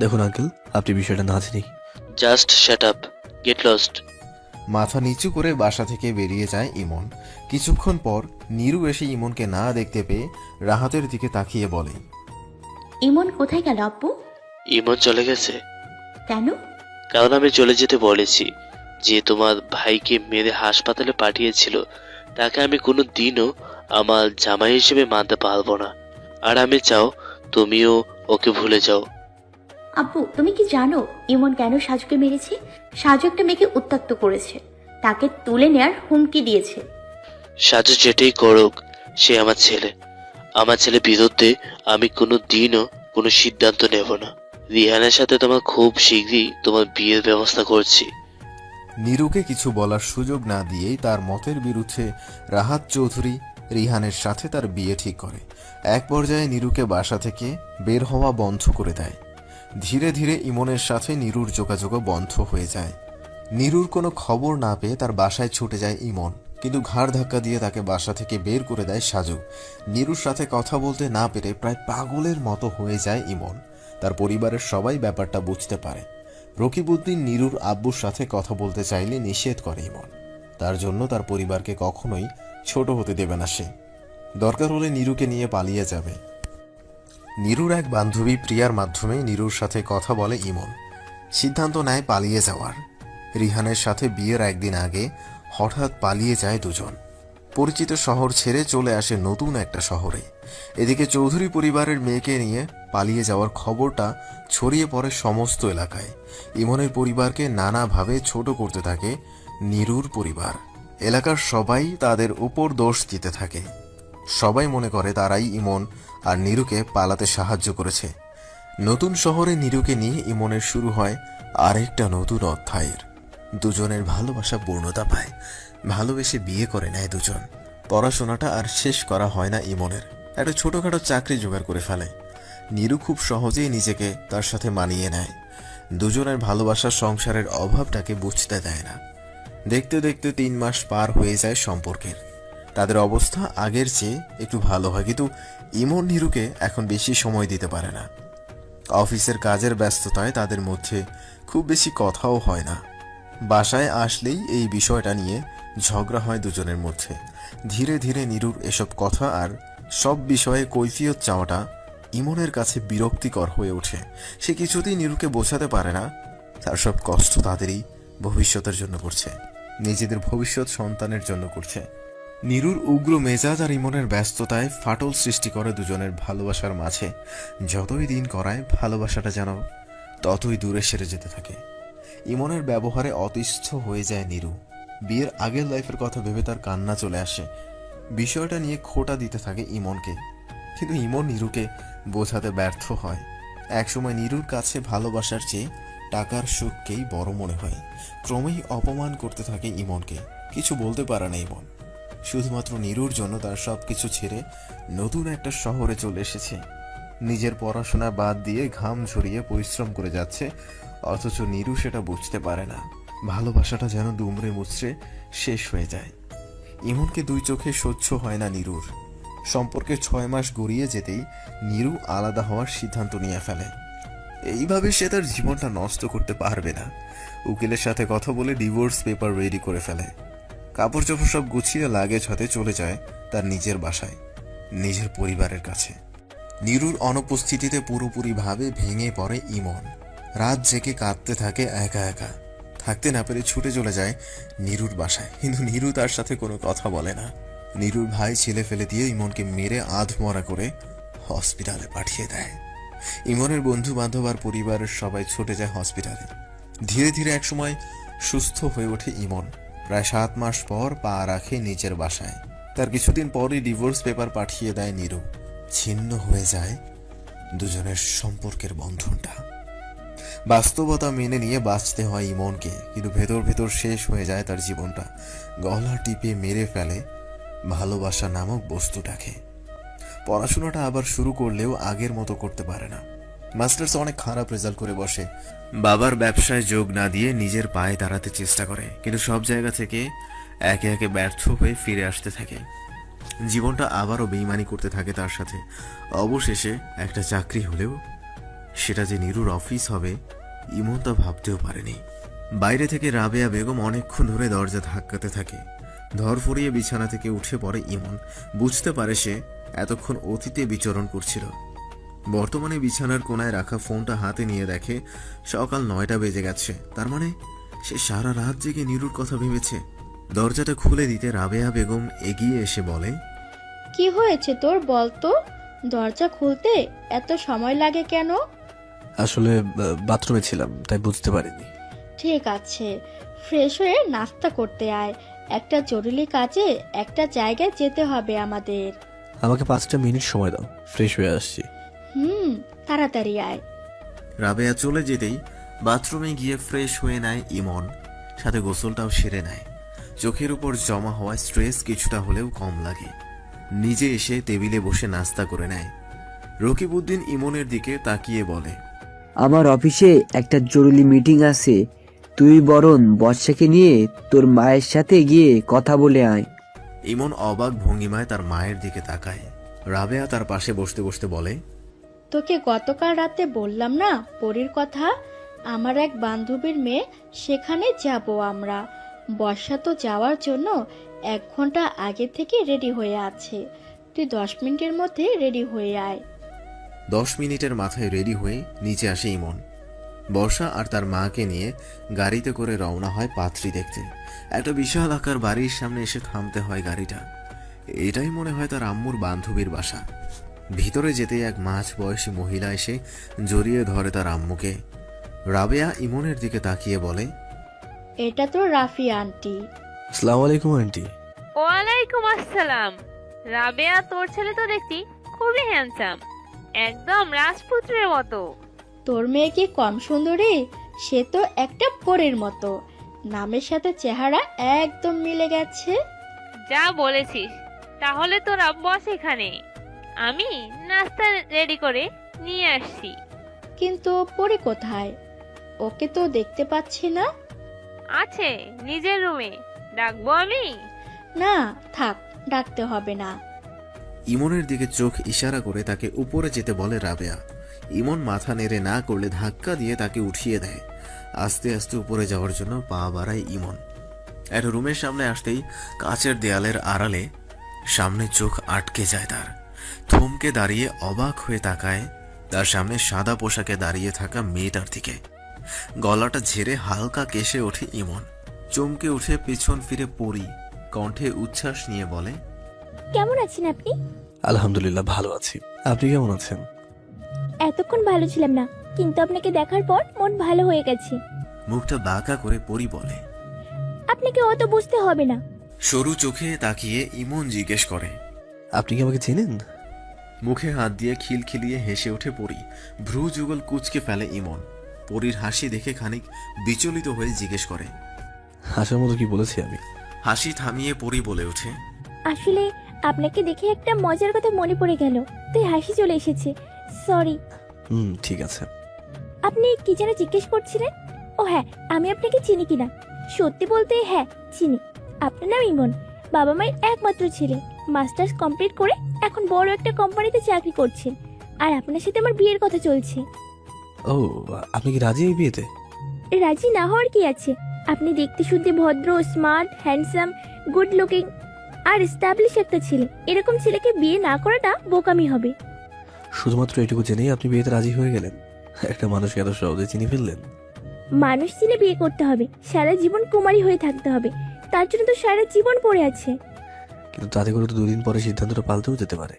দেখুন আঙ্কেল, আপনি বিষয়টা না জেনেই just shut up, get lost. মাথা নিচু করে বাসা থেকে বেরিয়ে যায় ইমন। কিছুক্ষণ পর নীরু এসে ইমনকে না দেখতে পেয়ে রাহাতের দিকে তাকিয়ে বলে, ইমন কোথায় গেল আব্বু? ইমন চলে গেছে। কেন? কারণ আমি চলে যেতে বলেছি। যে তোমার ভাইকে মেরে হাসপাতালে পাঠিয়েছিল তাকে আমি কোনো দিনও আমার জামাই হিসেবে মানতে পারবো না। আর আমি চাও তুমিও ওকে ভুলে যাও। আব্বু, তুমি কি জানো ইমন কেন সাজুকে মেরেছে? সাজু একটা মেয়েকে উত্ত্যক্ত করেছে, তাকে তুলে নেয়ার হুমকি দিয়েছে। সাজু যেটাই করুক, সে আমার ছেলে। আমার ছেলের বিরুদ্ধে আমি কোনো দিনও কোনো সিদ্ধান্ত নেব না। রিহানের সাথে তোমার খুব শীঘ্রই তোমার বিয়ের ব্যবস্থা করছি। নীরুকে কিছু বলার সুযোগ না দিয়েই তার মতের বিরুদ্ধে রাহাত চৌধুরী রিহানের সাথে তার বিয়ে ঠিক করে। এক পর্যায়ে নীরুকে বাসা থেকে বের হওয়া বন্ধ করে দেয়। ধীরে ধীরে ইমনের সাথে নীরুর যোগাযোগও বন্ধ হয়ে যায়। নীরুর কোনো খবর না পেয়ে তার বাসায় ছুটে যায় ইমন, কিন্তু ঘাড় ধাক্কা দিয়ে তাকে বাসা থেকে বের করে দেয় সাজু। নীরুর সাথে কথা বলতে না পেরে প্রায় পাগলের মতো হয়ে যায় ইমন। তার পরিবারের সবাই ব্যাপারটা বুঝতে পারে। রকিবউদ্দিন নীরুর আব্বুর সাথে কথা বলতে চাইলে নিষেধ করে ইমন। তার জন্য তার পরিবারকে কখনোই ছোট হতে দেবে না সে। দরকার হলে নীরুকে নিয়ে পালিয়ে যাবে। নীরুর এক বান্ধবী প্রিয়ার মাধ্যমে নীরুর সাথে কথা বলে ইমন। সিদ্ধান্ত নেয় পালিয়ে যাওয়ার। রিহানের সাথে বিয়ের একদিন আগে হঠাৎ পালিয়ে যায় দুজন। পরিচিত শহর ছেড়ে চলে আসে নতুন একটা শহরে। এদিকে চৌধুরী পরিবারের মেয়েকে নিয়ে পালিয়ে যাওয়ার খবরটা ছড়িয়ে পড়ে সমস্ত এলাকায়। ইমনের পরিবারকে নানাভাবে ছোট করতে থাকে নীরুর পরিবার। এলাকার সবাই তাদের উপর দোষ দিতে থাকে। সবাই মনে করে তারাই ইমন আর নীরুকে পালাতে সাহায্য করেছে। নতুন শহরে নীরুকে নিয়ে ইমনের শুরু হয় আরেকটা নতুন অধ্যায়ের। দুজনের ভালোবাসা পূর্ণতা পায়। ভালোবেসে বিয়ে করে নেয় দুজন। পড়াশোনাটা আর শেষ করা হয় না ইমনের। একটা ছোটখাটো চাকরি জোগাড় করে ফেলে। নীরু খুব সহজেই নিজেকে তার সাথে মানিয়ে নেয়। দুজনের ভালোবাসার সংসারের অভাবটাকে বুঝতে দেয় না। দেখতে দেখতে 3 মাস পার হয়ে যায় সম্পর্কের। তাদের অবস্থা আগের চেয়ে একটু ভালো হয়, কিন্তু ইমন নীরুকে এখন বেশি সময় দিতে পারে না। অফিসের কাজের ব্যস্ততায় তাদের মধ্যে খুব বেশি কথাও হয় না। বাসায় আসলেই এই বিষয়টা নিয়ে ঝগড়া হয় দুজনের মধ্যে। ধীরে ধীরে নীরুর এসব কথা আর সব বিষয়ে কৈফিয়ত চাওয়াটা ইমনের কাছে বিরক্তিকর হয়ে ওঠে। সে কিছুতেই নীরুকে বোঝাতে পারে না তার সব কষ্ট তাদেরই ভবিষ্যতের জন্য করছে, নিজেদের ভবিষ্যৎ সন্তানের জন্য করছে। নীরুর উগ্র মেজাজ আর ইমনের ব্যস্ততায় ফাটল সৃষ্টি করে দুজনের ভালোবাসার মাঝে। যতই দিন করায় ভালোবাসাটা যেন ততই দূরে সেরে যেতে থাকে। ইমনের ব্যবহারে অতিষ্ঠ হয়ে যায় নীরু। বিয়ের আগের লাইফের কথা ভেবে তার কান্না চলে আসে। বিষয়টা নিয়ে খোঁটা দিতে থাকে ইমনকে, কিন্তু ইমন নীরুকে বোঝাতে ব্যর্থ হয়। একসময় নীরুর কাছে ভালোবাসার চেয়ে টাকার সুখকেই বড় মনে হয়। ক্রমেই অপমান করতে থাকে ইমনকে। কিছু বলতে পারে না ইমন। শুধুমাত্র নীরুর জন্য তার সবকিছু ছেড়ে নতুন একটা শহরে চলে এসেছে। নিজের পড়াশোনা বাদ দিয়ে ঘাম ঝরিয়ে পরিশ্রম করে যাচ্ছে, অথচ নীরু সেটা বুঝতে পারে না। ভালোবাসাটা যেন দুমড়ে মুচড়ে শেষ হয়ে যায়। ইমনকে 2 চোখে সহ্য হয় না নীরুর। সম্পর্কে 6 মাস গড়িয়ে যেতেই নীরু আলাদা হওয়ার সিদ্ধান্ত নিয়ে ফেলে। এইভাবে সে তার জীবনটা নষ্ট করতে পারবে না। উকিলের সাথে কথা বলে ডিভোর্স পেপার রেডি করে ফেলে। কাপড় চোপড় সব গুছিয়ে লাগেজ হাতে চলে যায় তার নিজের বাসায়, নিজের পরিবারের কাছে। নীরুর অনুপস্থিতিতে পুরোপুরিভাবে ভেঙে পড়ে ইমন। রাত জেগে কাঁদতে থাকে একা একা। থাকতে না পেরে ছুটে চলে যায় নীরুর বাসায়, কিন্তু নীরু তার সাথে কোনো কথা বলে না। নীরুর ভাই ছেলে ফেলে দিয়ে ইমনকে মেরে আধমরা করে হসপিটালে পাঠিয়ে দেয়। ইমনের বন্ধু বান্ধব আর পরিবারের সবাই ছুটে যায় হসপিটালে। ধীরে ধীরে একসময় সুস্থ হয়ে ওঠে ইমন। প্রায় 7 মাস পর পা রাখে নিজের বাসায়। তার কিছুদিন পরই ডিভোর্স পেপার পাঠিয়ে দেয় নীরু। ছিন্ন হয়ে যায় দুজনের সম্পর্কের বন্ধনটা। বাস্তবতা মেনে নিয়ে বাঁচতে হয় ইমনকে, কিন্তু ভেতর ভেতর শেষ হয়ে যায় তার জীবনটা। গলা টিপে মেরে ফেলে ভালোবাসা নামক বস্তুটাকে। পড়াশোনাটা আবার শুরু করলেও আগের মতো করতে পারে না। মাস্টার্স অনেক খারাপ রেজাল্ট করে বসে। বাবার ব্যবসায় যোগ না দিয়ে নিজের পায়ে দাঁড়াতে চেষ্টা করে, কিন্তু সব জায়গা থেকে একে একে ব্যর্থ হয়ে ফিরে আসতে থাকে। জীবনটা আবারও বেইমানি করতে থাকে তার সাথে। অবশেষে একটা চাকরি হলেও সেটা যে নীরুর অফিস হবে ইমন তা ভাবতেও পারেনি। বাইরে থেকে রাবেয়া বেগম অনেকক্ষণ ধরে দরজা ধাক্কাতে থাকে। ধরফরিয়ে বিছানা থেকে উঠে পড়ে ইমন। বুঝতে পারে সে এতক্ষণ অতীতে বিচরণ করছিল। বর্তমানে বিছানার কোনায় রাখা ফোনটা হাতে নিয়ে দেখে সকাল 9টা বেজে গেছে। তার মানে সে সারা রাত জেগে নীরুর কথা ভেবেছে। দরজাটা খুলে দিতে রাবেয়া বেগম এগিয়ে এসে বলে, কি হয়েছে তোর বল তো? দরজা খুলতে এত সময় লাগে কেন? আসলে বাথরুমে ছিলাম, তাই বুঝতে পারিনি। ঠিক আছে, ফ্রেশ হয়ে নাস্তা করতে আয়। একটা জরুরি কাজে একটা জায়গায় যেতে হবে আমাদের। আমাকে 5টা মিনিট সময় দাও, ফ্রেশ হয়ে আসছি। তাড়াতাড়ি আয়। রাবেয়া চলে যেতেই বাথরুমে গিয়ে ফ্রেশ হয়ে নেয় ইমন, সাথে গোসলটাও সেরে নেয়। চোখের উপর জমা হওয়া স্ট্রেস কিছুটা হলেও কম লাগে। নিজে এসে টেবিলে বসে নাস্তা করে নেয়। রকিবউদ্দিন ইমনের দিকে তাকিয়ে বলে, আমার অফিসে একটা জরুরি মিটিং আছে, তুই বরং বর্ষাকে নিয়ে তোর মায়ের সাথে গিয়ে কথা বলে আয়। ইমন অবাক ভঙ্গিমায় তার মায়ের দিকে তাকায়। রাবেয়া তার পাশে বসতে বসতে বলে, তোকে গতকাল রাতে বললাম না পরীর কথা? আমার এক বান্ধবীর মেয়ে, সেখানে যাব আমরা। বর্ষা তো যাওয়ার জন্য 1 ঘন্টা আগে থেকে রেডি হয়ে আছে। তুই 10 মিনিটের মধ্যে রেডি হয়ে আয়। 10 মিনিটের মাথায় রেডি হয়ে নিচে আসে ইমন। বর্ষা আর তার মাকে নিয়ে গাড়িতে করে রওনা হয় পাত্রী দেখতে। একটা বিশাল আকার বাড়ির সামনে এসে থামতে হয় গাড়িটা। এটাই মনে হয় তার আম্মুর বান্ধবীর বাসা। ভিতরে যেতে এক মাঝ বয়সী মহিলা এসে জড়িয়ে ধরে তার আম্মুকে। রাবেয়া ইমনের দিকে তাকিয়ে বলে, এটা তো রাফি আন্টি। আসসালামু আলাইকুম আন্টি। ওয়ালাইকুম আসসালাম। রাবেয়া, তোর ছেলে তো দেখছি খুবই হ্যান্ডসাম, একদম রাজপুত্রের মতো। তোর মেয়ে কি কম সুন্দরী? সে তো একটা পরীর মতো। নামের সাথে চেহারা একদম মিলে গেছে। যা বলেছিস। তাহলে তোরা বস এখানে, আমি নাস্তা রেডি করে নিয়ে আসছি। কিন্তু পরী কোথায়? ওকে তো দেখতে পাচ্ছি না। আছে নিজের রুমে, ডাকবো আমি? না থাক, ডাকতে হবে না। ইমনের দিকে চোখ ইশারা করে তাকে উপরে যেতে বলে রাবেয়া। ইমন মাথা নেড়ে না করলে ধাক্কা দিয়ে তাকে উঠিয়ে দেয়। আস্তে আস্তে উপরে যাওয়ার জন্য পা বাড়ায় ইমন। একটা রুমের সামনে আসতেই কাচের দেয়ালের আড়ালে সামনে চোখ আটকে যায় তার। থমকে দাঁড়িয়ে অবাক হয়ে তাকায় তার সামনে সাদা পোশাকে দাঁড়িয়ে থাকা মেয়েটার দিকে। গলাটা ঝেড়ে হালকা কেশে ওঠে ইমন। চমকে উঠে পেছন ফিরে পড়ি কণ্ঠে উচ্ছ্বাস নিয়ে বলে, কেমন আছেন আপনি? আলহামদুলিল্লাহ ভালো আছি, আপনি কেমন আছেন? এতক্ষণ ভালো ছিলাম না, কিন্তু আপনাকে দেখার পর মন ভালো হয়ে গেছে। মুখটা বাঁকা করে পরি বলে, আপনাকে অত বুঝতে হবে না। সরু চোখে তাকিয়ে ইমন জিজ্ঞেস করে, আপনি কি আমাকে চেনেন? মুখে হাত দিয়ে খিলখিলিয়ে হেসে ওঠে পরি। ভ্রু যুগল কুঁচকে ফেলে ইমন। পরির হাসি দেখে খানিক বিচলিত হয়ে জিজ্ঞেস করে, হাসার মতো কি বলেছি আমি? হাসি থামিয়ে পরি বলে ওঠে, আসলে আপনাকে দেখে একটা মজার কথা মনে পড়ে গেল, তাই হাসি চলে এসেছে। সরি। ঠিক আছে। আপনি কি যেন জিজ্ঞেস করছিলেন? ও হ্যাঁ, আমি আপনাকে চিনি কিনা? সত্যি বলতে হ্যাঁ চিনি। আপনার নাম ইমন, বাবা মায়ের একমাত্র ছেলে। মাস্টার্স কমপ্লিট করে এখন বড় একটা কোম্পানিতে চাকরি করছেন, আর আপনার সাথে আমার বিয়ের কথা চলছে। ও, আপনি কি রাজি এই বিয়েতে? রাজি না হওয়ার কি আছে? আপনি দেখতে শুনতে ভদ্র, স্মার্ট, হ্যান্ডসাম, গুড লুকিং আর এস্টাবলিশ একটা ছেলে। এরকম ছেলেকে বিয়ে না করাটা বোকামি হবে। শুধুমাত্র এটুকু জেনেই আপনি বিয়েতে রাজি হয়ে গেলেন? একটা মানুষকে এত সহজে চিনে ফেললেন? মানুষ চিনে বিয়ে করতে হবে, সারা জীবন কুমারী হয়ে থাকতে হবে, তার জন্য তো সারা জীবন পড়ে আছে। কিন্তু তাতে করে তো 2 দিন পরে সিদ্ধান্তটা পাল্টেও যেতে পারে।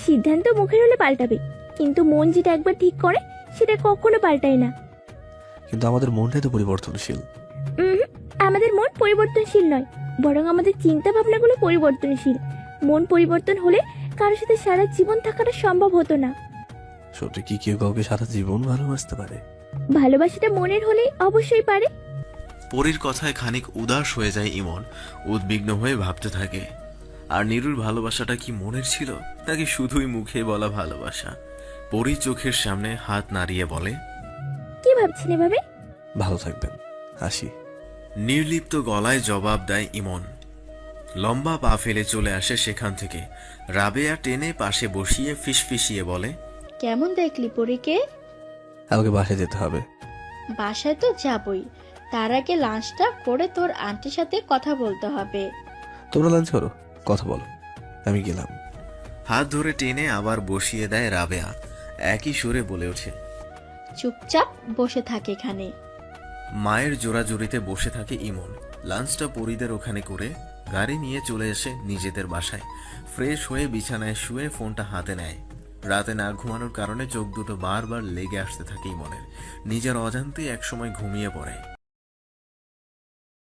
সিদ্ধান্ত মুখের হলে পাল্টাবে, কিন্তু মন যেটা একবার ঠিক করে সেটা কখনো পাল্টায় না। কিন্তু আমাদের মনটাই তো পরিবর্তনশীল। আমাদের মন পরিবর্তনশীল নয়, বরং আমাদের চিন্তা ভাবনাগুলো পরিবর্তনশীল। মন পরিবর্তন হলে কারোর সাথে সারা জীবন থাকাটা সম্ভব হতো না। সত্যি কি কেউ কাউকে সারা জীবন ভালোবাসতে পারে? ভালোবাসাটা মনের হলে অবশ্যই পারে। পরীর কথায় খানিক উদাস হয়ে যায় ইমন, উদ্বিগ্ন হয়ে ভাবতে থাকে আর নীরুর ভালোবাসাটা কি মনের ছিল নাকি শুধুই মুখে বলা ভালোবাসা। পরী চোখের সামনে হাত নাড়িয়ে বলে, কি ভাবছেন এভাবে? ভালো থাকবেন, আসি। নির্লিপ্ত গলায় জবাব দেয় ইমন। লম্বা পা ফেলে চলে আসে সেখান থেকে। রাবেয়া টেনে পাশে বসিয়ে ফিসফিসিয়ে বলে, কেমন দেখলি পরীকে? আমাকে বাসায় যেতে হবে। বাসায় তো যাবই, তার আগে লাঞ্চটা করে তোর আন্টির সাথে কথা বলতে হবে। তোমরা লাঞ্চ করো, কথা বলো, আমি গেলাম। হাত ধরে টেনে আবার বসিয়ে দেয় রাবেয়া। একই সুরে বলে ওঠে, চুপচাপ বসে থাকে এখানে। মায়ের জোড়াজুড়িতে বসে থাকে ইমন। লাঞ্চটা পরীদের ওখানে করে গাড়ি নিয়ে চলে এসে নিজেদের বাসায় ফ্রেশ হয়ে বিছানায় শুয়ে ফোনটা হাতে নেয়। রাতে না ঘুমানোর কারণে চোখ দুটো বারবার লেগে আসতে থাকে ইমনের। নিজের অজান্তেই একসময় ঘুমিয়ে পড়ে।